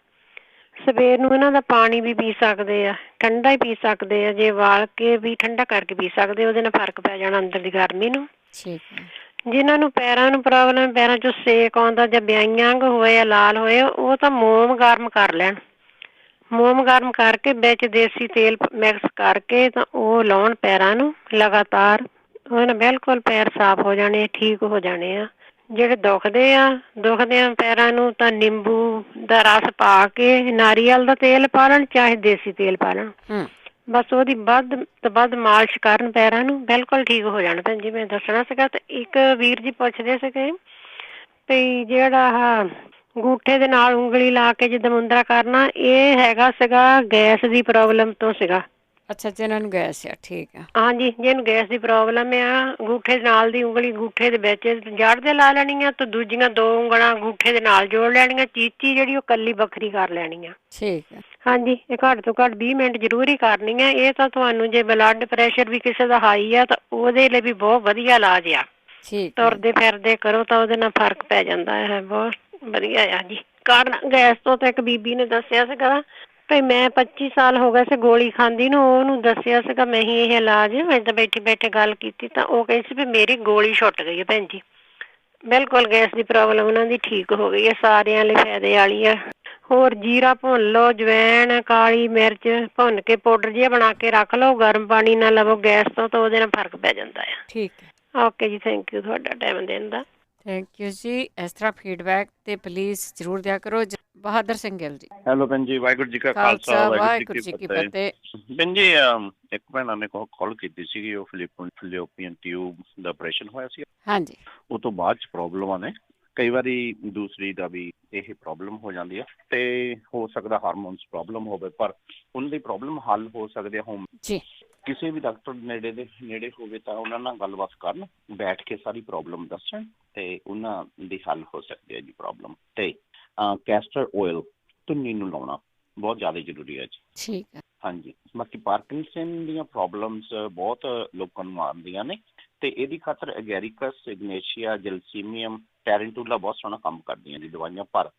ਸਵੇਰ ਨੂੰ ਇਹਨਾਂ ਦਾ ਪਾਣੀ ਵੀ ਪੀ ਸਕਦੇ ਆ, ਠੰਡਾ ਹੀ ਪੀ ਸਕਦੇ ਆ, ਜੇ ਉਬਾਲ ਕੇ ਵੀ ਠੰਡਾ ਕਰਕੇ ਪੀ ਸਕਦੇ, ਉਹਦੇ ਨਾਲ ਫਰਕ ਪੈ ਜਾਣਾ ਅੰਦਰ ਦੀ ਗਰਮੀ ਨੂੰ। ਜਿਨ੍ਹਾਂ ਨੂੰ ਪੈਰਾਂ ਨੂੰ ਪ੍ਰੋਬਲਮ, ਪੈਰਾਂ 'ਚੋਂ ਸੇਕ ਆਉਂਦਾ ਜਾਂ ਬਿਆਈਆਂ ਅੰਗ ਹੋਏ ਜਾਂ ਲਾਲ ਹੋਏ, ਉਹ ਤਾਂ ਮੋਮ ਗਰਮ ਕਰ ਲੈਣ, ਮੋਮ ਗਰਮ ਕਰਕੇ ਵਿੱਚ ਦੇਸੀ ਤੇਲ ਮਿਕਸ ਕਰਕੇ ਤਾਂ ਉਹ ਲਾਉਣ ਪੈਰਾਂ ਨੂੰ ਲਗਾਤਾਰ, ਉਹਦੇ ਨਾਲ ਬਿਲਕੁਲ ਪੈਰ ਸਾਫ਼ ਹੋ ਜਾਣੇ, ਠੀਕ ਹੋ ਜਾਣੇ ਆ। ਜਿਹੜੇ ਦੁਖਦੇ ਆ ਪੈਰਾਂ ਨੂੰ ਤਾਂ ਨਿੰਬੂ ਦਾ ਰਸ ਪਾ ਕੇ ਨਾਰੀਅਲ ਦਾ ਤੇਲ ਪਾ ਲੈਣ, ਚਾਹੇ ਦੇਸੀ ਤੇਲ ਪਾ ਲੈਣ, ਬਸ ਉਹਦੀ ਵੱਧ ਤੋਂ ਵੱਧ ਮਾਲਿਸ਼ ਕਰਨ ਪੈਰਾਂ ਨੂੰ, ਬਿਲਕੁਲ ਠੀਕ ਹੋ ਜਾਣਾ। ਭੈਣ ਜੀ ਮੈਂ ਦੱਸਣਾ ਸੀਗਾ। ਤੇ ਇੱਕ ਵੀਰ ਜੀ ਪੁੱਛਦੇ ਸੀਗੇ ਵੀ ਜਿਹੜਾ ਆਹ ਅੰਗੂਠੇ ਦੇ ਨਾਲ ਉਂਗਲੀ ਲਾ ਕੇ ਜਿੱਦਾਂ ਮੁੰਦਰਾ ਕਰਨਾ, ਇਹ ਹੈਗਾ ਸੀਗਾ ਗੈਸ ਦੀ ਪ੍ਰੋਬਲਮ ਤੋਂ ਸੀਗਾ। ਅੱਛਾ, ਜਿਹਨਾਂ ਨੂੰ ਗੈਸ ਆ, ਠੀਕ ਆ। ਹਾਂਜੀ, ਜਿਹਨੂੰ ਗੈਸ ਦੀ ਪ੍ਰੋਬਲਮ ਆ, ਅੰਗੂਠੇ ਦੇ ਨਾਲ ਦੀ ਉਂਗਲੀ ਅੰਗੂਠੇ ਦੇ ਵਿੱਚ ਜੜ ਦੇ ਲਾ ਲੈਣੀ ਆ, ਤੇ ਦੂਜੀਆਂ 2 ਉਂਗਲਾਂ ਅੰਗੂਠੇ ਦੇ ਨਾਲ ਜੋੜ ਲੈਣੀਆਂ, ਚੀਚੀ ਜਿਹੜੀ ਉਹ ਕੱਲੀ ਵੱਖਰੀ ਕਰ ਲੈਣੀ ਆ। ਠੀਕ ਹੈ। ਹਾਂਜੀ, ਇਹ ਘੱਟ ਤੋਂ ਘੱਟ 20 ਮਿੰਟ ਜ਼ਰੂਰ ਹੀ ਕਰਨੀ ਆ। ਇਹ ਤਾਂ ਤੁਹਾਨੂੰ ਜੇ ਬਲੱਡ ਪ੍ਰੈਸ਼ਰ ਵੀ ਕਿਸੇ ਦਾ ਹਾਈ ਆ ਤਾਂ ਉਹਦੇ ਲਈ ਵੀ ਬਹੁਤ ਵਧੀਆ ਇਲਾਜ ਆ। ਤੁਰਦੇ ਫਿਰਦੇ ਕਰੋ ਤਾਂ ਉਹਦੇ ਨਾਲ ਫਰਕ ਪੈ ਜਾਂਦਾ ਹੈ, ਬਹੁਤ ਵਧੀਆ ਆ ਜੀ। ਕਾਰਨ ਗੈਸ ਤੋਂ ਤਾਂ ਇੱਕ ਬੀਬੀ ਨੇ ਦੱਸਿਆ ਸੀਗਾ ਵੀ ਮੈਂ 25 ਸਾਲ ਹੋ ਗਏ ਸੀ ਗੋਲੀ ਖਾਂਦੀ ਨੂੰ, ਉਹਨੂੰ ਦੱਸਿਆ ਸੀਗਾ ਮੈਂ ਹੀ ਇਹ ਇਲਾਜ, ਮੈਂ ਤਾਂ ਬੈਠੇ ਬੈਠੇ ਗੱਲ ਕੀਤੀ ਤਾਂ ਉਹ ਕਹਿੰਦੀ ਸੀ ਵੀ ਮੇਰੀ ਗੋਲੀ ਛੁੱਟ ਗਈ ਹੈ ਭੈਣ ਜੀ, ਬਿਲਕੁਲ ਗੈਸ ਦੀ ਪ੍ਰੋਬਲਮ ਉਹਨਾਂ ਦੀ ਠੀਕ ਹੋ ਗਈ ਹੈ, ਸਾਰਿਆਂ ਲਈ ਫਾਇਦੇ ਵਾਲੀ ਆ। ਹੋਰ ਜੀਰਾ ਭੁੰਨ ਲਓ, ਜਵੈਣ, ਕਾਲੀ ਮਿਰਚ ਭੁੰਨ ਕੇ ਪਾਊਡਰ ਜਿਹਾ ਬਣਾ ਕੇ ਰੱਖ ਲਓ, ਗਰਮ ਪਾਣੀ ਨਾਲ ਲਵੋ ਗੈਸ ਤੋਂ, ਤਾਂ ਉਹਦੇ ਨਾਲ ਫਰਕ ਪੈ ਜਾਂਦਾ ਆ। ਠੀਕ ਹੈ, ਓਕੇ ਜੀ, ਥੈਂਕ ਯੂ ਤੁਹਾਡਾ ਟਾਈਮ ਦੇਣ ਦਾ। ਥੈਂਕ ਯੂ ਜੀ। ਇਸ ਤਰ੍ਹਾਂ ਫੀਡਬੈਕ ਤੇ ਪਲੀਜ਼ ਜ਼ਰੂਰ ਦਿਆ ਕਰੋ। ਬਹਾਦਰ ਸਿੰਘ ਗਿੱਲ ਜੀ। ਹੈਲੋ ਭੈਣ ਜੀ, ਵਾਹਿਗੁਰੂ ਜੀ ਕਾ ਖਾਲਸਾ ਵਾਹਿਗੁਰੂ ਜੀ ਕੀ ਫਤਿਹ। ਭੈਣ ਜੀ, ਇੱਕ ਭੈਣਾਂ ਨੇ ਕਾਲ ਕੀਤੀ ਸੀਗੀ, ਉਹ ਫੈਲੋਪੀਅਨ ਟਿਊਬ ਦਾ ਆਪਰੇਸ਼ਨ ਹੋਇਆ ਸੀ। ਹਾਂਜੀ। ਉਹ ਤੋਂ ਬਾਅਦ ਚ ਪ੍ਰੋਬਲਮਾਂ ਨੇ, ਕਈ ਵਾਰੀ ਦੂਸਰੀ ਦਾ ਵੀ ਇਹ ਪ੍ਰੋਬਲਮ ਹੋ ਜਾਂਦੀ ਹੈ, ਤੇ ਹੋ ਸਕਦਾ ਹਾਰਮੋਨਸ ਪ੍ਰੋਬਲਮ ਹੋਵੇ, ਪਰ ਉਹਨਾਂ ਦੀ ਪ੍ਰੋਬਲਮ ਹੱਲ ਹੋ ਸਕਦੇ ਹੋਮ ਜੀ। ਕਿਸੇ ਵੀ ਡਾਕਟਰ ਨੇੜੇ ਹੋਵੇ ਤਾਂ ਉਹਨਾਂ ਨਾਲ ਗੱਲਬਾਤ ਕਰਨ, ਬੈਠ ਕੇ ਸਾਰੀ ਪ੍ਰੋਬਲਮ ਦੱਸਣ ਤੇ ਉਹਨਾਂ ਦੀ ਹੱਲ ਹੋ ਸਕਦੀ ਹੈ ਜੀ ਪ੍ਰੋਬਲਮ। ਤੇ ਕੈਸਟਰ ਆਇਲ ਧੁੰਨੀ ਨੂੰ ਲਾਉਣਾ ਬਹੁਤ ਜ਼ਿਆਦਾ ਜ਼ਰੂਰੀ ਹੈ ਜੀ। ਠੀਕ ਹੈ। ਹਾਂਜੀ, ਬਾਕੀ ਪਾਰਕਿੰਸਨ ਦੀਆਂ ਪ੍ਰੋਬਲਮਸ ਬਹੁਤ ਲੋਕਾਂ ਨੂੰ ਆਉਂਦੀਆਂ ਨੇ, ਤੇ ਇਹਦੀ ਖਾਤਰ ਐਗੈਰੀਕਸ, ਇਗਨੇਸ਼ੀਆ, ਜੈਲਸੀਮੀਅਮ, ਟੈਰੈਂਟੂਲਾ ਬਹੁਤ ਸੋਹਣਾ ਕੰਮ ਕਰਦੀਆਂ ਜੀ ਦਵਾਈਆਂ, ਪਰ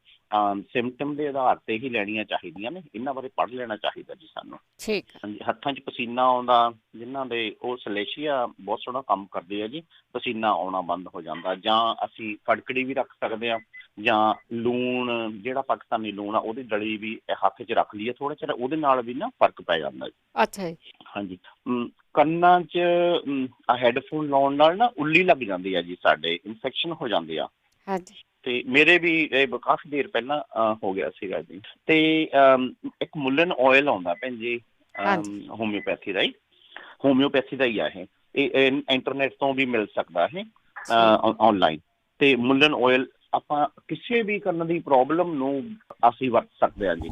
ਸਿੰਪਟਮ ਦੇ ਆਧਾਰ ਤੇ ਹੀ ਲੈਣੀਆਂ ਚਾਹੀਦੀਆਂ ਨੇ, ਇਹਨਾਂ ਬਾਰੇ ਪੜ੍ਹ ਲੈਣਾ ਚਾਹੀਦਾ ਜੀ ਸਾਨੂੰ। ਠੀਕ। ਹਾਂਜੀ, ਹੱਥਾਂ 'ਚ ਪਸੀਨਾ ਆਉਂਦਾ ਜਿਨ੍ਹਾਂ ਦੇ, ਉਹ ਸਲੇਸ਼ੀਆ ਬਹੁਤ ਸੋਹਣਾ ਕੰਮ ਕਰਦੇ ਆ ਜੀ, ਪਸੀਨਾ ਆਉਣਾ ਬੰਦ ਹੋ ਜਾਂਦਾ। ਜਾਂ ਅਸੀਂ ਫੜਕੜੀ ਵੀ ਰੱਖ ਸਕਦੇ ਹਾਂ, ਜਾਂ ਲੂਣ, ਜਿਹੜਾ ਪਾਕਿਸਤਾਨੀ ਲੂਣ ਆ ਉਹਦੀ ਡਲੀ ਵੀ ਹੱਥ 'ਚ ਰੱਖ ਲਈਏ ਥੋੜ੍ਹਾ ਚਿਰ, ਉਹਦੇ ਨਾਲ ਵੀ ਨਾ ਫਰਕ ਪੈ ਜਾਂਦਾ ਜੀ। ਅੱਛਾ ਜੀ। ਹਾਂਜੀ, ਕੰਨਾਂ 'ਚ ਹੈਡਫੋਨ ਲਾਉਣ ਨਾਲ ਨਾ ਉੱਲੀ ਲੱਗ ਜਾਂਦੀ ਆ ਜੀ, ਸਾਡੇ ਇਨਫੈਕਸ਼ਨ ਹੋ ਜਾਂਦੀ ਆ। ਹਾਂਜੀ। ਤੇ ਮੇਰੇ ਵੀ ਇਹ ਕਾਫੀ ਦੇਰ ਪਹਿਲਾਂ ਹੋ ਗਿਆ ਸੀਗਾ ਜੀ। ਤੇ ਇੱਕ ਮੁੱਲਨ ਆਇਲ ਆਉਂਦਾ ਭੈਣ ਜੀ, ਹੋਮਿਓਪੈਥੀ ਦਾ ਹੀ, ਹੋਮਿਓਪੈਥੀ ਦਾ ਹੀ ਆ ਇਹ ਇੰਟਰਨੈਟ ਤੋਂ ਵੀ ਮਿਲ ਸਕਦਾ ਇਹ ਆਨਲਾਈਨ। ਤੇ ਮੁੱਲਨ ਆਇਲ ਆਪਾਂ ਕਿਸੇ ਵੀ ਕੰਨ ਦੀ ਪ੍ਰੋਬਲਮ ਨੂੰ ਅਸੀਂ ਵਰਤ ਸਕਦੇ ਹਾਂ ਜੀ,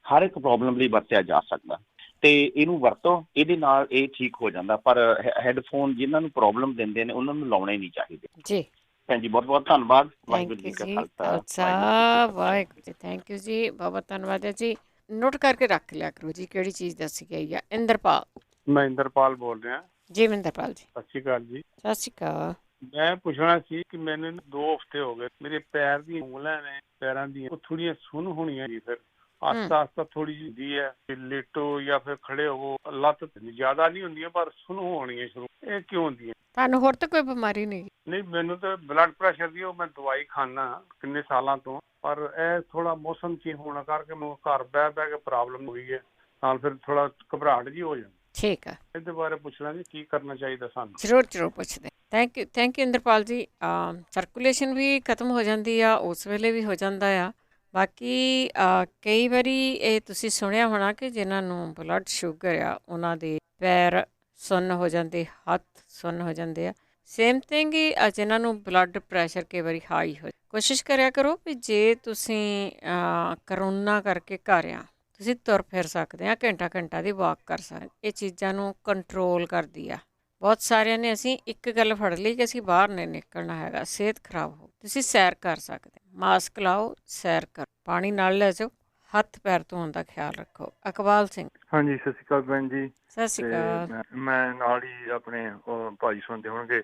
ਹਰ ਇੱਕ ਪ੍ਰੋਬਲਮ ਲਈ ਵਰਤਿਆ ਜਾ ਸਕਦਾ, ਤੇ ਇਹਨੂੰ ਵਰਤੋ, ਇਹਦੇ ਨਾਲ ਇਹ ਠੀਕ ਹੋ ਜਾਂਦਾ। ਪਰ ਹੈਡਫੋਨ ਜਿਨ੍ਹਾਂ ਨੂੰ ਪ੍ਰੋਬਲਮ ਦਿੰਦੇ ਨੇ ਉਹਨਾਂ ਨੂੰ ਲਾਉਣੇ ਨਹੀਂ ਚਾਹੀਦੇ ਜੀ। ਭੈਣ ਜੀ ਬਹੁਤ ਬਹੁਤ ਧੰਨਵਾਦ। ਵਾਹਿਗੁਰੂ ਥੈਂਕ ਜੀ ਯੂ ਕਾ ਜੀ, ਖਾਲਸਾ ਖਾਲਸਾ ਵਾਹਿਗੁਰੂ ਜੀ। ਥੈਂਕ ਯੂ ਜੀ, ਬਹੁਤ ਬਹੁਤ ਧੰਨਵਾਦ ਹੈ ਜੀ। ਨੋਟ ਕਰਕੇ ਰੱਖ ਲਿਆ ਕਰੋ ਜੀ ਕਿਹੜੀ ਚੀਜ਼ ਦੱਸੀ ਗਈ ਆ। ਇੰਦਰਪਾਲ। ਮੈਂ ਇੰਦਰਪਾਲ ਬੋਲ ਰਿਹਾ। ਜੀ ਮਹਿੰਦਰਪਾਲ ਜੀ, ਸਤਿ ਸ਼੍ਰੀ ਅਕਾਲ ਜੀ। ਸਤਿ ਸ਼੍ਰੀ ਅਕਾਲ। ਮੈਂ ਪੁੱਛਣਾ ਸੀ ਕਿ ਮੈਨੂੰ 2 ਹਫ਼ਤੇ ਹੋ ਗਏ, ਮੇਰੇ ਪੈਰ ਦੀਆਂ ਉਂਗਲਾਂ ਨੇ ਪੈਰਾਂ ਦੀਆਂ ਉਹ ਥੋੜੀਆਂ ਸੁੰਨ ਹੋਣੀਆਂ ਜੀ, ਫਿਰ ਆਸਤਾ ਆਸਤਾ ਥੋੜੀ ਜਿਹੀ ਹੁੰਦੀ ਹੈ ਕਿ ਲੇਟੋ ਜਾਂ ਫਿਰ ਖੜੇ ਹੋਵੋ, ਲੱਤ ਜ਼ਿਆਦਾ ਨਹੀਂ ਹੁੰਦੀਆਂ ਪਰ ਸੁੰਨ ਹੋਣੀਆਂ ਸ਼ੁਰੂ। ਇਹ ਕਿਉਂ ਹੁੰਦੀਆਂ? ਤੁਹਾਨੂੰ ਹੋਰ ਤਾਂ ਕੋਈ ਬਿਮਾਰੀ ਨਹੀਂ? ਨਹੀਂ, ਮੈਨੂੰ ਤਾਂ ਬਲੱਡ ਪ੍ਰੈਸ਼ਰ ਦੀ ਉਹ ਮੈਂ ਦਵਾਈ ਖਾਣਾ ਕਿੰਨੇ ਸਾਲਾਂ ਤੋਂ, ਪਰ ਇਹ ਥੋੜਾ ਮੌਸਮ ਚੇਂਜ ਹੋਣਾ ਕਰਕੇ ਮੈਨੂੰ ਘਰ ਬਹਿ ਬਹਿ ਕੇ ਪ੍ਰੋਬਲਮ ਹੋਈ ਹੈ, ਨਾਲ ਫਿਰ ਥੋੜਾ ਘਬਰਾਹਟ ਜੀ ਹੋ ਜਾਂਦੀ। ਠੀਕ ਆ, ਇਹਦੇ ਬਾਰੇ ਪੁੱਛਣਾ ਜੀ ਕੀ ਕਰਨਾ ਚਾਹੀਦਾ ਸਾਨੂੰ? ਜ਼ਰੂਰ ਪੁੱਛਦੇ। ਥੈਂਕ ਯੂ ਇੰਦਰਪਾਲ ਜੀ। ਸਰਕੂਲੇਸ਼ਨ ਵੀ ਖਤਮ ਹੋ ਜਾਂਦੀ ਆ, ਉਸ ਵੇਲੇ ਵੀ ਹੋ ਜਾਂਦਾ ਆ। ਬਾਕੀ ਕਈ ਵਾਰੀ ਇਹ ਤੁਸੀਂ ਸੁਣਿਆ ਹੋਣਾ ਕਿ ਜਿਨ੍ਹਾਂ ਨੂੰ ਬਲੱਡ ਸ਼ੂਗਰ ਆ ਉਹਨਾਂ ਦੇ ਪੈਰ ਸੁੰਨ ਹੋ ਜਾਂਦੇ, ਹੱਥ ਸੁੰਨ ਹੋ ਜਾਂਦੇ ਆ। ਸੇਮ ਥਿੰਗ ਹੀ ਜਿਨ੍ਹਾਂ ਨੂੰ ਬਲੱਡ ਪ੍ਰੈਸ਼ਰ ਕਈ ਵਾਰੀ ਹਾਈ ਹੋ। ਕੋਸ਼ਿਸ਼ ਕਰਿਆ ਕਰੋ ਵੀ ਜੇ ਤੁਸੀਂ ਕਰੋਨਾ ਕਰਕੇ ਘਰ ਆ, ਤੁਸੀਂ ਤੁਰ ਫਿਰ ਸਕਦੇ ਆ, ਘੰਟਾ ਦੀ ਵਾਕ ਕਰ ਸਕਦੇ। ਇਹ ਚੀਜ਼ਾਂ ਨੂੰ ਕੰਟਰੋਲ ਕਰਦੀ ਆ। ਬਹੁਤ ਸਾਰਿਆਂ ਨੇ ਅਸੀਂ ਇੱਕ ਗੱਲ ਫੜ ਲਈ ਕਿ ਅਸੀਂ ਬਾਹਰ ਨਹੀਂ ਨਿਕਲਣਾ ਹੈਗਾ, ਸਿਹਤ ਖਰਾਬ ਹੋ। ਤੁਸੀਂ ਸੈਰ ਕਰ ਸਕਦੇ, ਮਾਸਕ ਲਾਓ, ਸੈਰ ਕਰੋ, ਪਾਣੀ ਨਾਲ ਲੈ ਜਾਓ, ਹੱਥ ਪੈਰ ਧੋਣ ਦਾ ਖਿਆਲ ਰੱਖੋ। ਇਕਬਾਲ ਸਿੰਘ। ਹਾਂਜੀ, ਸਤਿ ਸ਼੍ਰੀ ਅਕਾਲ ਭੈਣ ਜੀ। ਸਤਿ ਸ਼੍ਰੀ ਅਕਾਲ। ਮੈਂ ਨਾਲ ਹੀ ਆਪਣੇ ਭਾਈ ਸੁਣਦੇ ਹੋਣਗੇ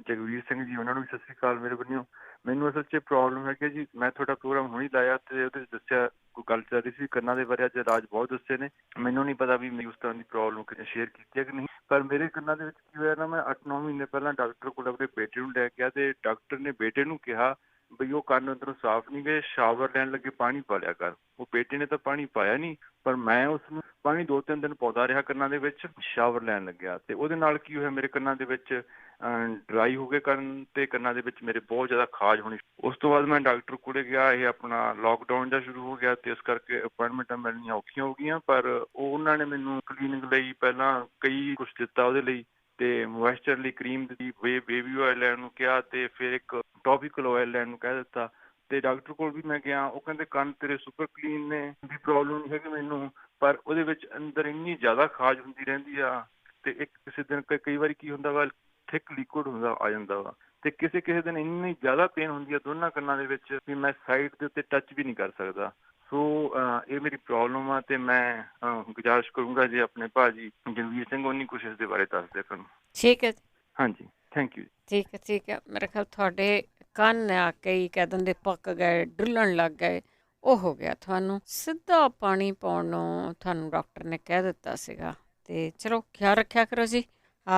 ਜਗਵੀਰ ਸਿੰਘ ਜੀ, ਉਹਨਾਂ ਨੂੰ ਵੀ ਸਤਿ ਸ਼੍ਰੀ ਅਕਾਲ ਮੇਰੇ ਵੱਲੋਂ। ਮੈਨੂੰ ਅਸਲ 'ਚ ਪ੍ਰੋਬਲਮ ਹੈਗੀ ਜੀ, ਮੈਂ ਤੁਹਾਡਾ ਪ੍ਰੋਗਰਾਮ ਹੁਣੀ ਲਾਇਆ ਤੇ ਉਹਦੇ 'ਚ ਦੱਸਿਆ ਕੋਈ ਗੱਲ ਚੱਲ ਰਹੀ ਸੀ ਕੰਨਾਂ ਦੇ ਬਾਰੇ, ਅੱਜ ਇਲਾਜ ਬਹੁਤ ਦੱਸੇ ਨੇ। ਮੈਨੂੰ ਨਹੀਂ ਪਤਾ ਵੀ ਮੇਰੀ ਉਸ ਤਰ੍ਹਾਂ ਦੀ ਪ੍ਰੋਬਲਮ ਸ਼ੇਅਰ ਕੀਤੀ ਹੈ ਕਿ ਨਹੀਂ, ਪਰ ਮੇਰੇ ਕੰਨਾਂ ਦੇ ਵਿੱਚ ਕੀ ਹੋਇਆ ਨਾ, ਮੈਂ 8-9 ਮਹੀਨੇ ਪਹਿਲਾਂ ਡਾਕਟਰ ਕੋਲ ਆਪਣੇ ਬੇਟੇ ਨੂੰ ਲੈ ਗਿਆ ਤੇ ਡਾਕਟਰ ਨੇ ਬੇਟੇ ਨੂੰ ਕਿਹਾ ਬਈ ਉਹ ਕੰਨ ਅੰਦਰੋਂ ਸਾਫ਼ ਨਹੀਂ ਗਏ, ਸ਼ਾਵਰ ਲੈਣ ਲੱਗੇ ਪਾਣੀ ਪਾ ਲਿਆ ਕਰ। ਉਹ ਬੇਟੇ ਨੇ ਤਾਂ ਪਾਣੀ ਪਾਇਆ ਨਹੀਂ, ਪਰ ਮੈਂ ਉਸਨੂੰ ਪਾਣੀ 2-3 ਦਿਨ ਪਾਉਂਦਾ ਰਿਹਾ ਕੰਨਾਂ ਦੇ ਵਿੱਚ, ਸ਼ਾਵਰ ਲੈਣ ਲੱਗਿਆ ਤੇ ਉਹਦੇ ਨਾਲ ਕੀ ਹੋਇਆ, ਮੇਰੇ ਕੰਨਾਂ ਦੇ ਵਿੱਚ ਡਰਾਈ ਹੋ ਗਏ ਕੰਨ ਤੇ ਕੰਨਾਂ ਦੇ ਵਿੱਚ ਮੇਰੇ ਬਹੁਤ ਜ਼ਿਆਦਾ ਖਾਜ ਹੋਣੀ। ਉਸ ਤੋਂ ਬਾਅਦ ਮੈਂ ਡਾਕਟਰ ਕੋਲੇ ਗਿਆ, ਇਹ ਆਪਣਾ ਲੋਕਡਾਊਨ ਜਾਂ ਸ਼ੁਰੂ ਹੋ ਗਿਆ ਤੇ ਇਸ ਕਰਕੇ ਅਪਾਇੰਟਮੈਂਟਾਂ ਮਿਲਣੀਆਂ ਔਖੀਆਂ ਹੋ ਗਈਆਂ, ਪਰ ਉਹਨਾਂ ਨੇ ਮੈਨੂੰ ਕਲੀਨਿਕ ਲਈ ਪਹਿਲਾਂ ਕਈ ਕੁਛ ਦਿੱਤਾ ਉਹਦੇ ਲਈ, ਤੇ ਮੋਇਸਚਰ ਲਈ ਕਰੀਮ ਦਿੱਤੀ, ਬੇਬੀ ਆਇਲ ਲੈਣ ਨੂੰ ਕਿਹਾ ਤੇ ਫਿਰ ਇੱਕ ਟੌਪੀਕਲ ਆਇਲ ਲੈਣ ਨੂੰ ਕਹਿ ਦਿੱਤਾ। ਤੇ ਡਾਕਟਰ ਕੋਲ ਵੀ ਮੈਂ ਗਿਆ, ਉਹ ਕਹਿੰਦੇ ਕੰਨ ਤੇਰੇ ਸੁਪਰ ਕਲੀਨ ਨੇ, ਵੀ ਪ੍ਰੋਬਲਮ ਨਹੀਂ ਹੈਗੀ ਮੈਨੂੰ, ਪਰ ਉਹਦੇ ਵਿੱਚ ਅੰਦਰ ਇੰਨੀ ਜ਼ਿਆਦਾ ਖਾਜ ਹੁੰਦੀ ਰਹਿੰਦੀ ਆ ਤੇ ਇੱਕ ਕਿਸੇ ਦਿਨ ਕਈ ਵਾਰੀ ਕੀ ਹੁੰਦਾ ਵਾ, ਥਿਕ ਲਿਕੁਇਡ ਹੁੰਦਾ ਆ ਜਾਂਦਾ ਵਾ, ਤੇ ਕਿਸੇ ਦਿਨ ਇੰਨੀ ਜ਼ਿਆਦਾ ਪੇਨ ਹੁੰਦੀ ਆ ਦੋਨਾਂ ਕੰਨਾਂ ਦੇ ਵਿੱਚ ਵੀ ਮੈਂ ਸਾਈਡ ਦੇ ਉੱਤੇ ਟੱਚ ਵੀ ਨਹੀਂ ਕਰ ਸਕਦਾ। ਸੋ ਇਹ ਮੇਰੀ ਪ੍ਰੋਬਲਮ ਆ ਤੇ ਮੈਂ ਗੁਜ਼ਾਰਿਸ਼ ਕਰੂੰਗਾ ਜੇ ਆਪਣੇ ਭਾਜੀ ਜਗਵੀਰ ਸਿੰਘ ਉਹਨੀ ਕੁਛ ਇਸ ਦੇ ਬਾਰੇ ਦੱਸ ਦੇ ਕਰਨ। ਠੀਕ ਹੈ। ਹਾਂਜੀ, ਥੈਂਕ ਯੂ। ਠੀਕ ਹੈ। ਮੇਰੇ ਖਿਆਲ ਤੁਹਾਡੇ ਕੰਨ ਆ ਕਈ ਕਹਿ ਦਿੰਦੇ ਪੱਕ ਗਏ, ਡੁੱਲਣ ਲੱਗ ਗਏ, ਉਹ ਹੋ ਗਿਆ। ਤੁਹਾਨੂੰ ਸਿੱਧਾ ਪਾਣੀ ਪਾਉਣ ਨੂੰ ਤੁਹਾਨੂੰ ਡਾਕਟਰ ਨੇ ਕਹਿ ਦਿੱਤਾ ਸੀਗਾ, ਤੇ ਚਲੋ ਖਿਆਲ ਰੱਖਿਆ ਕਰੋ ਜੀ।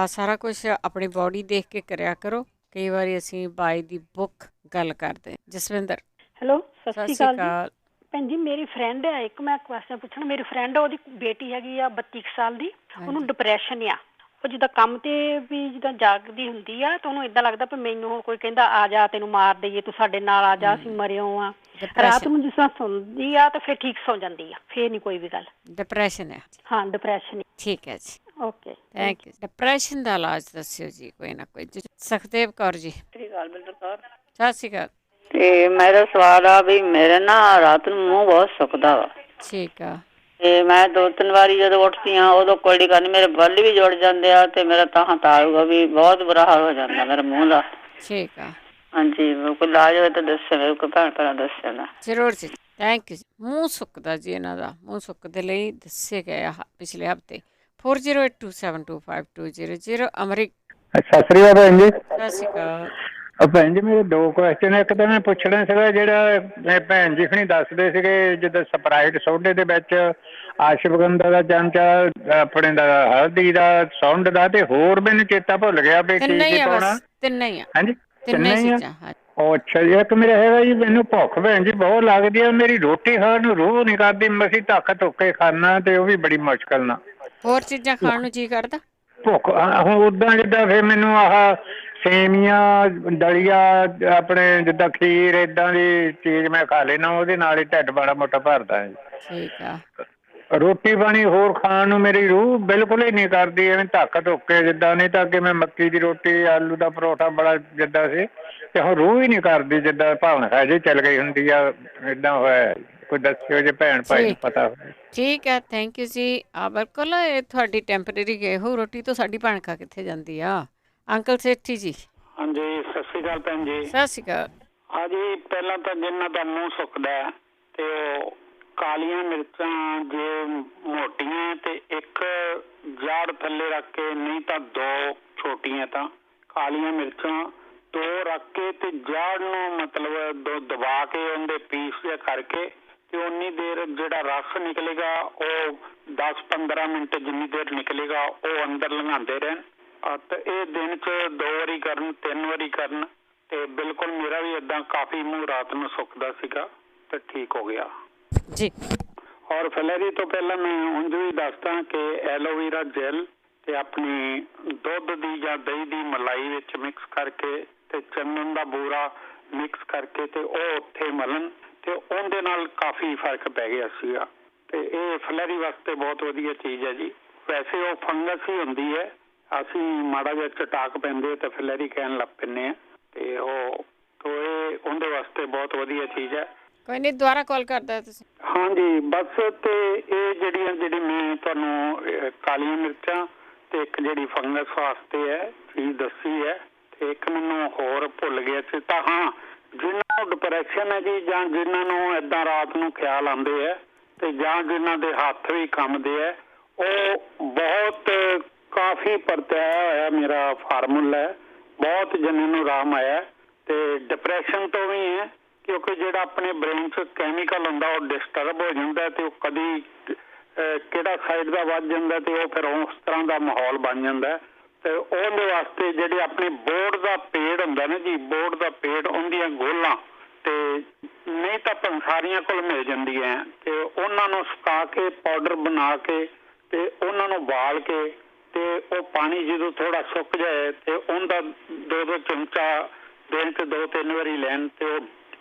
ਸਾਰਾ ਕੁਛ ਆਪਣੀ ਬੋਡੀ ਦੇਖ ਕੇ ਕਰਿਆ ਕਰੋ। ਕਈ ਵਾਰੀ ਅਸੀਂ ਬਾਈ ਦੀ ਬੁੱਕ ਗੱਲ ਕਰਦੇ। ਜਸਵਿੰਦਰ। ਹੈਲੋ, ਸਤਿ ਸ਼੍ਰੀ ਅਕਾਲ ਭੈਣ ਜੀ। ਮੇਰੀ ਫਰੈਂਡ ਹੈ ਇੱਕ, ਮੈਂ ਕੁਐਸਚਨ ਪੁੱਛਣਾ। ਮੇਰੀ ਫਰੈਂਡ, ਉਹਦੀ ਬੇਟੀ ਹੈਗੀ ਆ 32 ਸਾਲ ਦੀ, ਉਹਨੂੰ ਡਿਪਰੈਸ਼ਨ ਆ। ਉਹ ਜਿੱਦਾਂ ਕੰਮ ਤੇ ਵੀ ਜਿੱਦਾਂ ਜਾਗਦੀ ਹੁੰਦੀ ਆ ਤਾਂ ਉਹਨੂੰ ਏਦਾਂ ਲੱਗਦਾ ਵੀ ਮੈਨੂੰ ਹੁਣ ਕੋਈ ਕਹਿੰਦਾ ਆ ਜਾ ਤੈਨੂੰ ਮਾਰ ਦਈਏ, ਤੂੰ ਸਾਡੇ ਨਾਲ ਆ ਜਾ, ਅਸੀਂ ਮਰਿਓ ਆ। ਰਾਤ ਨੂੰ ਜਿਸ ਤਰ੍ਹਾਂ ਸੌਂਦੀ ਆ ਤਾਂ ਫਿਰ ਠੀਕ ਸੌ ਜਾਂਦੀ ਆ, ਫਿਰ ਨਹੀਂ ਕੋਈ ਵੀ ਗੱਲ। ਡਿਪਰੈਸ਼ਨ ਹੈ? ਹਾਂ, ਡਿਪਰੈਸ਼ਨ। ਠੀਕ ਹੈ ਜੀ, ਓਕੇ, ਥੈਂਕ ਯੂ। ਡਿਪਰੈਸ਼ਨ ਦਾ ਇਲਾਜ ਦੱਸਿਓ ਜੀ ਕੋਈ ਨਾ ਕੋਈ। ਸੁਖਦੇਵ ਕੌਰ ਜੀ। ਸਤਿ ਸ਼੍ਰੀ ਅਕਾਲ ਬਿੰਦਰ ਕੌਰ। ਸਤਿ ਸ਼੍ਰੀ ਅਕਾਲ। ਤੇ ਮੇਰਾ ਸਵਾਲ ਆ ਵੀ ਮੇਰੇ ਨਾ ਰਾਤ ਨੂੰ ਮੂੰਹ ਬਹੁਤ ਸੁੱਕਦਾ ਵਾ। ਠੀਕ ਆ। ਤੇ ਮੈਂ 2-3 ਵਾਰੀ ਜਦੋਂ ਉੱਠਦੀ ਹਾਂ ਉਦੋਂ ਕੋਲਡੀ ਕਰਨੀ, ਮੇਰੇ ਬੱਲ ਵੀ ਜੁੜ ਜਾਂਦੇ ਆ ਤੇ ਮੇਰਾ ਤਾਲੂਗਾ ਵੀ ਬਹੁਤ ਬੁਰਾ ਹਾਲ ਹੋ ਜਾਂਦਾ ਮੇਰੇ ਮੂੰਹ ਦਾ। ਠੀਕ ਆ। ਹਾਂਜੀ, ਕੋਈ ਇਲਾਜ ਹੋਵੇ ਤਾਂ ਦੱਸਿਓ, ਮੇਰੇ ਕੋਈ ਭੈਣ ਭਰਾ ਦੱਸਿਓ ਨਾ। ਜ਼ਰੂਰ ਜੀ, ਥੈਂਕ ਯੂ ਜੀ। ਮੂੰਹ ਸੁੱਕਦਾ ਜੀ, ਇਹਨਾਂ ਦਾ ਮੂੰਹ ਸੁੱਕਦੇ ਲਈ ਦੱਸੇ ਗਏ ਆ ਪਿਛਲੇ ਹਫ਼ਤੇ। 4082725200 ਅਮਰੀਕ। ਸਤਿ ਸ੍ਰੀ ਅਕਾਲ ਭੈਣ ਜੀ। ਸਤਿ ਸ਼੍ਰੀ ਅਕਾਲ। ਭੈਣ ਜੀ ਮੇਰੇ 2 ਕੁਐਸਚਨ। ਇੱਕ ਤਾਂ ਮੈਂ ਪੁੱਛਣਾ ਸੀਗਾ, ਜਿਹੜਾ ਭੈਣ ਜੀ ਹੁਣੀ ਦੱਸਦੇ ਸੀਗੇ ਜਿੱਦਾਂ ਸਪਰਾਈਟ ਸੋਡੇ ਦੇ ਵਿੱਚ ਅਸ਼ਵਗੰਧਾ ਦਾ ਚਮਚਾ, ਆਪਣੇ ਦਾ ਹਲਦੀ ਦਾ, ਸੁੰਡ ਦਾ, ਤੇ ਹੋਰ ਮੈਨੂੰ ਚੇਤਾ ਭੁੱਲ ਗਿਆ ਵੀ ਕੀ ਪਾਉਣਾ। ਤਿੰਨ ਹੀ ਆ। ਹਾਂਜੀ, ਤਿੰਨੇ ਹੀ ਆ। ਚੀਜ਼ਾਂ। ਉਹ ਅੱਛਾ ਜੀ। ਇੱਕ ਮੇਰਾ ਹੈਗਾ ਜੀ, ਮੈਨੂੰ ਭੁੱਖ ਭੈਣ ਜੀ ਬਹੁਤ ਲੱਗਦੀ ਆ, ਮੇਰੀ ਰੋਟੀ ਖਾਣ ਨੂੰ ਰੂਹ ਨਹੀਂ ਕਰਦੀ, ਮਸੀਂ ਧੱਕ ਧੁੱਕੇ ਖਾਣਾ ਤੇ ਉਹ ਵੀ ਬੜੀ ਮੁਸ਼ਕਲ ਨਾਲ। ਹੋਰ ਚੀਜ਼ਾਂ ਖਾਣ ਨੂੰ ਜੀ ਕਰਦਾ? ਭੁੱਖ ਹੁਣ ਉਦਾਂ ਜਿੱਦਾਂ ਫਿਰ ਮੈਨੂੰ ਆਹ ਸੇਮੀਆਂ, ਦਲੀਆ, ਆਪਣੇ ਜਿੱਦਾਂ ਖੀਰ, ਏਦਾਂ ਦੀ ਚੀਜ਼ ਮੈਂ ਖਾ ਲੈਣਾ, ਉਹਦੇ ਨਾਲ ਹੀ ਢਿੱਡ ਮਾੜਾ ਮੋਟਾ ਭਰਦਾ ਹੈ। ਠੀਕ ਆ। ਰੋਟੀ ਪਾਣੀ ਹੋਰ ਖਾਣ ਨੂੰ ਮੇਰੀ ਰੂਹ ਬਿਲਕੁਲ ਹੀ ਨਹੀਂ ਕਰਦੀ, ਐਵੇਂ ਧੱਕ ਧੁੱਕੇ ਜਿੱਦਾਂ। ਨਹੀਂ ਤਾਂ ਅੱਗੇ ਮੈਂ ਮੱਕੀ ਦੀ ਰੋਟੀ, ਆਲੂ ਦਾ ਪਰੌਠਾ ਬੜਾ ਜਿੱਦਾਂ ਸੀ, ਤੇ ਹੁਣ ਰੂਹ ਹੀ ਨਹੀਂ ਕਰਦੀ, ਜਿੱਦਾਂ ਭਾਵਨਾ ਹਜੇ ਚੱਲ ਗਈ ਹੁੰਦੀ ਆ, ਏਦਾਂ ਹੋਇਆ। ਕੋਈ ਦੱਸਿਓ ਜੇ ਭੈਣ ਭਾਈ ਨੂੰ ਪਤਾ ਹੋਵੇ। ਠੀਕ ਹੈ, ਥੈਂਕ ਯੂ ਜੀ। ਬਿਲਕੁਲ ਇਹ ਤੁਹਾਡੀ ਟੈਂਪਰੇਰੀ ਗਏ ਹੋ ਰੋਟੀ ਤੋਂ, ਸਾਡੀ ਭੈਣ ਖਾ ਕਿੱਥੇ ਜਾਂਦੀ ਆ। ਅੰਕਲ ਸੇਠੀ ਜੀ। ਹਾਂਜੀ, ਸਤਿ ਸ਼੍ਰੀ ਅਕਾਲ ਭੈਣ ਜੀ। ਸਤਿ ਸ਼੍ਰੀ ਅਕਾਲ। ਹਾਂ ਜੀ, ਪਹਿਲਾਂ ਤਾਂ ਜਿਨ੍ਹਾਂ ਦਾ ਮੂੰਹ ਸੁੱਕਦਾ ਹੈ ਤੇ ਉਹ ਕਾਲੀਆਂ ਮਿਰਚਾਂ ਜੇ ਮੋਟੀਆਂ ਤੇ ਇੱਕ ਜਾੜ ਥੱਲੇ ਰੱਖ ਕੇ, ਨਹੀਂ ਤਾਂ 2 ਛੋਟੀਆਂ ਤਾਂ ਕਾਲੀਆਂ ਮਿਰਚਾਂ 2 ਰੱਖ ਕੇ ਤੇ ਜਾੜ ਨੂੰ ਮਤਲਬ ਦਬਾ ਕੇ ਉਹਦੇ ਪੀਸ ਜਿਹਾ ਕਰਕੇ ਤੇ ਉਨੀ ਦੇਰ ਜਿਹੜਾ ਰਸ ਨਿਕਲੇਗਾ ਉਹ 10-15 ਮਿੰਟ ਜਿੰਨੀ ਦੇਰ ਨਿਕਲੇਗਾ ਉਹ ਅੰਦਰ ਲੰਘਾਉਂਦੇ ਰਹਿਣ। ਤੇ ਇਹ ਦਿਨ 'ਚ 2 ਵਾਰੀ ਕਰਨ, 3 ਵਾਰੀ ਕਰਨ ਤੇ ਬਿਲਕੁਲ ਮੇਰਾ ਵੀ ਏਦਾਂ ਕਾਫੀ ਮੂੰਹ ਰਾਤ ਨੂੰ ਸੁੱਕਦਾ ਸੀਗਾ ਤੇ ਠੀਕ ਹੋ ਗਿਆ ਜੀ। ਔਰ ਫਲੈਰੀ ਤੋਂ ਪਹਿਲਾਂ ਮੈਂ ਉਂਝ ਵੀ ਦੱਸਦਾ ਕਿ ਐਲੋਵੇਰਾ ਜੈਲ ਤੇ ਆਪਣੀ ਦੁੱਧ ਦੀ ਜਾਂ ਦਹੀਂ ਦੀ ਮਲਾਈ ਵਿੱਚ ਮਿਕਸ ਕਰਕੇ ਤੇ ਚੰਦਨ ਦਾ ਬੂਰਾ ਮਿਕਸ ਕਰਕੇ ਤੇ ਉਹ ਉੱਥੇ ਮਲਣ ਤੇ ਉਹਦੇ ਨਾਲ ਕਾਫੀ ਫਰਕ ਪੈ ਗਿਆ ਸੀਗਾ। ਤੇ ਇਹ ਫਲੈਰੀ ਵਾਸਤੇ ਬਹੁਤ ਵਧੀਆ ਚੀਜ਼ ਹੈ ਜੀ। ਵੈਸੇ ਉਹ ਫੰਗਸ ਹੀ ਹੁੰਦੀ ਹੈ, ਅਸੀਂ ਮਾੜਾ ਜਿਹਾ ਚਟਾਕ ਪੈਂਦੇ ਤੇ ਫਲੈਰੀ ਕਹਿਣ ਲੱਗ ਪੈਂਦੇ ਆ ਤੇ ਉਹ ਇਹ ਉਹਦੇ ਵਾਸਤੇ ਬਹੁਤ ਵਧੀਆ ਚੀਜ਼ ਹੈ। ਕੋਈ ਨਹੀਂ, ਦੁਬਾਰਾ ਕਾਲ ਕਰਦਾ ਤੁਸੀਂ। ਹਾਂਜੀ ਬਸ। ਤੇ ਇਹ ਜਿਹੜੀ ਮੈਂ ਤੁਹਾਨੂੰ ਕਾਲੀਆਂ ਮਿਰਚਾਂ ਤੇ ਇੱਕ ਜਿਹੜੀ ਫੰਗਸ ਵਾਸਤੇ ਹੈ ਚੀਜ਼ ਦੱਸੀ ਹੈ ਤੇ ਇੱਕ ਮੈਨੂੰ ਹੋਰ ਭੁੱਲ ਗਿਆ ਸੀ ਤਾਂ ਹਾਂ, ਜਿਹਨਾਂ ਨੂੰ ਡਿਪਰੈਸ਼ਨ ਹੈ ਜੀ ਜਾਂ ਜਿਹਨਾਂ ਨੂੰ ਏਦਾਂ ਰਾਤ ਨੂੰ ਖਿਆਲ ਆਉਂਦੇ ਹੈ ਤੇ ਜਾਂ ਜਿਹਨਾਂ ਦੇ ਹੱਥ ਵੀ ਕੰਬਦੇ ਹੈ, ਉਹ ਬਹੁਤ ਕਾਫੀ ਪਰਤਿਆਇਆ ਹੋਇਆ ਮੇਰਾ ਫਾਰਮੂਲਾ ਹੈ, ਬਹੁਤ ਜਣੇ ਨੂੰ ਆਰਾਮ ਆਇਆ ਤੇ ਡਿਪਰੈਸ਼ਨ ਤੋਂ ਵੀ ਹੈ ਕਿਉਂਕਿ ਜਿਹੜਾ ਆਪਣੇ ਬ੍ਰੇਨ 'ਚ ਕੈਮੀਕਲ ਹੁੰਦਾ ਉਹ ਡਿਸਟਰਬ ਹੋ ਜਾਂਦਾ ਤੇ ਉਹ ਕਦੀ ਕਿਹੜਾ ਸਾਈਡ ਦਾ ਵੱਜ ਜਾਂਦਾ ਤੇ ਉਹ ਫਿਰ ਉਸ ਤਰ੍ਹਾਂ ਦਾ ਮਾਹੌਲ ਬਣ ਜਾਂਦਾ ਤੇ ਉਹਦੇ ਵਾਸਤੇ ਜਿਹੜੇ ਆਪਣੇ ਬੋਰਡ ਦਾ ਪੇੜ ਹੁੰਦਾ ਨਾ ਜੀ, ਬੋਰਡ ਦਾ ਪੇੜ ਉਹਦੀਆਂ ਗੋਲਾਂ ਤੇ ਨਹੀਂ ਤਾਂ ਪੰਸਾਰੀਆਂ ਕੋਲ ਮਿਲ ਜਾਂਦੀਆਂ ਤੇ ਉਹਨਾਂ ਨੂੰ ਸੁਕਾ ਕੇ ਪਾਊਡਰ ਬਣਾ ਕੇ ਤੇ ਉਹਨਾਂ ਨੂੰ ਉਬਾਲ ਕੇ ਤੇ ਉਹ ਪਾਣੀ ਜਦੋਂ ਥੋੜਾ ਸੁੱਕ ਜਾਏ ਤੇ ਉਹਦਾ 2 ਚਮਚਾ ਦਿਨ 'ਚ 2-3 ਵਾਰੀ ਲੈਣ ਤੇ ਉਹ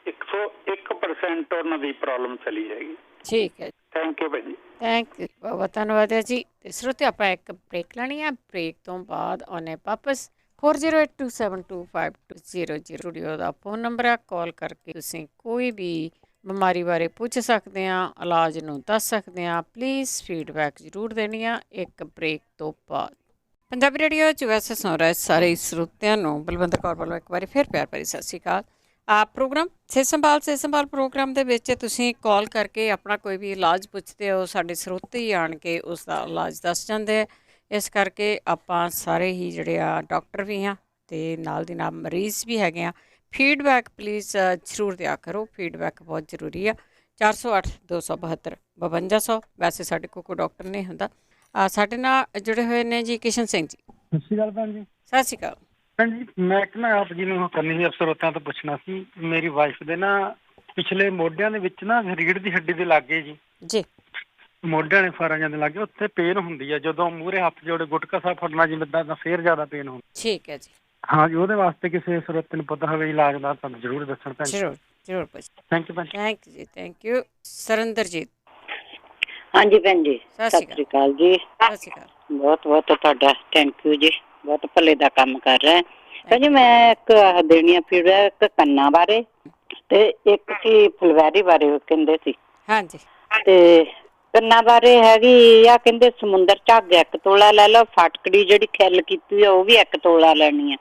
101% ਉਹਨਾਂ ਦੀ ਪ੍ਰੋਬਲਮ ਚਲੀ ਜਾਏਗੀ। ਠੀਕ ਹੈ, ਥੈਂਕ ਯੂ ਭਾਜੀ। ਥੈਂਕ ਯੂ, ਬਹੁਤ ਧੰਨਵਾਦ ਹੈ ਜੀ। ਤੇ ਸਰੋਤੇ ਆਪਾਂ ਇੱਕ ਬ੍ਰੇਕ ਲੈਣੀ ਹੈ, ਬ੍ਰੇਕ ਤੋਂ ਬਾਅਦ ਆਉਣੇ ਵਾਪਸ। 4082725200 ਸਟੂਡੀਓ ਦਾ ਫੋਨ ਨੰਬਰ ਹੈ, ਕਾਲ ਕਰਕੇ ਤੁਸੀਂ ਕੋਈ ਵੀ ਬਿਮਾਰੀ ਬਾਰੇ ਪੁੱਛ ਸਕਦੇ ਆ, ਇਲਾਜ ਨੂੰ ਦੱਸ ਸਕਦੇ ਆ। ਪਲੀਜ਼ ਫੀਡਬੈਕ ਜ਼ਰੂਰ ਦੇਣੀ ਆ ਇੱਕ ਬ੍ਰੇਕ ਤੋਂ ਬਾਅਦ। ਪੰਜਾਬੀ ਰੇਡੀਓ 'ਚ ਵੈਸੇ ਸੁਣ ਰਹੇ ਸਾਰੇ ਸਰੋਤਿਆਂ ਨੂੰ ਬਲਵਿੰਦਰ ਕੌਰ ਵੱਲੋਂ ਇੱਕ ਵਾਰੀ ਫਿਰ ਪਿਆਰ ਭਰੀ ਸਤਿ ਸ਼੍ਰੀ ਅਕਾਲ। ਪ੍ਰੋਗਰਾਮ ਸਿਹਤ ਸੰਭਾਲ ਪ੍ਰੋਗਰਾਮ ਦੇ ਵਿੱਚ ਤੁਸੀਂ ਕਾਲ ਕਰਕੇ ਆਪਣਾ ਕੋਈ ਵੀ ਇਲਾਜ ਪੁੱਛਦੇ ਹੋ, ਸਾਡੇ ਸਰੋਤੇ ਹੀ ਆਣ ਕੇ ਉਸ ਦਾ ਇਲਾਜ ਦੱਸ ਜਾਂਦੇ। ਇਸ ਕਰਕੇ ਆਪਾਂ ਸਾਰੇ ਹੀ ਜਿਹੜੇ ਆ ਡਾਕਟਰ ਵੀ ਹਾਂ ਅਤੇ ਨਾਲ ਦੀ ਨਾਲ ਮਰੀਜ਼ ਵੀ ਹੈਗੇ ਆ। ਫੀਡਬੈਕ ਪਲੀਜ਼ ਜ਼ਰੂਰ ਦਿਆ ਕਰੋ, ਫੀਡਬੈਕ ਬਹੁਤ ਜ਼ਰੂਰੀ ਆ। 408-272-5200 ਵੈਸੇ ਸਾਡੇ ਕੋਲ ਕੋਈ ਡਾਕਟਰ ਨਹੀਂ ਹੁੰਦਾ। ਸਾਡੇ ਨਾਲ ਜੁੜੇ ਹੋਏ ਨੇ ਜੀ ਕਿਸ਼ਨ ਸਿੰਘ ਜੀ। ਸਤਿ ਸ਼੍ਰੀ ਅਕਾਲ ਭੈਣ ਜੀ। ਸਤਿ ਸ਼੍ਰੀ ਅਕਾਲ ਭੈਣ ਜੀ, ਮੈਂ ਇੱਕ ਨਾ ਆਪ ਜੀ ਨੂੰ ਕਰਨੀ ਸੀ, ਸਰੋਤਿਆਂ ਤੋਂ ਪੁੱਛਣਾ ਸੀ। ਮੇਰੀ ਵਾਈਫ ਦੇ ਨਾ ਪਿਛਲੇ ਮੋਢਿਆਂ ਦੇ ਵਿੱਚ ਨਾ ਰੀੜ੍ਹ ਦੀ ਹੱਡੀ ਦੇ ਲਾਗੇ ਜੀ ਮੋਢਿਆਂ ਵਾਲੇ ਫਾਰਾਂ ਦੇ ਲਾਗੇ ਉੱਥੇ ਪੇਨ ਹੁੰਦੀ ਹੈ ਜਦੋਂ ਮੂਹਰੇ ਹੱਥ ਜੋੜੇ ਗੁਟਕਾ ਸਾਹਿਬ ਫੜਨਾ ਜਿਵੇਂ ਤਾਂ ਫੇਰ ਜ਼ਿਆਦਾ ਪੇਨ ਹੁੰਦੀ। ਠੀਕ ਹੈ ਜੀ। ਹਾਂ ਜੀ, ਉਹਦੇ ਵਾਸਤੇ ਕਿਸੇ ਸਰੋਤੇ ਨੂੰ ਪਤਾ ਹੋਵੇ ਇਲਾਜ ਦਾ ਤੁਹਾਨੂੰ ਜ਼ਰੂਰ ਦੱਸਣ ਭੈਣ। ਜ਼ਰੂਰ ਪੁੱਛ। ਥੈਂਕ ਯੂ ਭੈਣ। ਥੈਂਕ ਯੂ ਜੀ, ਥੈਂਕ ਯੂ। ਸਰਿੰਦਰਜੀਤ। ਹਾਂਜੀ ਭੈਣ ਜੀ, ਸਤਿ ਸ਼੍ਰੀ ਅਕਾਲ ਜੀ। ਸਤਿ ਸ਼੍ਰੀ ਅਕਾਲ। ਬਹੁਤ ਬਹੁਤ ਤੁਹਾਡਾ ਥੈਂਕ ਯੂ ਜੀ, ਬਹੁਤ ਭਲੇ ਦਾ ਕੰਮ ਕਰ ਰਿਹਾ ਭੈਣ ਜੀ। ਮੈਂ ਇੱਕ ਦੇਣੀ ਆ ਫੀਡਬੈਕ ਕੰਨਾਂ ਬਾਰੇ ਤੇ ਇੱਕ ਸੀ ਫੁਲਵੈਰੀ ਬਾਰੇ ਕਹਿੰਦੇ ਸੀ। ਹਾਂਜੀ। ਤੇ ਕੰਨਾਂ ਬਾਰੇ ਹੈਗੀ ਆ ਕਹਿੰਦੇ ਸਮੁੰਦਰ ਝੱਗ 1 ਤੋਲਾ ਲੈ ਲਓ, ਫਟਕੜੀ ਜਿਹੜੀ ਖਿੱਲ ਕੀਤੀ ਆ ਉਹ ਵੀ 1 ਤੋਲਾ ਲੈਣੀ ਆ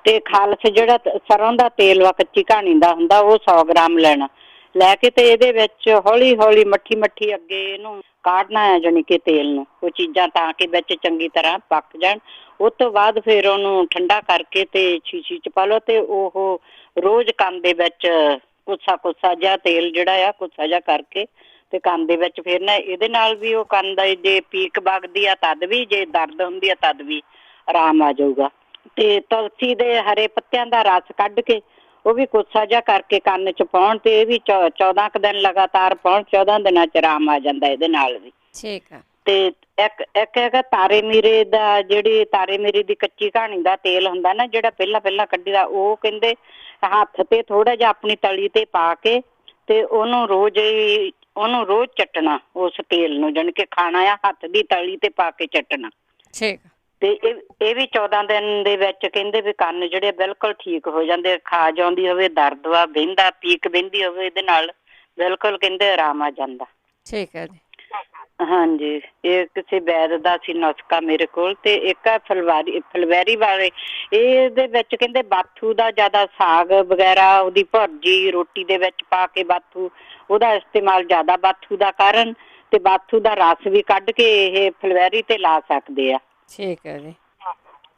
ਤੇ ਖਾਲਸ ਜਿਹੜਾ ਸਰੋਂ ਦਾ ਤੇਲ ਵਾ ਕੱਚੀ ਘਾਣੀ ਦਾ ਹੁੰਦਾ ਉਹ 100 ਗ੍ਰਾਮ ਲੈਣਾ। ਲੈ ਕੇ ਤੇ ਇਹਦੇ ਵਿੱਚ ਹੌਲੀ ਹੌਲੀ ਮੱਠੀ ਅੱਗੇ ਇਹਨੂੰ ਕਾਢਣਾ ਹੈ, ਜਾਣੀ ਕਿ ਤੇਲ ਨੂੰ ਉਹ ਚੀਜ਼ਾਂ ਤਾਂ ਕਿ ਵਿੱਚ ਚੰਗੀ ਤਰ੍ਹਾਂ ਪੱਕ ਜਾਣ। ਉਸ ਤੋਂ ਬਾਅਦ ਫਿਰ ਉਹਨੂੰ ਠੰਡਾ ਕਰਕੇ ਤੇ ਸ਼ੀਸ਼ੀ 'ਚ ਪਾ ਲਓ ਤੇ ਉਹ ਰੋਜ਼ ਕੰਨ ਦੇ ਵਿੱਚ ਕੋਸਾ ਜਿਹਾ ਤੇਲ ਜਿਹੜਾ ਆ ਕੋਸਾ ਜਿਹਾ ਕਰਕੇ ਤੇ ਕੰਨ ਦੇ ਵਿੱਚ ਫੇਰਨਾ। ਇਹਦੇ ਨਾਲ ਵੀ ਉਹ ਕੰਨ ਦਾ ਜੇ ਪੀਕ ਵਗਦੀ ਆ ਤਦ ਵੀ, ਜੇ ਦਰਦ ਹੁੰਦੀ ਆ ਤਦ ਵੀ ਆਰਾਮ ਆ ਜਾਊਗਾ। ਤੇ ਤੁਲਸੀ ਦੇ ਹਰੇ ਪੱਤਿਆਂ ਦਾ ਰਸ ਕੱਢ ਕੇ ਉਹ ਵੀ ਕੋਸਾ ਜਿਹਾ ਕਰਕੇ ਕੰਨ 'ਚ ਪਾਉਣ ਤੇ ਇਹ ਵੀ 14 ਕੁ ਦਿਨ ਲਗਾਤਾਰ ਪਾਉਣ, 14 ਦਿਨਾਂ 'ਚ ਆਰਾਮ ਆ ਜਾਂਦਾ ਇਹਦੇ ਨਾਲ ਵੀ। ਠੀਕ ਆ। ਤੇ ਇੱਕ ਹੈਗਾ ਤਾਰੇ ਮੀਰੇ ਦਾ, ਜਿਹੜੀ ਤਾਰੇ ਮੀਰੇ ਦੀ ਕੱਚੀ ਘਾਣੀ ਦਾ ਤੇਲ ਹੁੰਦਾ ਨਾ ਜਿਹੜਾ ਪਹਿਲਾਂ ਕੱਢੀਦਾ, ਉਹ ਕਹਿੰਦੇ ਹੱਥ ਤੇ ਥੋੜਾ ਜਿਹਾ ਆਪਣੀ ਤਲੀ ਤੇ ਪਾ ਕੇ ਤੇ ਉਹਨੂੰ ਰੋਜ਼ ਚੱਟਣਾ ਉਸ ਤੇਲ ਨੂੰ, ਜਾਣੀ ਕਿ ਖਾਣਾ ਆ ਹੱਥ ਦੀ ਤਲੀ ਤੇ ਪਾ ਕੇ ਚੱਟਣਾ। ਠੀਕ। ਤੇ ਇਹ ਵੀ 14 ਦਿਨ ਦੇ ਵਿੱਚ ਕਹਿੰਦੇ ਵੀ ਕੰਨ ਜਿਹੜੇ ਬਿਲਕੁਲ ਠੀਕ ਹੋ ਜਾਂਦੇ। ਖਾਜ ਆਉਂਦੀ ਹੋਵੇ, ਦਰਦ ਵਾ ਪੀਕ ਬਹਿੰਦੀ ਹੋਵੇ, ਇਹਦੇ ਨਾਲ ਬਿਲਕੁਲ ਕਹਿੰਦੇ ਆਰਾਮ ਆ ਜਾਂਦਾ। ਠੀਕ ਹੈ ਜੀ। ਹਾਂਜੀ, ਇਹ ਕਿਸੇ ਵੈਦ ਦਾ ਸੀ ਨੁਸਖਾ ਮੇਰੇ ਕੋਲ, ਤੇ ਇੱਕ ਆ ਫਲਵੈਰੀ ਵਾਲੇ, ਇਹਦੇ ਵਿੱਚ ਕਹਿੰਦੇ ਬਾਥੂ ਦਾ ਜ਼ਿਆਦਾ ਸਾਗ ਵਗੈਰਾ ਉਹਦੀ ਭੁਰਜੀ ਰੋਟੀ ਦੇ ਵਿੱਚ ਪਾ ਕੇ ਬਾਥੂ ਉਹਦਾ ਇਸਤੇਮਾਲ ਜ਼ਿਆਦਾ ਬਾਥੂ ਦਾ ਕਾਰਨ, ਤੇ ਬਾਥੂ ਦਾ ਰਸ ਵੀ ਕੱਢ ਕੇ ਇਹ ਫਲਵੈਰੀ ਤੇ ਲਾ ਸਕਦੇ ਆ। ਠੀਕ ਹੈ ਜੀ।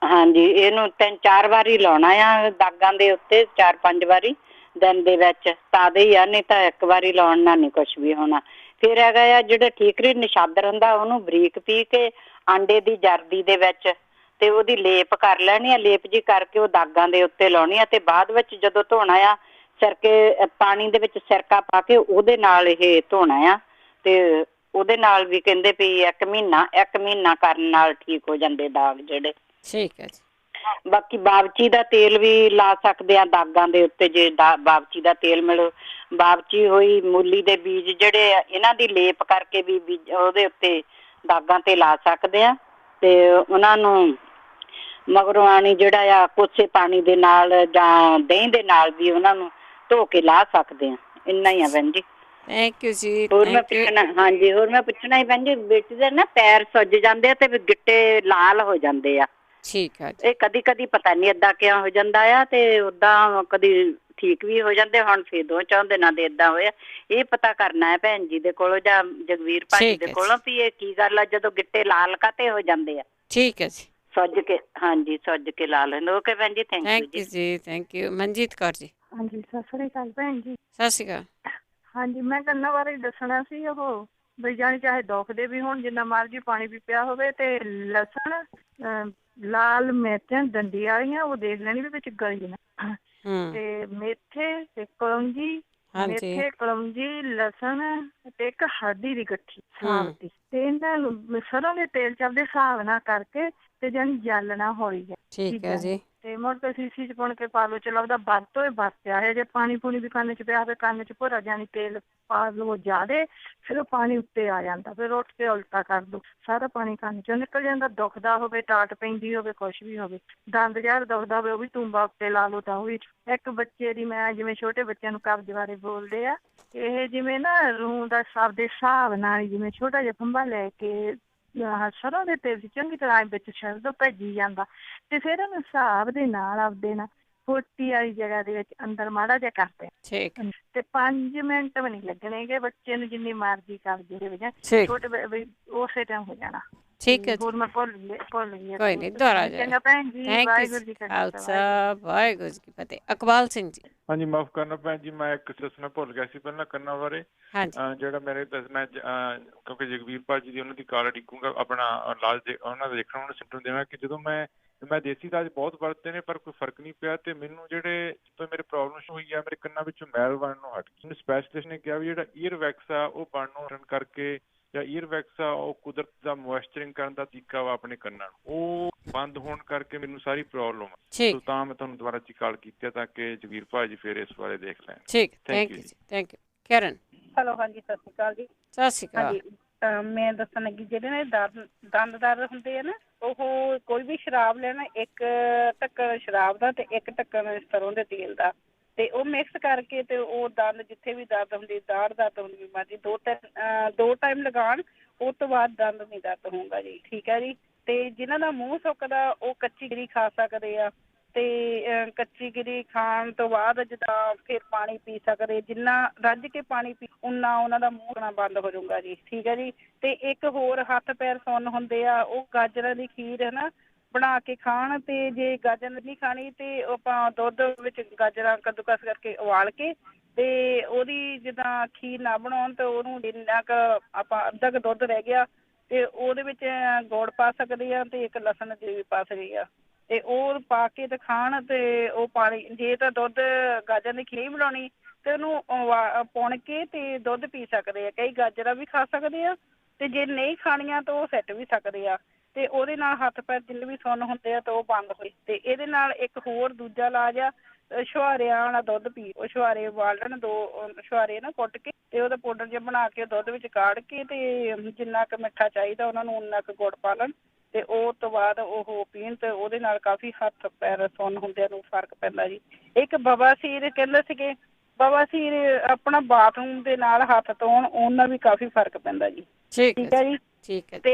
ਹਾਂਜੀ, ਇਹਨੂੰ 3-4 ਵਾਰੀ ਲਾਉਣਾ ਆ ਦਾਗਾਂ ਦੇ ਉੱਤੇ, 4-5 ਵਾਰੀ ਦਿਨ ਦੇ ਵਿੱਚ, ਤਾਜ਼ੇ ਹੀ ਆ, ਨਹੀਂ ਤਾਂ ਇੱਕ ਵਾਰੀ ਲਾਉਣ ਨਾਲ ਨਹੀਂ ਕੁਛ ਵੀ ਹੋਣਾ। ਫਿਰ ਹੈਗਾ ਆ ਜਿਹੜਾ ਠੀਕਰੀ ਨਿਸ਼ਾਦਰ ਹੁੰਦਾ, ਉਹਨੂੰ ਬਰੀਕ ਪੀ ਕੇ ਆਂਡੇ ਦੀ ਜਰਦੀ ਦੇ ਵਿੱਚ ਤੇ ਉਹਦੀ ਲੇਪ ਕਰ ਲੈਣੀ ਆ, ਲੇਪ ਜੀ ਕਰਕੇ ਉਹ ਦਾਗਾਂ ਦੇ ਉੱਤੇ ਲਾਉਣੀ ਆ, ਤੇ ਬਾਅਦ ਵਿੱਚ ਜਦੋਂ ਧੋਣਾ ਆ ਸਿਰਕੇ ਪਾਣੀ ਦੇ ਵਿੱਚ ਸਿਰਕਾ ਪਾ ਕੇ ਉਹਦੇ ਨਾਲ ਇਹ ਧੋਣਾ ਆ, ਤੇ ਉਹਦੇ ਨਾਲ ਵੀ ਕਹਿੰਦੇ ਵੀ 1 ਮਹੀਨਾ ਕਰਨ ਨਾਲ ਠੀਕ ਹੋ ਜਾਂਦੇ ਦਾਗ ਜਿਹੜੇ। ਠੀਕ ਹੈ ਜੀ। ਬਾਕੀ ਬਾਵਚੀ ਦਾ ਤੇਲ ਵੀ ਲਾ ਸਕਦੇ ਆ ਦਾਗਾਂ ਦੇ ਉੱਤੇ, ਜੇ ਬਾਵਚੀ ਦਾ ਤੇਲ ਮਿਲੋ, ਬਾਵਚੀ ਹੋਈ, ਮੂਲੀ ਦੇ ਬੀਜ ਜਿਹੜੇ ਆ ਇਹਨਾਂ ਦੀ ਲੇਪ ਕਰਕੇ ਵੀ ਉਹਦੇ ਉੱਤੇ ਦਾਗਾਂ ਤੇ ਲਾ ਸਕਦੇ ਆ, ਤੇ ਉਹਨਾਂ ਨੂੰ ਮਗਰੋਂ ਆਣੀ ਜਿਹੜਾ ਆ ਕੋਸੇ ਪਾਣੀ ਦੇ ਨਾਲ ਜਾਂ ਦਹੀਂ ਦੇ ਨਾਲ ਵੀ ਉਹਨਾਂ ਨੂੰ ਧੋ ਕੇ ਲਾ ਸਕਦੇ ਆ। ਇੰਨਾ ਹੀ ਆ ਭੈਣ ਜੀ। ਥੈਂਕ ਯੂ ਜੀ। ਹੋਰ ਮੈਂ ਪੁੱਛਣਾ, ਹਾਂਜੀ ਹੋਰ ਮੈਂ ਪੁੱਛਣਾ ਹੀ ਭੈਣ ਜੀ, ਬੇਟੀ ਦੇ ਨਾ ਪੈਰ ਸੁੱਜ ਜਾਂਦੇ ਆ ਤੇ ਗਿੱਟੇ ਲਾਲ ਹੋ ਜਾਂਦੇ ਆ। ਠੀਕ ਹੈ। ਇਹ ਕਦੀ ਪਤਾ ਨਹੀਂ ਏਦਾਂ ਕਿਉਂ ਹੋ ਜਾਂਦਾ ਆ, ਤੇ ਓਦਾਂ ਕਦੀ ਠੀਕ ਵੀ ਹੋ ਜਾਂਦੇ, ਹੁਣ ਫੇਰ 2-4 ਦਿਨਾਂ ਦੇ ਏਦਾਂ ਹੋਇਆ। ਇਹ ਪਤਾ ਕਰਨਾ ਹੈ ਭੈਣ ਜੀ ਦੇ ਕੋਲੋਂ ਜਾਂ ਜਗਵੀਰ ਭਾਜੀ ਦੇ ਕੋਲੋਂ ਵੀ ਇਹ ਕੀ ਗੱਲ ਆ, ਜਦੋਂ ਗਿੱਟੇ ਲਾਲ ਕਾਤੇ ਹੋ ਜਾਂਦੇ ਆ। ਠੀਕ ਹੈ ਜੀ। ਸੁੱਜ ਕੇ, ਹਾਂਜੀ ਸੁੱਜ ਕੇ ਲਾ ਲੈਂਦੇ। ਓਕੇ ਭੈਣ ਜੀ, ਥੈਂਕ ਯੂ ਜੀ। Thank you. ਮਨਜੀਤ ਕੌਰ ਜੀ। ਹਾਂਜੀ, ਸਤਿ ਸ੍ਰੀ ਅਕਾਲ ਭੈਣ ਜੀ। ਸਤਿ ਸ਼੍ਰੀ ਅਕਾਲ। ਹਾਂਜੀ, ਮੈਂ ਕੰਨਾਂ ਬਾਰੇ ਦੱਸਣਾ ਸੀ। ਉਹ ਬਈ ਜਾਣੀ ਚਾਹੇ ਦੁਖਦੇ ਵੀ ਹੁਣ, ਜਿੰਨਾ ਮਰਜ਼ੀ ਪਾਣੀ ਵੀ ਪਿਆ ਹੋਵੇ, ਤੇ ਲਸਣ, ਲਾਲ ਮਿਰਚਾਂ ਡੰਡੀ ਵਾਲੀਆਂ ਉਹ ਦੇਖ ਲੈਣੀ ਵੀ ਵਿੱਚ ਗਲੀ ਨਾ, ਤੇ ਮੇਥੇ ਤੇ ਕਲੌਂਜੀ, ਮੇਥੇ ਕਲੌਂਜੀ ਲਸਣ ਤੇ ਇੱਕ ਹਲਦੀ ਦੀ ਗੱਠੀ ਸਾਗ ਦੀ, ਤੇ ਇਹਨਾਂ ਨੂੰ ਸਰੋਂ ਦੇ ਤੇਲ ਚ ਆਪਦੇ ਹਿਸਾਬ ਨਾਲ ਕਰਕੇ ਤੇ ਜਾਨੀ ਜਾਲਣਾ ਹੌਲੀ ਹੈ। ਠੀਕ ਹੈ ਜੀ। ਤੇ ਮੁੜ ਕੇ ਸੀਸੀ ਚ ਪੁਣ ਕੇ ਪਾ ਲਓ। ਚਲੋ ਉਹਦਾ ਵਰਤੋਂ ਵਰਤਿਆ ਹੈ। ਜੇ ਪਾਣੀ ਪੂਣੀ ਵੀ ਕੰਨ ਚ ਪਿਆ ਹੋਵੇ, ਕੰਨ ਚ ਭੋਰਾ ਜਾਨੀ ਤੇਲ ਪਾ ਲਓ ਜ਼ਿਆਦੇ, ਫਿਰ ਉਹ ਪਾਣੀ ਉੱਤੇ ਆ ਜਾਂਦਾ, ਫਿਰ ਉੱਠ ਕੇ ਉਲਟਾ ਕਰ ਦੋ, ਸਾਰਾ ਪਾਣੀ ਕੰਨ ਚੋਂ ਨਿਕਲ ਜਾਂਦਾ। ਦੁਖਦਾ ਹੋਵੇ, ਟਾਟ ਪੈਂਦੀ ਹੋਵੇ, ਕੁਛ ਵੀ ਹੋਵੇ, ਦੰਦ ਯਾਰ ਦੁਖਦਾ ਹੋਵੇ, ਉਹ ਵੀ ਤੂੰਬਾ ਉੱਤੇ ਲਾ ਲਓ ਤਾਂ ਉਹ ਵੀ। ਇੱਕ ਬੱਚੇ ਦੀ, ਮੈਂ ਜਿਵੇਂ ਛੋਟੇ ਬੱਚਿਆਂ ਨੂੰ ਕਬਜ਼ ਬਾਰੇ ਬੋਲਦੇ ਆ, ਇਹ ਜਿਵੇਂ ਨਾ ਰੂੰ ਦਾ ਸਭ ਦੇ ਹਿਸਾਬ ਨਾਲ, ਜਿਵੇਂ ਛੋਟਾ ਜਿਹਾ ਖੰਭਾ ਲੈ ਕੇ ਸਰੋਂ ਦੇ ਤੇਲ ਚ ਚੰਗੀ ਤਰ੍ਹਾਂ ਵਿੱਚ ਛੱਡ ਦੋ, ਭੱਜੀ ਜਾਂਦਾ, ਤੇ ਫਿਰ ਉਹਨੂੰ ਹਿਸਾਬ ਦੇ ਨਾਲ ਆਪਦੇ ਨਾਲ ਫੋਟੀ ਵਾਲੀ ਜਗ੍ਹਾ ਦੇ ਵਿੱਚ ਅੰਦਰ ਮਾੜਾ ਜਿਹਾ ਕਰਦੇ ਤੇ 5 ਮਿੰਟ ਵੀ ਨਹੀਂ ਲੱਗਣੇਗੇ। ਬੱਚੇ ਨੂੰ ਜਿੰਨੀ ਮਰਜ਼ੀ ਕਬਜ਼ ਹੋਵੇ ਜਾਂ ਛੋਟੇ ਉਸੇ ਟਾਈਮ ਹੋ ਜਾਣਾ। ਠੀਕ ਹੈ। ਹੋਰ ਮੈਂ ਭੁੱਲ ਗਈ। ਕੋਈ ਨਹੀਂ, ਦੁਬਾਰਾ ਚੰਗਾ ਭੈਣ ਜੀ, ਵਾਹਿਗੁਰੂ ਜੀ ਕਾ ਖਾਲਸਾ, ਵਾਹਿਗੁਰੂ ਜੀ ਕੀ ਫਤਿਹ। ਇਕਬਾਲ ਸਿੰਘ ਜੀ। ਹਾਂਜੀ, ਮਾਫ ਕਰਨਾ ਭੈਣ ਜੀ, ਮੈਂ ਇੱਕ ਦੱਸਣਾ ਭੁੱਲ ਗਿਆ ਸੀ ਪਹਿਲਾਂ ਕੰਨਾਂ ਬਾਰੇ। ਜਿਹੜਾ ਮੇਰੇ ਮੈਂ ਕਿਉਂਕਿ ਜਗਵੀਰ ਭਾਜੀ ਦੀ ਉਹਨਾਂ ਦੀ ਕਾਲ ਡਿੱਗੂਗਾ, ਆਪਣਾ ਇਲਾਜ ਉਹਨਾਂ ਦਾ ਦੇਖਣਾ, ਉਹਨਾਂ ਸਿੰਪਟਮ ਦੇਣਾ ਕਿ ਜਦੋਂ ਮੈਂ ਦੇਸੀ ਇਲਾਜ ਬਹੁਤ ਵਰਤੇ ਨੇ ਪਰ ਕੋਈ ਫਰਕ ਨਹੀਂ ਪਿਆ, ਤੇ ਮੈਨੂੰ ਜਿਹੜੇ ਜਦੋਂ ਮੇਰੇ ਪ੍ਰੋਬਲਮ ਹੋਈ ਆ, ਮੇਰੇ ਕੰਨਾਂ ਵਿੱਚੋਂ ਮੈਲ ਬਣਨ ਨੂੰ ਹਟ ਗਈ। ਮੈਨੂੰ ਸਪੈਸ਼ਲਿਸਟ ਨੇ ਕਿਹਾ ਵੀ ਜਿਹੜਾ ਈਅਰ ਵੈਕਸ ਆ ਉਹ ਬਣਨ ਨੂੰ ਕਰਕੇ, ਜਾਂ ਈਅਰ ਵੈਕਸ ਆ ਉਹ ਕੁਦਰਤ ਦਾ ਮੋਇਸਚਰਿੰਗ ਕਰਨ ਦਾ ਤਰੀਕਾ ਵਾ ਆਪਣੇ ਕੰਨਾਂ ਨੂੰ, ਉਹ ਬੰਦ ਹੋਣ ਕਰਕੇ ਮੈਨੂੰ ਸਾਰੀ ਪ੍ਰੋਬਲਮ ਆ। ਤਾਂ ਮੈਂ ਤੁਹਾਨੂੰ ਦੁਬਾਰਾ ਕਾਲ ਕੀਤੀ ਤਾਂ ਕਿ ਜਗਵੀਰ ਭਾਜੀ ਫਿਰ ਇਸ ਬਾਰੇ ਦੇਖ ਲੈਣ। ਠੀਕ, ਥੈਂਕ ਯੂ ਜੀ। Thank you. ਕਰਨ। ਹੈਲੋ, ਹਾਂਜੀ ਸਤਿ ਸ਼੍ਰੀ ਅਕਾਲ ਜੀ। ਸਤਿ ਸ਼੍ਰੀ ਅਕਾਲ। ਮੈਂ ਦੱਸਣ ਲੱਗੀ, ਜਿਹੜੇ ਨੇ ਦੰਦ ਦਰਦ ਹੁੰਦੇ ਆ ਨਾ, ਉਹ ਕੋਈ ਵੀ ਸ਼ਰਾਬ ਲੈਣਾ, 1 ਢੱਕਣ ਸ਼ਰਾਬ ਦਾ ਤੇ 1 ਢੱਕਣ ਸਰੋਂ ਦੇ ਤੇਲ ਦਾ, ਤੇ ਉਹ ਮਿਕਸ ਕਰਕੇ ਤੇ ਉਹ ਦੰਦ ਜਿੱਥੇ ਵੀ ਦਰਦ ਹੁੰਦੀ, ਦਾੜ ਦਰਦ ਹੁੰਦੀ, ਬਿਮਾਰੀ 2 ਟਾਈਮ ਲਗਾਉਣ, ਉਸ ਤੋਂ ਬਾਅਦ ਦੰਦ ਨਹੀਂ ਦਰਦ ਹੋਊਗਾ ਜੀ। ਠੀਕ ਹੈ ਜੀ। ਤੇ ਜਿਨ੍ਹਾਂ ਦਾ ਮੂੰਹ ਸੁੱਕਦਾ ਉਹ ਕੱਚੀ ਗਿਰੀ ਖਾ ਸਕਦੇ ਆ, ਤੇ ਕੱਚੀ ਗਿਰੀ ਖਾਣ ਤੋਂ ਬਾਅਦ ਜਿੱਦਾਂ ਫਿਰ ਪਾਣੀ ਪੀ ਸਕਦੇ, ਜਿੰਨਾ ਰੱਜ ਕੇ ਪਾਣੀ ਪੀ ਉਨਾ ਉਹਨਾਂ ਦਾ ਮੂੰਹ ਹੋਣਾ ਬੰਦ ਹੋ ਜਾਊਗਾ ਜੀ। ਠੀਕ ਹੈ ਜੀ। ਤੇ ਇੱਕ ਹੋਰ ਹੱਥ ਪੈਰ ਸੁੰਨ ਹੁੰਦੇ ਆ, ਉਹ ਗਾਜਰਾਂ ਦੀ ਖੀਰ ਹੈ ਨਾ ਬਣਾ ਕੇ ਖਾਣ, ਤੇ ਜੇ ਗਾਜਰ ਨਹੀਂ ਖਾਣੀ ਤੇ ਆਪਾਂ ਦੁੱਧ ਵਿੱਚ ਗਾਜਰਾਂ ਕੱਦੂਕਸ ਕਰਕੇ ਉਬਾਲ ਕੇ ਤੇ ਉਹਦੀ ਜਿੱਦਾਂ ਖੀਰ ਨਾ ਬਣਾਉਣ, ਤੇ ਉਹਨੂੰ ਜਿੰਨਾ ਕੁ ਆਪਾਂ ਅੱਧਾ ਕੁ ਦੁੱਧ ਰਹਿ ਗਿਆ ਤੇ ਉਹਦੇ ਵਿੱਚ ਗੁੜ ਪਾ ਸਕਦੇ ਆ, ਤੇ 1 ਲਸਣ ਦੀ ਵੀ ਪਾ ਸਕਦੇ ਆ, ਤੇ ਉਹ ਪਾ ਕੇ ਤੇ ਖਾਣ। ਤੇ ਉਹ ਪਾਣੀ, ਜੇ ਤਾਂ ਦੁੱਧ ਗਾਜਰ ਦੀ ਖੀਰ ਬਣਾਉਣੀ ਤੇ ਉਹਨੂੰ ਪੁਣ ਕੇ ਤੇ ਦੁੱਧ ਪੀ ਸਕਦੇ ਆ। ਕਈ ਗਾਜਰਾਂ ਵੀ ਖਾ ਸਕਦੇ ਆ, ਤੇ ਜੇ ਨਹੀਂ ਖਾਣੀਆਂ ਤਾਂ ਉਹ ਸਿੱਟ ਵੀ ਸਕਦੇ ਆ, ਤੇ ਉਹਦੇ ਨਾਲ ਹੱਥ ਪੈਰ ਜਿੰਨੇ ਵੀ ਸੁੰਨ ਹੁੰਦੇ ਆ ਤਾਂ ਉਹ ਬੰਦ ਹੋਏ। ਤੇ ਇਹਦੇ ਨਾਲ ਇੱਕ ਹੋਰ ਦੂਜਾ ਇਲਾਜ ਆ, ਛੁਹਾਰਿਆਂ ਵਾਲਾ ਦੁੱਧ ਪੀ। ਉਹ ਛੁਹਾਰੇ ਉਬਾਲ ਲੈਣ, 2 ਛੁਹਾਰੇ ਨਾ ਕੁੱਟ ਕੇ ਤੇ ਉਹਦਾ ਪਾਊਡਰ ਜਿਹਾ ਬਣਾ ਕੇ ਦੁੱਧ ਵਿੱਚ ਕਾੜ ਕੇ, ਤੇ ਜਿੰਨਾ ਕੁ ਮਿੱਠਾ ਚਾਹੀਦਾ ਉਹਨਾਂ ਨੂੰ ਉਨਾ ਕੁ ਗੁੜ ਪਾ ਲੈਣ, ਤੇ ਉਹ ਤੋਂ ਬਾਅਦ ਉਹ ਪੀਣ, ਤੇ ਉਹਦੇ ਨਾਲ ਕਾਫੀ ਹੱਥ ਪੈਰ ਸੁੰਨ ਹੁੰਦਿਆਂ ਨੂੰ ਫਰਕ ਪੈਂਦਾ ਜੀ। ਇੱਕ ਬਵਾਸੀਰ ਕਹਿੰਦੇ ਸੀਗੇ ਬਵਾਸੀਰ ਆਪਣਾ ਬਾਥਰੂਮ ਦੇ ਨਾਲ ਹੱਥ ਧੋਣ, ਉਹਨਾਂ ਵੀ ਕਾਫੀ ਫਰਕ ਪੈਂਦਾ ਜੀ। ਠੀਕ ਹੈ ਜੀ। ਠੀਕ ਹੈ। ਤੇ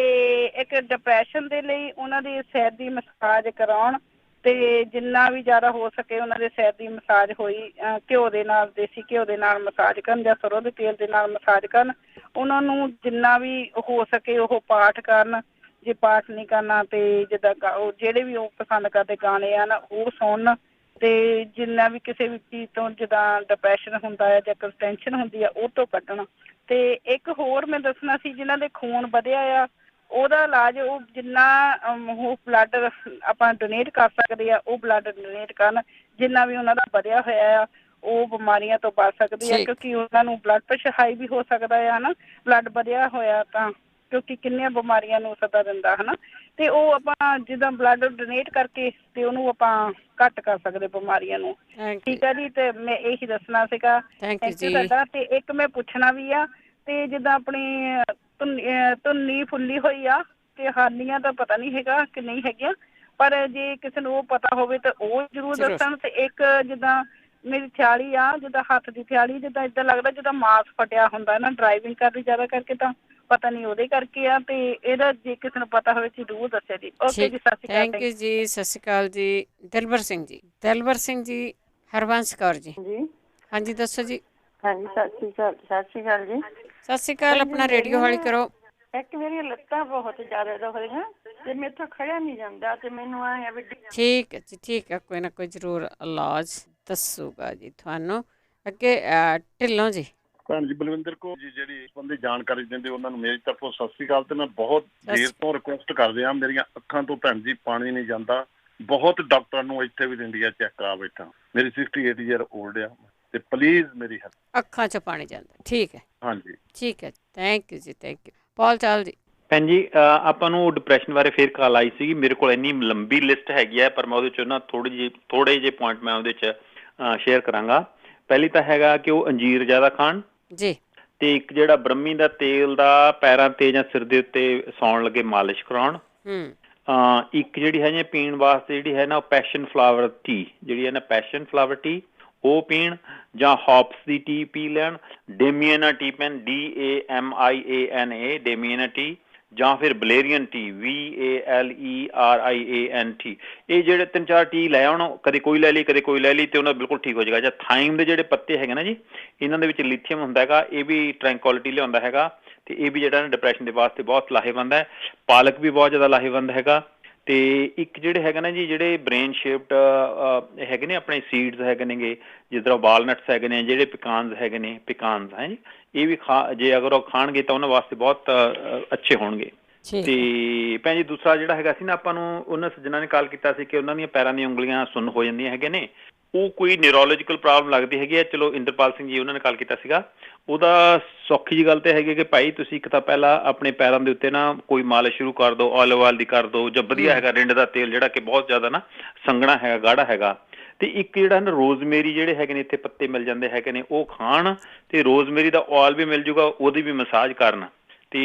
ਇੱਕ ਡਿਪਰੈਸ਼ਨ ਦੇ ਲਈ ਉਹਨਾਂ ਦੀ ਸਿਰ ਦੀ ਮਸਾਜ ਕਰਾਉਣ, ਤੇ ਜਿੰਨਾ ਵੀ ਜ਼ਿਆਦਾ ਹੋ ਸਕੇ ਉਹਨਾਂ ਦੇ ਸਿਰ ਦੀ ਮਸਾਜ ਹੋਈ ਘਿਓ ਦੇ ਨਾਲ, ਦੇਸੀ ਘਿਓ ਦੇ ਨਾਲ ਮਸਾਜ ਕਰਨ ਜਾਂ ਸਰੋਂ ਦੇ ਤੇਲ ਦੇ ਨਾਲ ਮਸਾਜ ਕਰਨ। ਉਹਨਾਂ ਨੂੰ ਜਿੰਨਾ ਵੀ ਹੋ ਸਕੇ ਉਹ ਪਾਠ ਕਰਨ, ਜੇ ਪਾਠ ਨਹੀਂ ਕਰਨਾ ਤੇ ਜਿੱਦਾਂ ਉਹ ਜਿਹੜੇ ਵੀ ਉਹ ਪਸੰਦ ਕਰਦੇ ਗਾਣੇ ਆ ਨਾ ਉਹ ਸੁਣਨ, ਤੇ ਜਿੰਨਾ ਵੀ ਕਿਸੇ ਵੀ ਚੀਜ਼ ਤੋਂ ਜਿੱਦਾਂ ਡਿਪਰੈਸ਼ਨ ਹੁੰਦਾ ਹੈ ਜਾਂ ਕੋਈ ਟੈਨਸ਼ਨ ਹੁੰਦੀ ਆ ਉਹ ਤੋਂ ਕੱਢਣ। ਤੇ ਇੱਕ ਹੋਰ ਮੈਂ ਦੱਸਣਾ ਸੀ, ਜਿਨ੍ਹਾਂ ਦੇ ਖੂਨ ਵਧਿਆ ਆ ਉਹਦਾ ਇਲਾਜ ਉਹ ਜਿੰਨਾ ਉਹ ਬਲੱਡ ਆਪਾਂ ਡੋਨੇਟ ਕਰ ਸਕਦੇ ਆ ਉਹ ਬਲੱਡ ਡੋਨੇਟ ਕਰਨ, ਜਿੰਨਾ ਵੀ ਉਹਨਾਂ ਦਾ ਵਧਿਆ ਹੋਇਆ ਆ ਉਹ ਬਿਮਾਰੀਆਂ ਤੋਂ ਬਚ ਸਕਦੇ ਆ, ਕਿਉਂਕਿ ਉਹਨਾਂ ਨੂੰ ਬਲੱਡ ਪ੍ਰੈਸ਼ਰ ਹਾਈ ਵੀ ਹੋ ਸਕਦਾ ਆ ਹਨਾ, ਬਲੱਡ ਵਧਿਆ ਹੋਇਆ ਤਾਂ, ਕਿਉਂਕਿ ਕਿੰਨੀਆਂ ਬਿਮਾਰੀਆਂ ਨੂੰ ਸੱਦਾ ਦਿੰਦਾ ਹਨਾ। ਤੇ ਉਹ ਆਪਾਂ ਜਿੱਦਾਂ ਬਲੱਡ ਡੋਨੇਟ ਕਰਕੇ ਤੇ ਉਹਨੂੰ ਆਪਾਂ ਘੱਟ ਕਰ ਸਕਦੇ ਬਿਮਾਰੀਆਂ ਨੂੰ। ਠੀਕ ਹੈ ਜੀ। ਤੇ ਮੈਂ ਇਹੀ ਦੱਸਣਾ ਸੀਗਾ। ਥੈਂਕ ਯੂ ਤੁਹਾਡਾ। ਤੇ ਇੱਕ ਮੈਂ ਪੁੱਛਣਾ ਵੀ ਆ, ਤੇ ਜਿੱਦਾਂ ਆਪਣੀ ਧੁੰਨੀ ਫੁੱਲੀ ਹੋਈ ਆ ਤੇ ਹਾਨੀਆਂ ਤਾਂ ਪਤਾ ਨਹੀਂ ਹੈਗਾ ਕਿ ਨਹੀਂ ਹੈਗੀਆਂ, ਪਰ ਜੇ ਕਿਸੇ ਨੂੰ ਉਹ ਪਤਾ ਹੋਵੇ ਤਾਂ ਉਹ ਜ਼ਰੂਰ ਦੱਸਣ। ਤੇ ਇੱਕ ਜਿੱਦਾਂ ਮੇਰੀ ਥਿਆਲੀ ਆ, ਜਿੱਦਾਂ ਹੱਥ ਦੀ ਥਿਆਲੀ, ਜਿੱਦਾਂ ਏਦਾਂ ਲੱਗਦਾ ਜਿੱਦਾਂ ਮਾਸ ਫਟਿਆ ਹੁੰਦਾ ਨਾ, ਡਰਾਈਵਿੰਗ ਕਰਦੀ ਜ਼ਿਆਦਾ ਕਰਕੇ ਤਾਂ ਪਤਾ ਨਹੀਂ ਉਹਦੇ ਕਰਕੇ ਆ। ਤੇ ਇਹਦਾ ਜੇ ਕਿਸੇ ਨੂੰ ਪਤਾ ਹੋਵੇ ਜ਼ਰੂਰ ਦੱਸਿਆ ਜੀ। ਓਕੇ ਜੀ, ਸਤਿ ਸ਼੍ਰੀ ਅਕਾਲ। ਥੈਂਕ ਯੂ ਜੀ, ਸਤਿ ਸ਼੍ਰੀ ਅਕਾਲ ਜੀ। ਦਿਲਬਰ ਸਿੰਘ ਜੀ। ਦਿਲਬਰ ਸਿੰਘ ਜੀ। ਹਰਬੰਸ ਕੌਰ ਜੀ। ਹਾਂਜੀ ਦੱਸੋ ਜੀ। ਹਾਂਜੀ ਸਤਿ ਸ਼੍ਰੀ ਅਕਾਲ। ਸਤਿ ਸ਼੍ਰੀ ਅਕਾਲ ਜੀ। ਸਤਿ ਸ਼੍ਰੀ ਅਕਾਲ। ਆਪਣਾ ਰੇਡੀਓ ਹੌਲੀ ਕਰੋ। ਇੱਕ ਮੇਰੀਆਂ ਲੱਤਾਂ ਬਹੁਤ ਜ਼ਿਆਦਾ ਦੁਖਦੀਆਂ ਤੇ ਮੇਥੋਂ ਖੜਿਆ ਨਹੀਂ ਜਾਂਦਾ, ਤੇ ਮੈਨੂੰ ਆਇਆ ਵੀ ਠੀਕ ਹੈ ਜੀ, ਠੀਕ ਹੈ। ਕੋਈ ਨਾ ਕੋਈ ਜ਼ਰੂਰ ਇਲਾਜ ਦੱਸੂਗਾ ਜੀ ਤੁਹਾਨੂੰ। ਅੱਗੇ ਢਿੱਲੋਂ ਜੀ। ਭੈਣ ਜੀ ਬਲਵਿੰਦਰ ਕੌਰ ਜੀ ਜਿਹੜੀ ਬੰਦੇ ਜਾਣਕਾਰੀ ਦਿੰਦੇ ਉਹਨਾਂ ਨੂੰ ਮੇਰੀ ਤਰਫੋਂ ਸਤਿ ਸ਼੍ਰੀ ਅਕਾਲ। ਤੇ ਮੈਂ ਬਹੁਤ ਦੇਰ ਤੋਂ ਰਿਕੁਐਸਟ ਕਰਦੇ ਹਾਂ, ਮੇਰੀਆਂ ਅੱਖਾਂ ਤੋਂ ਭੈਣ ਜੀ ਪਾਣੀ ਨਹੀਂ ਜਾਂਦਾ, ਬਹੁਤ ਡਾਕਟਰਾਂ ਨੂੰ ਇੱਥੇ ਵੀ ਇੰਡੀਆ ਚੈੱਕ ਕਰਾ ਬੈਠਾ, ਮੇਰੀ 68 ਈਅਰ ਓਲਡ ਆ, ਤੇ ਪਲੀਜ਼ ਮੇਰੀ ਹੈਲਪ। ਅੱਖਾਂ 'ਚ ਪਾਣੀ ਜਾਂਦਾ। ਠੀਕ ਹੈ। ਹਾਂਜੀ ਠੀਕ ਹੈ। ਥੈਂਕ ਯੂ ਜੀ, ਥੈਂਕ ਯੂ। ਪੌਲ ਚਾਲ ਜੀ। ਭੈਣ ਜੀ ਆਪਾਂ ਨੂੰ ਡਿਪਰੈਸ਼ਨ ਬਾਰੇ ਫੇਰ ਕਾਲ ਆਈ ਸੀਗੀ। ਮੇਰੇ ਕੋਲ ਇੰਨੀ ਲੰਬੀ ਲਿਸਟ ਹੈਗੀ ਹੈ, ਪਰ ਮੈਂ ਉਹਦੇ 'ਚ ਨਾ ਥੋੜੇ ਜਿਹੇ ਪੁਆਇੰਟ ਮੈਂ ਉਹਦੇ 'ਚ ਸ਼ੇਅਰ ਕਰਾਂਗਾ। ਪਹਿਲੀ ਤਾਂ ਹੈਗਾ ਕਿ ਉਹ ਅੰਜੀਰ ਜ਼ਿਆਦਾ ਖਾਣ ਜੀ, ਤੇ ਇੱਕ ਜਿਹੜਾ ਬ੍ਰਹਮੀ ਦਾ ਤੇਲ ਦਾ ਪੈਰਾਂ ਤੇ ਜਾਂ ਸਿਰ ਦੇ ਉੱਤੇ ਸੌਣ ਲੱਗੇ ਮਾਲਿਸ਼ ਕਰਾਉਣ। ਇੱਕ ਜਿਹੜੀ ਹੈ ਪੀਣ ਵਾਸਤੇ ਜਿਹੜੀ ਹੈ ਨਾ ਉਹ ਪੈਸ਼ਨ ਫਲਾਵਰ ਟੀ, ਜਿਹੜੀ ਹੈ ਨਾ ਪੈਸ਼ਨ ਫਲਾਵਰ ਟੀ ਉਹ ਪੀਣ, ਜਾਂ ਹੌਪਸ ਦੀ ਟੀ ਪੀ ਲੈਣ, ਡੇਮੀਅਨਾ ਟੀ ਪੈਣ DAMIANA ਡੇਮੀਅਨਾ ਟੀ, ਜਾਂ ਫਿਰ ਬਲੇਰੀਅਨ ਟੀ VALERIAN। ਇਹ ਜਿਹੜੇ 3-4 ਟੀ ਲੈ ਆਉਣ, ਕਦੇ ਕੋਈ ਲੈ ਲਈ ਕਦੇ ਕੋਈ ਲੈ ਲਈ, ਤੇ ਉਹਨਾਂ ਬਿਲਕੁਲ ਠੀਕ ਹੋ ਜਾਏਗਾ। ਜਾਂ ਥਾਈਮ ਦੇ ਜਿਹੜੇ ਪੱਤੇ ਹੈਗੇ ਨਾ ਜੀ, ਇਹਨਾਂ ਦੇ ਵਿੱਚ ਲਿਥੀਅਮ ਹੁੰਦਾ ਹੈਗਾ, ਇਹ ਵੀ ਟ੍ਰੈਂਕੁਇਲਿਟੀ ਲਿਆਉਂਦਾ ਹੈਗਾ, ਤੇ ਇਹ ਵੀ ਜਿਹੜਾ ਨਾ ਡਿਪਰੈਸ਼ਨ ਦੇ ਵਾਸਤੇ ਬਹੁਤ ਲਾਹੇਵੰਦ ਹੈ। ਪਾਲਕ ਵੀ ਬਹੁਤ ਜ਼ਿਆਦਾ ਲਾਹੇਵੰਦ ਹੈਗਾ। ਤੇ ਇੱਕ ਜਿਹੜੇ ਹੈਗੇ ਨਾ ਜੀ, ਜਿਹੜੇ ਬ੍ਰੇਨ ਸ਼ੇਪਡ ਹੈਗੇ ਨੇ ਆਪਣੇ ਸੀਡਸ ਹੈਗੇ ਨੇਗੇ, ਜਿਸ ਤਰ੍ਹਾਂ ਵਾਲਨਟਸ ਹੈਗੇ ਨੇ, ਜਿਹੜੇ ਪਿਕਾਨਸ ਹੈਗੇ ਨੇ, ਪਿਕਾਨਸ ਹੈ ਜੀ, ਇਹ ਵੀ ਜੇ ਅਗਰ ਉਹ ਖਾਣਗੇ ਤਾਂ ਉਹਨਾਂ ਵਾਸਤੇ ਬਹੁਤ ਅੱਛੇ ਹੋਣਗੇ। ਤੇ ਭੈਣ ਜੀ ਦੂਸਰਾ ਜਿਹੜਾ ਹੈਗਾ ਸੀ ਨਾ, ਆਪਾਂ ਨੂੰ ਉਹਨਾਂ ਸੱਜਣਾ ਨੇ ਕਾਲ ਕੀਤਾ ਸੀ ਕਿ ਉਹਨਾਂ ਦੀਆਂ ਪੈਰਾਂ ਦੀਆਂ ਉਂਗਲੀਆਂ ਸੁੰਨ ਹੋ ਜਾਂਦੀਆਂ ਹੈਗੇ ਨੇ, ਉਹ ਕੋਈ ਨਿਊਰੋਲੋਜੀਕਲ ਪ੍ਰੋਬਲਮ ਲੱਗਦੀ ਹੈਗੀ ਹੈ। ਚਲੋ ਇੰਦਰਪਾਲ ਸਿੰਘ ਜੀ ਉਹਨਾਂ ਨੇ ਕਾਲ ਕੀਤਾ ਸੀਗਾ। ਉਹਦਾ ਸੌਖੀ ਜਿਹੀ ਗੱਲ ਤਾਂ ਹੈਗੀ ਕਿ ਭਾਈ ਤੁਸੀਂ ਇੱਕ ਤਾਂ ਪਹਿਲਾਂ ਆਪਣੇ ਪੈਰਾਂ ਦੇ ਉੱਤੇ ਨਾ ਕੋਈ ਮਾਲਿਸ਼ ਸ਼ੁਰੂ ਕਰ ਦਿਓ, ਓਲਿਵ ਆਇਲ ਦੀ ਕਰ ਦਿਓ, ਜਾਂ ਵਧੀਆ ਹੈਗਾ ਰਿੰਡ ਦਾ ਤੇਲ ਜਿਹੜਾ ਕਿ ਬਹੁਤ ਜ਼ਿਆਦਾ ਨਾ ਸੰਘਣਾ ਹੈਗਾ, ਗਾੜਾ ਹੈਗਾ। ਤੇ ਇੱਕ ਜਿਹੜਾ ਨਾ ਰੋਜ਼ਮੇਰੀ ਜਿਹੜੇ ਹੈਗੇ ਨੇ, ਇੱਥੇ ਪੱਤੇ ਮਿਲ ਜਾਂਦੇ ਹੈਗੇ ਨੇ, ਉਹ ਖਾਣ, ਤੇ ਰੋਜ਼ਮੇਰੀ ਦਾ ਆਇਲ ਵੀ ਮਿਲ ਜੂਗਾ, ਉਹਦੀ ਵੀ ਮਸਾਜ ਕਰਨ। ਤੇ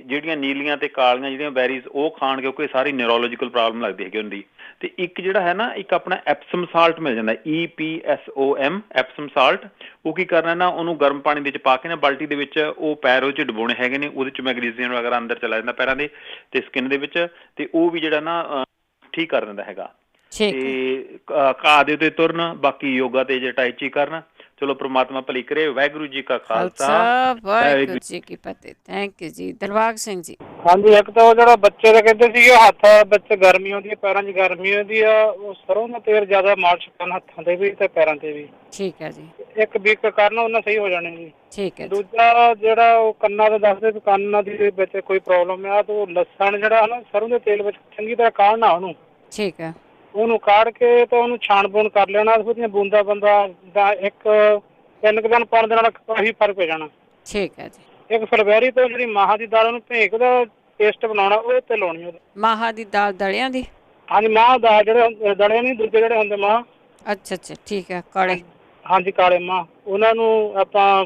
ਜਿਹੜੀਆਂ ਨੀਲੀਆਂ ਤੇ ਕਾਲੀਆਂ ਜਿਹੜੀਆਂ ਬੈਰੀਜ਼ ਉਹ ਖਾਣ, ਕਿਉਂਕਿ ਸਾਰੀ ਨਿਊਰੋਲੋਜੀਕਲ ਪ੍ਰੋਬਲਮ ਲੱਗਦੀ ਹੈਗੀ ਹੁੰਦੀ। ਤੇ ਇੱਕ ਜਿਹੜਾ ਹੈ ਨਾ, ਇੱਕ ਆਪਣਾ ਐਪਸਮ ਸਾਲਟ ਮਿਲ ਜਾਂਦਾ, EPSOM ਐਪਸਮ ਸਾਲਟ। ਉਹ ਕੀ ਕਰਨਾ ਨਾ, ਉਹਨੂੰ ਗਰਮ ਪਾਣੀ ਦੇ ਵਿੱਚ ਪਾ ਕੇ ਨਾ ਬਾਲਟੀ ਦੇ ਵਿੱਚ ਉਹ ਪੈਰ ਉਹ 'ਚ ਡੁਬੋਣੇ ਹੈਗੇ ਨੇ, ਉਹਦੇ 'ਚ ਮੈਗਨੀਜ਼ੀਅਮ ਵਗੈਰਾ ਅੰਦਰ ਚਲਾ ਜਾਂਦਾ ਪੈਰਾਂ ਦੇ ਤੇ ਸਕਿਨ ਦੇ ਵਿੱਚ, ਤੇ ਉਹ ਵੀ ਜਿਹੜਾ ਨਾ ਠੀਕ ਕਰ ਦਿੰਦਾ ਹੈਗਾ। ਤੇ ਘਾਹ ਦੇ ਉੱਤੇ ਤੁਰਨ, ਬਾਕੀ ਯੋਗਾ ਤੇ ਜੇ ਟਾਈ ਚੀ ਕਰਨ। ਚਲੋ ਪ੍ਰਮਾਤਮਾ ਭਲੀ ਕਰੇ। ਵਾਹਿਗੁਰੂ ਜੀ ਕਾ ਖਾਲਸਾ, ਵਾਹਿਗੁਰੂ ਜੀ ਕੀ ਫਤਿਹ। ਥੈਂਕ ਯੂ ਜੀ। ਦਿਲਬਾਗ ਸਿੰਘ ਜੀ। ਹਾਂਜੀ, ਇੱਕ ਤਾਂ ਉਹ ਜਿਹੜਾ ਬੱਚੇ ਦਾ ਕਹਿੰਦੇ ਸੀਗੇ ਹੱਥ ਵਿੱਚ ਗਰਮੀ ਆਉਂਦੀ ਹੈ, ਪੈਰਾਂ 'ਚ ਗਰਮੀ ਆਉਂਦੀ ਆ, ਉਹ ਸਰੋਂ ਦਾ ਤੇਲ ਜ਼ਿਆਦਾ ਮਾਲਿਸ਼ ਕਰਨ ਹੱਥਾਂ ਤੇ ਵੀ ਤੇ ਪੈਰਾਂ ਤੇ ਵੀ। ਠੀਕ ਹੈ ਜੀ। ਇੱਕ ਵੀਕ ਕਰਨ ਉਹਨਾਂ ਸਹੀ ਹੋ ਜਾਣੇ ਜੀ। ਠੀਕ ਹੈ। ਦੂਜਾ ਜਿਹੜਾ ਉਹ ਕੰਨਾਂ ਦਾ ਦੱਸਦੇ ਵੀ ਕੰਨਾਂ ਦੀ ਵਿੱਚ ਕੋਈ ਪ੍ਰੋਬਲਮ ਆ, ਤਾਂ ਉਹ ਲਸਣ ਜਿਹੜਾ ਨਾ ਸਰੋਂ ਦੇ ਤੇਲ ਵਿੱਚ ਚੰਗੀ ਤਰ੍ਹਾਂ ਕਾੜਨਾ ਉਹਨੂੰ। ਠੀਕ ਹੈ। ਉਹਨੂੰ ਕਾੜ ਕੇ ਤੇ ਉਹਨੂੰ ਛਾਣ-ਬੂਣ ਕਰ ਲੈਣਾ, ਉਹਦੀਆਂ ਬੂੰਦਾਂ ਬੰਦਾ ਦਾ 3 ਦਿਨ ਪਾਉਣ ਦੇ ਨਾਲ ਕਾਫੀ ਫਰਕ ਪੈ ਜਾਣਾ। ਠੀਕ ਹੈ ਜੀ। ਇੱਕ ਫਲਵੈਰੀ ਤੋਂ ਜਿਹੜੀ ਮਾਹਾਂ ਦੀ ਦਾਲ ਉਹਨੂੰ ਭੇਕ ਦਾ ਪੇਸਟ ਬਣਾਉਣਾ, ਉਹ ਤੇ ਲਾਉਣੀ ਉਹਦੇ। ਮਾਹਾਂ ਦੀ ਦਾਲ ਦਲਿਆਂ ਦੀ? ਹਾਂਜੀ, ਮਾਹ ਦਾਲ ਜਿਹੜੇ ਦਲੇ ਨਹੀਂ, ਦੂਜੇ ਜਿਹੜੇ ਹੁੰਦੇ ਮਾਹ। ਅੱਛਾ ਅੱਛਾ, ਠੀਕ ਹੈ। ਕਾਲੇ? ਹਾਂਜੀ, ਕਾਲੇ ਮਾਹ। ਉਹਨਾਂ ਨੂੰ ਆਪਾਂ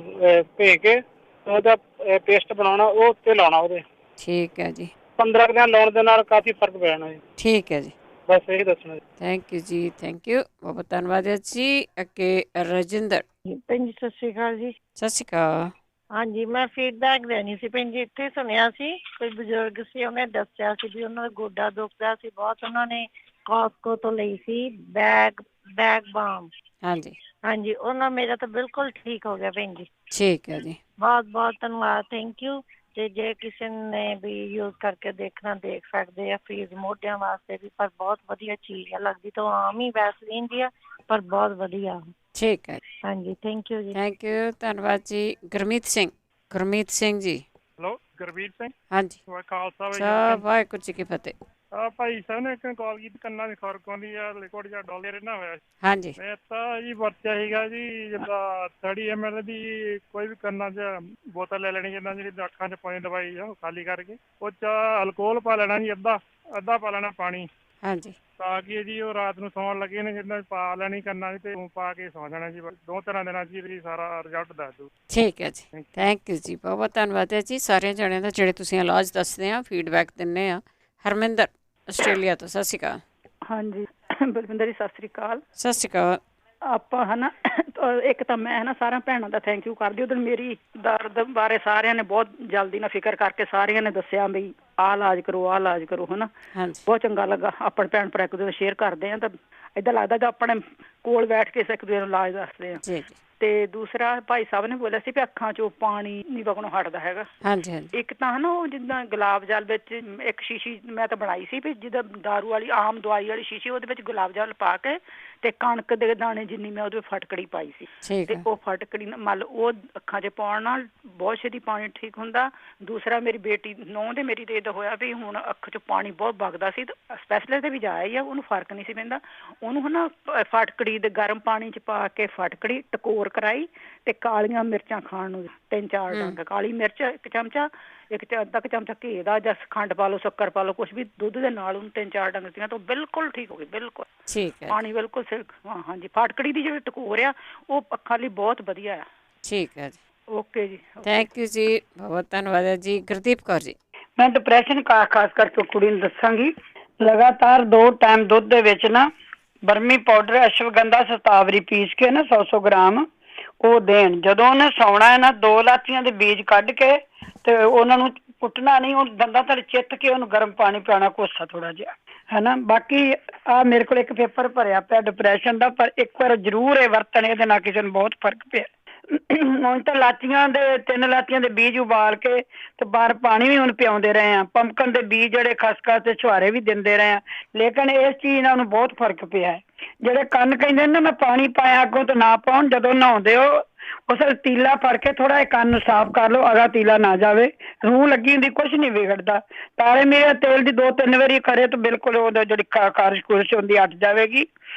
ਭੇਕ ਕੇ ਉਹਦਾ ਪੇਸਟ ਬਣਾਉਣਾ, ਉਹ ਤੇ ਲਾਉਣਾ ਉਹਦੇ। ਠੀਕ ਹੈ ਜੀ। 15 ਦਿਨ ਲਾਉਣ ਦੇ ਨਾਲ ਕਾਫੀ ਫਰਕ ਪੈ ਜਾਣਾ ਜੀ। ਠੀਕ ਹੈ ਜੀ। ਬਸ ਇਹ ਦੱਸਣਾ। ਥੈਂਕ ਯੂ ਜੀ, ਥੈਂਕ ਯੂ, ਬਹੁਤ ਧੰਨਵਾਦ ਹੈ ਜੀ। ਅੱਗੇ ਰਜਿੰਦਰ। ਭੈਣ ਜੀ ਸਤਿ ਸ਼੍ਰੀ ਅਕਾਲ ਜੀ। ਸਤਿ ਸ਼੍ਰੀ ਅਕਾਲ। ਹਾਂਜੀ, ਮੈਂ ਫੀਡਬੈਕ ਦੇਣੀ ਸੀ ਭੈਣ ਜੀ। ਇੱਥੇ ਸੁਣਿਆ ਸੀ ਕੋਈ ਬਜ਼ੁਰਗ ਸੀ, ਉਹਨੇ ਦੱਸਿਆ ਸੀ ਵੀ ਉਹਨਾਂ ਦਾ ਗੋਡਾ ਦੁਖਦਾ ਸੀ ਬਹੁਤ, ਉਹਨਾਂ ਨੇ ਕਾਸਕੋ ਤੋਂ ਲਈ ਸੀ ਬੈਗ ਬਾਮ। ਹਾਂਜੀ ਹਾਂਜੀ, ਉਹਨਾਂ ਮੇਰਾ ਤਾਂ ਬਿਲਕੁਲ ਠੀਕ ਹੋ ਗਿਆ ਭੈਣ ਜੀ। ਠੀਕ ਹੈ ਜੀ, ਬਹੁਤ ਬਹੁਤ ਧੰਨਵਾਦ, ਥੈਂਕ ਯੂ। ਤੇ ਜੇ ਕਿਸੇ ਨੇ ਵੀ ਯੂਜ਼ ਕਰਕੇ ਦੇਖਣਾ ਦੇਖ ਸਕਦੇ ਆ, ਫੀਡ ਮੋਢਿਆਂ ਵਾਸਤੇ ਵੀ, ਪਰ ਬਹੁਤ ਵਧੀਆ ਚੀਜ਼ ਆ, ਲੱਗਦੀ ਤਾਂ ਆਮ ਹੀ ਵੈਸਲੀਨ ਦੀ ਆ ਪਰ ਬਹੁਤ ਵਧੀਆ। ਠੀਕ ਹੈ ਹਾਂਜੀ, ਥੈਂਕ ਯੂ ਜੀ। ਥੈਂਕ ਯੂ, ਧੰਨਵਾਦ ਜੀ। ਗੁਰਮੀਤ ਸਿੰਘ। ਗੁਰਮੀਤ ਸਿੰਘ ਜੀ। ਹੈਲੋ, ਗੁਰਬੀਰ ਸਿੰਘ। ਹਾਂਜੀ, ਖਾਲਸਾ ਵਾਹਿਗੁਰੂ ਜੀ ਕੀ ਫਤਿਹ। ਭਾਈ ਸਾਹਿਬ ਨੇ ਇੱਕ ਕਾਲ ਕੀਤੀ, ਕੰਨਾਂ ਦੀ ਖੁਰਕ ਆਉਂਦੀ ਆ, ਲਿਕੁਇਡ ਜਾਂ ਡੋਲਰ ਨਾ ਹੋਇਆ। ਹਾਂਜੀ, ਮੈਂ ਤਾਂ ਜੀ ਵਰਤਿਆ ਸੀਗਾ ਜੀ, ਜਿੱਦਾਂ 30 ml ਦੀ ਕੋਈ ਵੀ ਕੰਨਾਂ 'ਚ ਬੋਤਲ ਲੈ ਲੈਣੀ, ਜਿੱਦਾਂ ਜਿਹੜੀ ਅੱਖਾਂ 'ਚ ਪਾਉਣੀ ਦਵਾਈ ਆ, ਉਹ ਖਾਲੀ ਕਰਕੇ ਉਹ 'ਚ ਅਲਕੋਹਲ ਪਾ ਲੈਣਾ ਜੀ, ਅੱਧਾ ਪਾ ਲੈਣਾ ਪਾਣੀ। ਹਾਂਜੀ, ਤਾਂ ਕਿ ਜੀ ਉਹ ਰਾਤ ਨੂੰ ਸੌਣ ਲੱਗੇ ਨੇ ਜਿੱਦਾਂ ਪਾ ਲੈਣੀ ਕੰਨਾਂ 'ਚ ਤੇ ਪਾ ਕੇ ਸੌ ਜਾਣਾ ਜੀ। 2-3 ਦਿਨਾਂ 'ਚ ਜੀ ਸਾਰਾ ਰਿਜ਼ਲਟ ਦੱਸ ਦਿਓ। ਠੀਕ ਹੈ ਜੀ, ਥੈਂਕ ਯੂ ਜੀ, ਬਹੁਤ ਬਹੁਤ ਧੰਨਵਾਦ ਹੈ ਜੀ ਸਾਰਿਆਂ ਜਣਿਆਂ ਦਾ ਜਿਹੜੇ ਤੁਸੀਂ ਇਲਾਜ ਦੱਸਦੇ ਆ, ਫੀਡਬੈਕ ਦਿੰਦੇ ਆ। ਹਰਮਿੰਦਰ ਆਸਟ੍ਰੇਲੀਆ ਤੋਂ, ਸਤਿ ਸ਼੍ਰੀ ਅਕਾਲ। ਹਾਂਜੀ ਬਲਵਿੰਦਰ ਜੀ, ਸਤਿ ਸ਼੍ਰੀ ਅਕਾਲ। ਸਤਿ ਸ਼੍ਰੀ ਅਕਾਲ। ਆਪਾਂ ਹੈ ਨਾ, ਇੱਕ ਤਾਂ ਮੈਂ ਹੈ ਨਾ ਸਾਰਿਆਂ ਭੈਣਾਂ ਦਾ ਥੈਂਕ ਯੂ ਕਰਦੀ। ਉਦੋਂ ਮੇਰੀ ਦਰਦ ਬਾਰੇ ਸਾਰਿਆਂ ਨੇ ਬਹੁਤ ਜਲਦੀ ਨਾਲ ਫਿਕਰ ਕਰਕੇ ਸਾਰਿਆਂ ਨੇ ਦੱਸਿਆ ਵੀ ਆਹ ਇਲਾਜ ਕਰੋ, ਆਹ ਇਲਾਜ ਕਰੋ, ਹੈ ਨਾ। ਬਹੁਤ ਚੰਗਾ ਲੱਗਾ। ਆਪਣੇ ਭੈਣ ਭਰਾ ਇੱਕ ਦੂਜੇ ਸ਼ੇਅਰ ਕਰਦੇ ਆ ਤਾਂ ਏਦਾਂ ਲੱਗਦਾ ਕਿ ਆਪਣੇ ਕੋਲ ਬੈਠ ਕੇ ਇੱਕ ਦੂਜੇ ਨੂੰ ਇਲਾਜ ਦੱਸਦੇ ਆ। ਤੇ ਦੂਸਰਾ ਭਾਈ ਸਾਹਿਬ ਨੇ ਬੋਲਿਆ ਸੀ ਵੀ ਅੱਖਾਂ 'ਚੋਂ ਪਾਣੀ ਨਹੀਂ ਵਗਣੋਂ ਹਟਦਾ ਹੈਗਾ। ਹਾਂਜੀ ਹਾਂਜੀ। ਇੱਕ ਤਾਂ ਨਾ ਉਹ ਜਿੱਦਾਂ ਗੁਲਾਬ ਜਲ ਵਿੱਚ ਇੱਕ ਸ਼ੀਸ਼ੀ ਮੈਂ ਤਾਂ ਬਣਾਈ ਸੀ ਵੀ ਜਿੱਦਾਂ ਦਾਰੂ ਵਾਲੀ ਆਮ ਦਵਾਈ ਵਾਲੀ ਸ਼ੀਸ਼ੀ, ਉਹਦੇ ਵਿੱਚ ਗੁਲਾਬ ਜਲ ਪਾ ਕੇ ਤੇ ਕਣਕ ਦੇ ਦਾਣੇ ਜਿੰਨੀ ਮੈਂ ਉਹਦੇ ਫਟਕੜੀ ਪਾਈ ਸੀ ਤੇ ਉਹ ਫਟਕੜੀ ਮੰਨ ਲਓ ਉਹ ਅੱਖਾਂ 'ਚ ਪਾਉਣ ਨਾਲ ਬਹੁਤ ਛੇਤੀ ਪਾਣੀ ਠੀਕ ਹੁੰਦਾ। ਦੂਸਰਾ ਮੇਰੀ ਬੇਟੀ ਨੂੰਹ ਦੇ ਮੇਰੀ ਤੇ ਇਹਦਾ ਹੋਇਆ ਵੀ ਹੁਣ ਅੱਖ 'ਚ ਪਾਣੀ ਬਹੁਤ ਵਗਦਾ ਸੀ, ਸਪੈਸ਼ਲਿਸਟ ਦੇ ਵੀ ਜਾਇਆ ਹੀ ਆ, ਉਹਨੂੰ ਫਰਕ ਨਹੀਂ ਸੀ ਪੈਂਦਾ। ਉਹਨੂੰ ਨਾ ਫਟਕੜੀ ਦੇ ਗਰਮ ਪਾਣੀ 'ਚ ਪਾ ਕੇ ਫਟਕੜੀ ਟਕੋਰ ਕਰਾਈ ਤੇ ਕਾਲੀਆਂ ਮਿਰਚਾਂ ਖਾਣ ਨੂੰ 3-4 ਡੰਗ, ਕਾਲੀ ਮਿਰਚ 1 ਚਮਚਾ, ਅੱਧਾ ਕੁ ਚਮਚਾ ਘੀ ਦਾ ਜਾਂ ਖੰਡ ਪਾ ਲਓ, ਸ਼ੱਕਰ ਪਾ ਲਓ, ਕੁਛ ਵੀ, ਦੁੱਧ ਦੇ ਨਾਲ ਉਹਨੂੰ 3-4 ਡੰਗ ਦਿੱਤੀਆਂ ਤਾਂ ਬਿਲਕੁਲ ਠੀਕ ਹੋ ਗਈ, ਬਿਲਕੁਲ ਪਾਣੀ ਬਿਲਕੁਲ ਸਿਰ। ਹਾਂ ਹਾਂਜੀ, ਫਟਕੜੀ ਦੀ ਜਿਹੜੀ ਟਕੋਰ ਆ ਉਹ ਅੱਖਾਂ ਲਈ ਬਹੁਤ ਵਧੀਆ ਆ। ਠੀਕ ਹੈ ਜੀ, ਓਕੇ ਜੀ, ਥੈਂਕ ਯੂ ਜੀ, ਬਹੁਤ ਧੰਨਵਾਦ ਹੈ ਜੀ। ਗੁਰਦੀਪ ਕੌਰ ਜੀ। ਮੈਂ ਡਿਪਰੈਸ਼ਨ ਖਾਸ ਕਰਕੇ ਕੁੜੀ ਨੂੰ ਦੱਸਾਂਗੀ। ਲਗਾਤਾਰ 2 ਟਾਈਮ ਦੁੱਧ ਦੇ ਵਿੱਚ ਨਾ ਬਰਮੀ ਪਾਊਡਰ, ਅਸ਼ਵਗੰਧਾ, ਸ਼ਤਾਵਰੀ ਪੀਸ ਕੇ ਨਾ 100 ਗ੍ਰਾਮ ਉਹ ਦੇਣ। ਜਦੋਂ ਉਹਨੇ ਸੌਣਾ ਹੈ ਨਾ 2 ਇਲਾਚੀਆਂ ਦੇ ਬੀਜ ਕੱਢ ਕੇ ਤੇ ਉਹਨਾਂ ਨੂੰ ਕੁੱਟਣਾ ਨਹੀਂ, ਉਹ ਦੰਦਾਂ ਤਲ ਚਿੱਤ ਕੇ ਉਹਨੂੰ ਗਰਮ ਪਾਣੀ ਪਿਆਉਣਾ, ਕੋਸਾ ਥੋੜਾ ਜਿਹਾ, ਹੈ ਨਾ। ਬਾਕੀ ਆ ਮੇਰੇ ਕੋਲ ਇੱਕ ਪੇਪਰ ਭਰਿਆ ਪਿਆ ਡਿਪਰੈਸ਼ਨ ਦਾ, ਪਰ ਇੱਕ ਵਾਰ ਜ਼ਰੂਰ ਇਹ ਵਰਤਣ, ਇਹਦੇ ਨਾਲ ਕਿਸੇ ਨੂੰ ਬਹੁਤ ਫਰਕ ਪਿਆ। ਹੁਣ ਤਾਂ 3 ਇਲਾਚੀਆਂ ਦੇ ਬੀਜ ਉਬਾਲ ਕੇ ਤੇ ਬਾਹਰ ਪਾਣੀ ਵੀ ਹੁਣ ਪਿਆਉਂਦੇ ਰਹੇ ਆ। ਪੰਪਕਨ ਦੇ ਬੀਜ ਜਿਹੜੇ ਖਸਖਸ ਤੇ ਛੁਹਾਰੇ ਵੀ ਦਿੰਦੇ ਰਹੇ ਆ, ਲੇਕਿਨ ਇਸ ਚੀਜ਼ ਨਾਲ ਉਹਨੂੰ ਬਹੁਤ ਫਰਕ ਪਿਆ ਹੈ। ਜਿਹੜੇ ਕੰਨ ਕਹਿੰਦੇ ਨਾ ਮੈਂ ਪਾਣੀ ਪਾਇਆ ਅੱਗੋਂ ਤੇ ਨਾ ਪਾਉਣ, ਜਦੋਂ ਨਹਾਉਂਦੇ ਹੋ ਉਸ ਤੀਲਾ ਫੜ ਕੇ ਥੋੜਾ ਜਿਹਾ ਕੰਨ ਸਾਫ਼ ਕਰ ਲਓ, ਅਗਾ ਤੀਲਾ ਨਾ ਜਾਵੇ। ਰੂਹ ਲੱਗੀ ਹੁੰਦੀ, ਕੁਛ ਨਹੀਂ ਵਿਗੜਦਾ। ਤਾਰੇ ਮੇਰੇ ਤੇਲ ਦੀ 2-3 ਵਾਰੀ ਕਰੇ ਤਾਂ ਬਿਲਕੁਲ ਉਹਦਾ ਜਿਹੜੀ ਖਾਰਿਸ਼ ਖੁਰਿਸ਼ ਹੁੰਦੀ ਹਟ ਜਾਵੇਗੀ।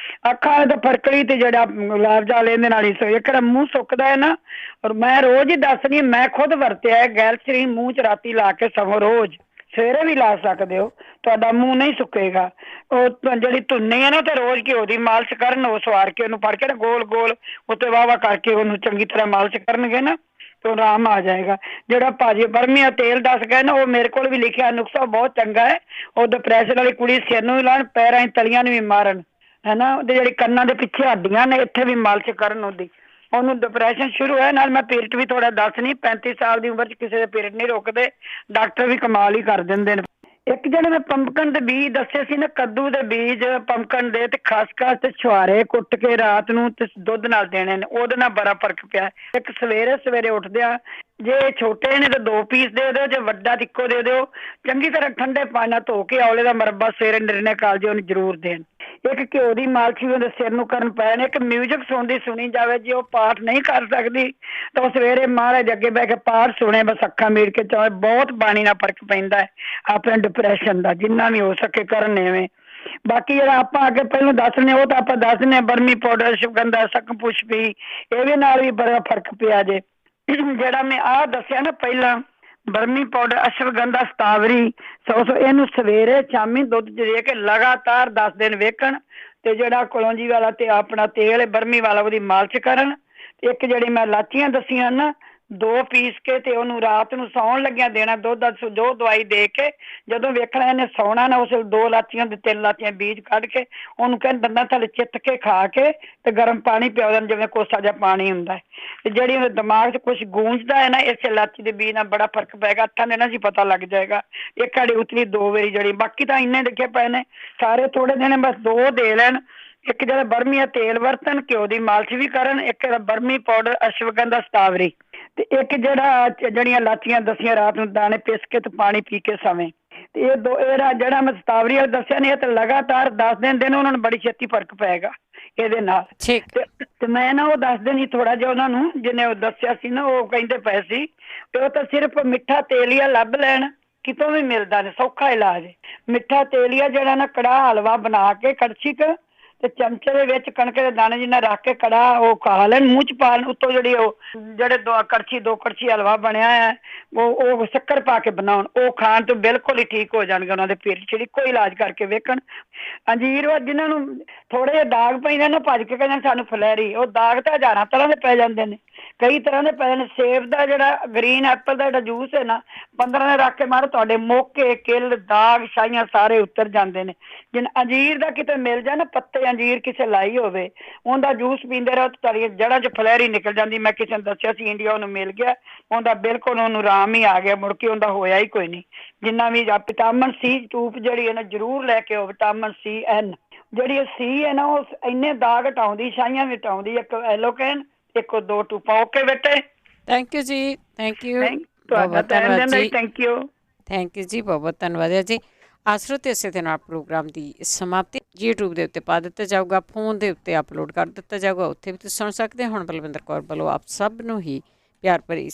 ਅੱਖਾਂ ਦਾ ਫਰਕੜੀ ਤੇ ਜਿਹੜਾ ਗੁਲਾਬ ਜਲ ਇਹਦੇ ਨਾਲ ਹੀ ਜਿਹੜਾ ਮੂੰਹ ਸੁੱਕਦਾ ਹੈ ਨਾ, ਔਰ ਮੈਂ ਰੋਜ਼ ਹੀ ਦੱਸਣੀ, ਮੈਂ ਖੁਦ ਵਰਤਿਆ ਹੈ ਗੈਲਸਰੀਨ ਮੂੰਹ 'ਚ ਰਾਤੀ ਲਾ ਕੇ, ਸਗੋਂ ਰੋਜ਼ ਸਵੇਰੇ ਵੀ ਲਾ ਸਕਦੇ ਹੋ, ਤੁਹਾਡਾ ਮੂੰਹ ਨਹੀਂ ਸੁੱਕੇਗਾ। ਉਹ ਜਿਹੜੀ ਧੁੰਨੀ ਹੈ ਨਾ ਤੇ ਰੋਜ਼ ਘਿਓ ਦੀ ਮਾਲਿਸ਼ ਕਰਨ, ਉਹ ਸਵਾਰ ਕੇ ਉਹਨੂੰ ਫੜ ਕੇ ਨਾ ਗੋਲ ਗੋਲ ਉੱਤੇ ਵਾਹ ਕਰਕੇ ਉਹਨੂੰ ਚੰਗੀ ਤਰ੍ਹਾਂ ਮਾਲਿਸ਼ ਕਰਨਗੇ ਨਾ ਤੇ ਆਰਾਮ ਆ ਜਾਏਗਾ। ਜਿਹੜਾ ਭਾਜੀ ਬਰਮੀਆ ਤੇਲ ਦੱਸ ਗਏ ਨਾ, ਉਹ ਮੇਰੇ ਕੋਲ ਵੀ ਲਿਖਿਆ ਨੁਸਖਾ ਬਹੁਤ ਚੰਗਾ ਹੈ। ਉਹ ਡਿਪਰੈਸ਼ਨ ਵਾਲੀ ਕੁੜੀ ਸਿਰ ਨੂੰ ਵੀ ਲਾਉਣ, ਪੈਰਾਂ 'ਚ ਤਲੀਆਂ ਨੂੰ ਵੀ ਮਾਰਨ, ਹੈ ਨਾ। ਉਹਦੇ ਜਿਹੜੀ ਕੰਨਾਂ ਦੇ ਪਿੱਛੇ ਹੱਡੀਆਂ ਨੇ ਇੱਥੇ ਵੀ ਮਾਲਿਸ਼ ਕਰਨ ਉਹਦੀ। ਉਹਨੂੰ ਡਿਪਰੈਸ਼ਨ ਸ਼ੁਰੂ ਹੋਇਆ, ਨਾਲ ਮੈਂ ਪੀਰੀਅਡ ਵੀ ਥੋੜਾ ਦੱਸਣੀ। 35 ਸਾਲ ਦੀ ਉਮਰ 'ਚ ਕਿਸੇ ਦੇ ਪੀਰੀਅਡ ਨਹੀਂ ਰੁਕਦੇ, ਡਾਕਟਰ ਵੀ ਕਮਾਲ ਹੀ ਕਰ ਦਿੰਦੇ ਨੇ। ਇੱਕ ਜਿਹੜੇ ਮੈਂ ਪੰਪਕਨ ਦੇ ਬੀਜ ਦੱਸੇ ਸੀ ਨਾ, ਕੱਦੂ ਦੇ ਬੀਜ ਪੰਪਕਨ ਦੇ ਤੇ ਖਸਖਸ ਤੇ ਛੁਹਾਰੇ ਕੁੱਟ ਕੇ ਰਾਤ ਨੂੰ ਤੇ ਦੁੱਧ ਨਾਲ ਦੇਣੇ ਨੇ, ਉਹਦੇ ਨਾਲ ਬੜਾ ਫਰਕ ਪਿਆ। ਇੱਕ ਸਵੇਰੇ ਉੱਠਦਿਆਂ ਜੇ ਛੋਟੇ ਨੇ ਤਾਂ 2 ਪੀਸ ਦੇ ਦਿਓ, ਜੇ ਵੱਡਾ ਤਾਂ ਇੱਕੋ ਦੇ ਦਿਓ। ਚੰਗੀ ਤਰ੍ਹਾਂ ਠੰਡੇ ਪਾਣੀ ਨਾਲ ਧੋ ਕੇ ਔਲੇ ਦਾ ਮਰਬਾ ਸਵੇਰੇ ਨਿਰਣੇ ਕਾਲਜੇ ਉਹਨੂੰ ਜ਼ਰੂਰ ਦੇਣ। ਇੱਕ ਘਿਓ ਦੀ ਮਾਲਿਸ਼ ਵੀ ਉਹਦੇ ਸਿਰ ਨੂੰ ਕਰਨ ਪੈਣ। ਇੱਕ ਮਿਊਜ਼ਿਕ ਸੁਣੀ ਜਾਵੇ, ਜੇ ਉਹ ਪਾਠ ਨਹੀਂ ਕਰ ਸਕਦੀ ਤਾਂ ਉਹ ਸਵੇਰੇ ਮਹਾਰਾਜ ਅੱਗੇ ਬਹਿ ਕੇ ਪਾਠ ਸੁਣੇ, ਬਸ ਅੱਖਾਂ ਮੀਟ ਕੇ ਚਾਹੇ। ਬਹੁਤ ਬਾਣੀ ਨਾਲ ਫਰਕ ਪੈਂਦਾ ਹੈ ਆਪਣੇ ਡਿਪਰੈਸ਼ਨ ਦਾ, ਜਿੰਨਾ ਵੀ ਹੋ ਸਕੇ ਕਰਨ ਐਵੇਂ। ਬਾਕੀ ਜਿਹੜਾ ਆਪਾਂ ਅੱਗੇ ਪਹਿਲਾਂ ਦੱਸਣੇ ਉਹ ਤਾਂ ਆਪਾਂ ਦੱਸਦੇ ਬਰਮੀ ਪਾਊਡਰ, ਅਸ਼ਵਗੰਧਾ, ਸ਼ੰਖਪੁਸ਼ਪੀ, ਇਹਦੇ ਨਾਲ ਵੀ ਬੜਾ ਫਰਕ ਪਿਆ ਜੇ। ਜਿਹੜਾ ਮੈਂ ਆਹ ਦੱਸਿਆ ਨਾ ਪਹਿਲਾਂ, ਬਰਮੀ ਪਾਊਡਰ, ਅਸ਼ਵਗੰਧਾ, ਸ਼ਤਾਵਰੀ 100 ਇਹਨੂੰ ਸਵੇਰੇ ਸ਼ਾਮੀ ਦੁੱਧ 'ਚ ਦੇ ਕੇ ਲਗਾਤਾਰ 10 ਦਿਨ ਵੇਖਣ ਤੇ ਜਿਹੜਾ ਕਲੌਂਜੀ ਵਾਲਾ ਤੇ ਆਪਣਾ ਤੇਲ ਬਰਮੀ ਵਾਲਾ ਉਹਦੀ ਮਾਲਿਸ਼ ਕਰਨ। ਇੱਕ ਜਿਹੜੀ ਮੈਂ ਲਾਚੀਆਂ ਦੱਸੀਆਂ ਨਾ 2 ਪੀਸ ਕੇ ਤੇ ਉਹਨੂੰ ਰਾਤ ਨੂੰ ਸੌਣ ਲੱਗਿਆ ਦੇਣਾ, ਦੁੱਧ ਜੋ ਦਵਾਈ ਦੇ ਕੇ ਜਦੋਂ ਵੇਖਣਾ ਇਹਨੇ ਸੌਣਾ ਨਾ, ਉਸ 2 ਇਲਾਚੀਆਂ ਦੇ 3 ਇਲਾਚੀਆਂ ਬੀਜ ਕੱਢ ਕੇ ਉਹਨੂੰ ਕਹਿੰਦੇ ਦੰਦਾਂ ਥੱਲੇ ਚਿੱਤ ਕੇ ਖਾ ਕੇ ਤੇ ਗਰਮ ਪਾਣੀ ਪਿਆ ਦੇਣ, ਜਿਵੇਂ ਕੋਸਾ ਜਿਹਾ ਪਾਣੀ ਹੁੰਦਾ ਹੈ। ਤੇ ਜਿਹੜੀ ਉਹਦੇ ਦਿਮਾਗ 'ਚ ਕੁਛ ਗੂੰਜਦਾ ਹੈ ਨਾ, ਇਸ ਇਲਾਚੀ ਦੇ ਬੀਜ ਨਾਲ ਬੜਾ ਫਰਕ ਪਏਗਾ। 8 ਦਿਨਾਂ 'ਚ ਹੀ ਪਤਾ ਲੱਗ ਜਾਏਗਾ। ਇੱਕ ਆੜੀ ਉਤਲੀ 2 ਵਾਰੀ ਜੜੀ, ਬਾਕੀ ਤਾਂ ਇੰਨੇ ਲਿਖੇ ਪਏ ਨੇ ਸਾਰੇ। ਥੋੜੇ ਦਿਨ ਬਸ 2 ਦੇ ਲੈਣ। ਇੱਕ ਜਿਹੜਾ ਬਰਮੀ ਤੇਲ ਵਰਤਣ, ਘਿਓ ਦੀ ਮਾਲਿਸ਼ ਵੀ ਕਰਨ, ਇੱਕ ਬਰਮੀ ਪਾਊਡਰ, ਅਸ਼ਵਗੰਧਾ, ਸਤਾਵਰੀ, ਤੇ ਇੱਕ ਜਿਹੜੀਆਂ ਲਾਚੀਆਂ ਦਸੀਆਂ ਰਾਤ ਨੂੰ ਦਾਣੇ ਪਿਸ ਕੇ ਤੇ ਪਾਣੀ ਪੀ ਕੇ ਸਵੇਂ। ਤੇ ਇਹ ਜਿਹੜਾ ਮੈਂ ਸਤਾਵਰੀ ਵਾਲਾ ਦੱਸਿਆ ਨਹੀਂ, ਇਹ ਤੇ ਲਗਾਤਾਰ 10 ਦਿਨ ਉਹਨਾਂ ਨੂੰ ਬੜੀ ਛੇਤੀ ਫਰਕ ਪਏਗਾ ਇਹਦੇ ਨਾਲ। ਤੇ ਮੈਂ ਨਾ ਉਹ ਦੱਸ ਦੇਣੀ ਥੋੜਾ ਜਿਹਾ ਉਹਨਾਂ ਨੂੰ, ਜਿਹਨੇ ਉਹ ਦੱਸਿਆ ਸੀ ਨਾ, ਉਹ ਕਹਿੰਦੇ ਪਏ ਸੀ ਤੇ ਉਹ ਤਾਂ ਸਿਰਫ ਮਿੱਠਾ ਤੇਲੀਆ ਲੱਭ ਲੈਣ, ਕਿਤੋਂ ਵੀ ਮਿਲਦਾ ਨੇ, ਸੌਖਾ ਇਲਾਜ। ਮਿੱਠਾ ਤੇਲੀਆ ਜਿਹੜਾ ਨਾ ਕੜਾਹ ਹਲਵਾ ਬਣਾ ਕੇ ਕੜਛੀ ਕ ਤੇ ਚਮਚੇ ਦੇ ਵਿੱਚ ਕਣਕ ਦੇ ਦਾਣੇ ਜਿੰਨਾ ਰੱਖ ਕੇ ਕੜਾਹ ਉਹ ਖਾ ਲੈਣ, ਮੂੰਹ ਚ ਪਾ ਲੈਣ। ਉੱਤੋਂ ਜਿਹੜੇ 2 ਕੜਛੀ ਹਲਵਾ ਬਣਿਆ ਹੈ ਉਹ ਸ਼ੱਕਰ ਪਾ ਕੇ ਬਣਾਉਣ, ਉਹ ਖਾਣ ਤੋਂ ਬਿਲਕੁਲ ਹੀ ਠੀਕ ਹੋ ਜਾਣਗੇ ਉਹਨਾਂ ਦੇ ਪੇਟ ਚ। ਕੋਈ ਇਲਾਜ ਕਰਕੇ ਵੇਖਣ। ਅੰਜੀਰ ਜਿਹਨਾਂ ਨੂੰ ਥੋੜੇ ਜਿਹੇ ਦਾਗ ਪੈਂਦੇ ਨੇ, ਭੱਜ ਕੇ ਕਹਿੰਦੇ ਸਾਨੂੰ ਫਲੈਰੀ, ਉਹ ਦਾਗ ਤਾਂ ਹਜ਼ਾਰਾਂ ਤਰ੍ਹਾਂ ਦੇ ਪੈ ਜਾਂਦੇ ਨੇ, ਕਈ ਤਰ੍ਹਾਂ ਦੇ ਪੈ ਜਾਂਦੇ। ਸੇਬ ਦਾ ਜਿਹੜਾ ਗ੍ਰੀਨ ਐਪਲ ਦਾ ਜਿਹੜਾ ਜੂਸ ਹੈ ਨਾ, 15 ਦਿਨ ਰੱਖ ਕੇ ਮਾਰੋ, ਤੁਹਾਡੇ ਮੋਕੇ, ਕਿੱਲ, ਦਾਗ, ਛਾਈਆਂ ਸਾਰੇ ਉਤਰ ਜਾਂਦੇ ਨੇ। ਜਿਨ ਅੰਜੀਰ ਦਾ ਕਿਤੇ ਮਿਲ ਜਾ ਨਾ, ਪੱਤੇ ਅੰਜੀਰ ਕਿਸੇ ਲਾਈ ਹੋਵੇ, ਉਹਦਾ ਜੂਸ ਪੀਂਦੇ ਰਹੋ, ਤੁਹਾਡੀਆਂ ਜੜ੍ਹਾਂ 'ਚ ਫਲੈਰੀ ਨਿਕਲ ਜਾਂਦੀ। ਮੈਂ ਕਿਸੇ ਨੂੰ ਦੱਸਿਆ ਸੀ, ਇੰਡੀਆ ਉਹਨੂੰ ਮਿਲ ਗਿਆ, ਉਹਦਾ ਬਿਲਕੁਲ ਉਹਨੂੰ ਆਰਾਮ ਹੀ ਆ ਗਿਆ, ਮੁੜ ਕੇ ਉਹਦਾ ਹੋਇਆ ਹੀ ਕੋਈ ਨਹੀਂ। ਜਿੰਨਾ ਵੀ ਵਿਟਾਮਿਨ ਸੀ ਟੂਪ ਜਿਹੜੀ ਹੈ ਨਾ ਜ਼ਰੂਰ ਲੈ ਕੇ ਆਓ, ਵਿਟਾਮਿਨ CN ਜਿਹੜੀ ਸੀ ਹੈ ਨਾ, ਉਹ ਇੰਨੇ ਦਾਗ ਹਟਾਉਂਦੀ, ਛਾਈਆਂ ਵੀ ਹਟਾਉਂਦੀ। ਇੱਕ ਐਲੋਕੈਨ, ਇੱਕ 2 ਟੂਪਾਂ। ਓਕੇ ਬੇਟੇ, ਥੈਂਕ ਯੂ ਜੀ, ਥੈਂਕ ਯੂ, ਤੁਹਾਡਾ ਧੰਨਵਾਦ ਜੀ, ਥੈਂਕ ਯੂ ਜੀ, ਬਹੁਤ ਧੰਨਵਾਦ ਹੈ ਜੀ। ਆਸਰੋ ਤੇ ਇਸੇ ਦੇ ਨਾਲ ਪ੍ਰੋਗਰਾਮ ਦੀ ਸਮਾਪਤੀ YouTube ਦੇ ਉੱਤੇ ਪਾ ਦਿੱਤਾ ਜਾਊਗਾ, ਫੋਨ ਦੇ ਉੱਤੇ ਅਪਲੋਡ ਕਰ ਦਿੱਤਾ ਜਾਊਗਾ, ਉੱਥੇ ਵੀ ਤੁਸੀਂ ਸੁਣ ਸਕਦੇ ਹੋ। ਹੁਣ ਬਲਵਿੰਦਰ ਕੌਰ ਵੱਲੋਂ ਆਪ ਸਭ ਨੂੰ ਹੀ ਪਿਆਰ ਭਰੀ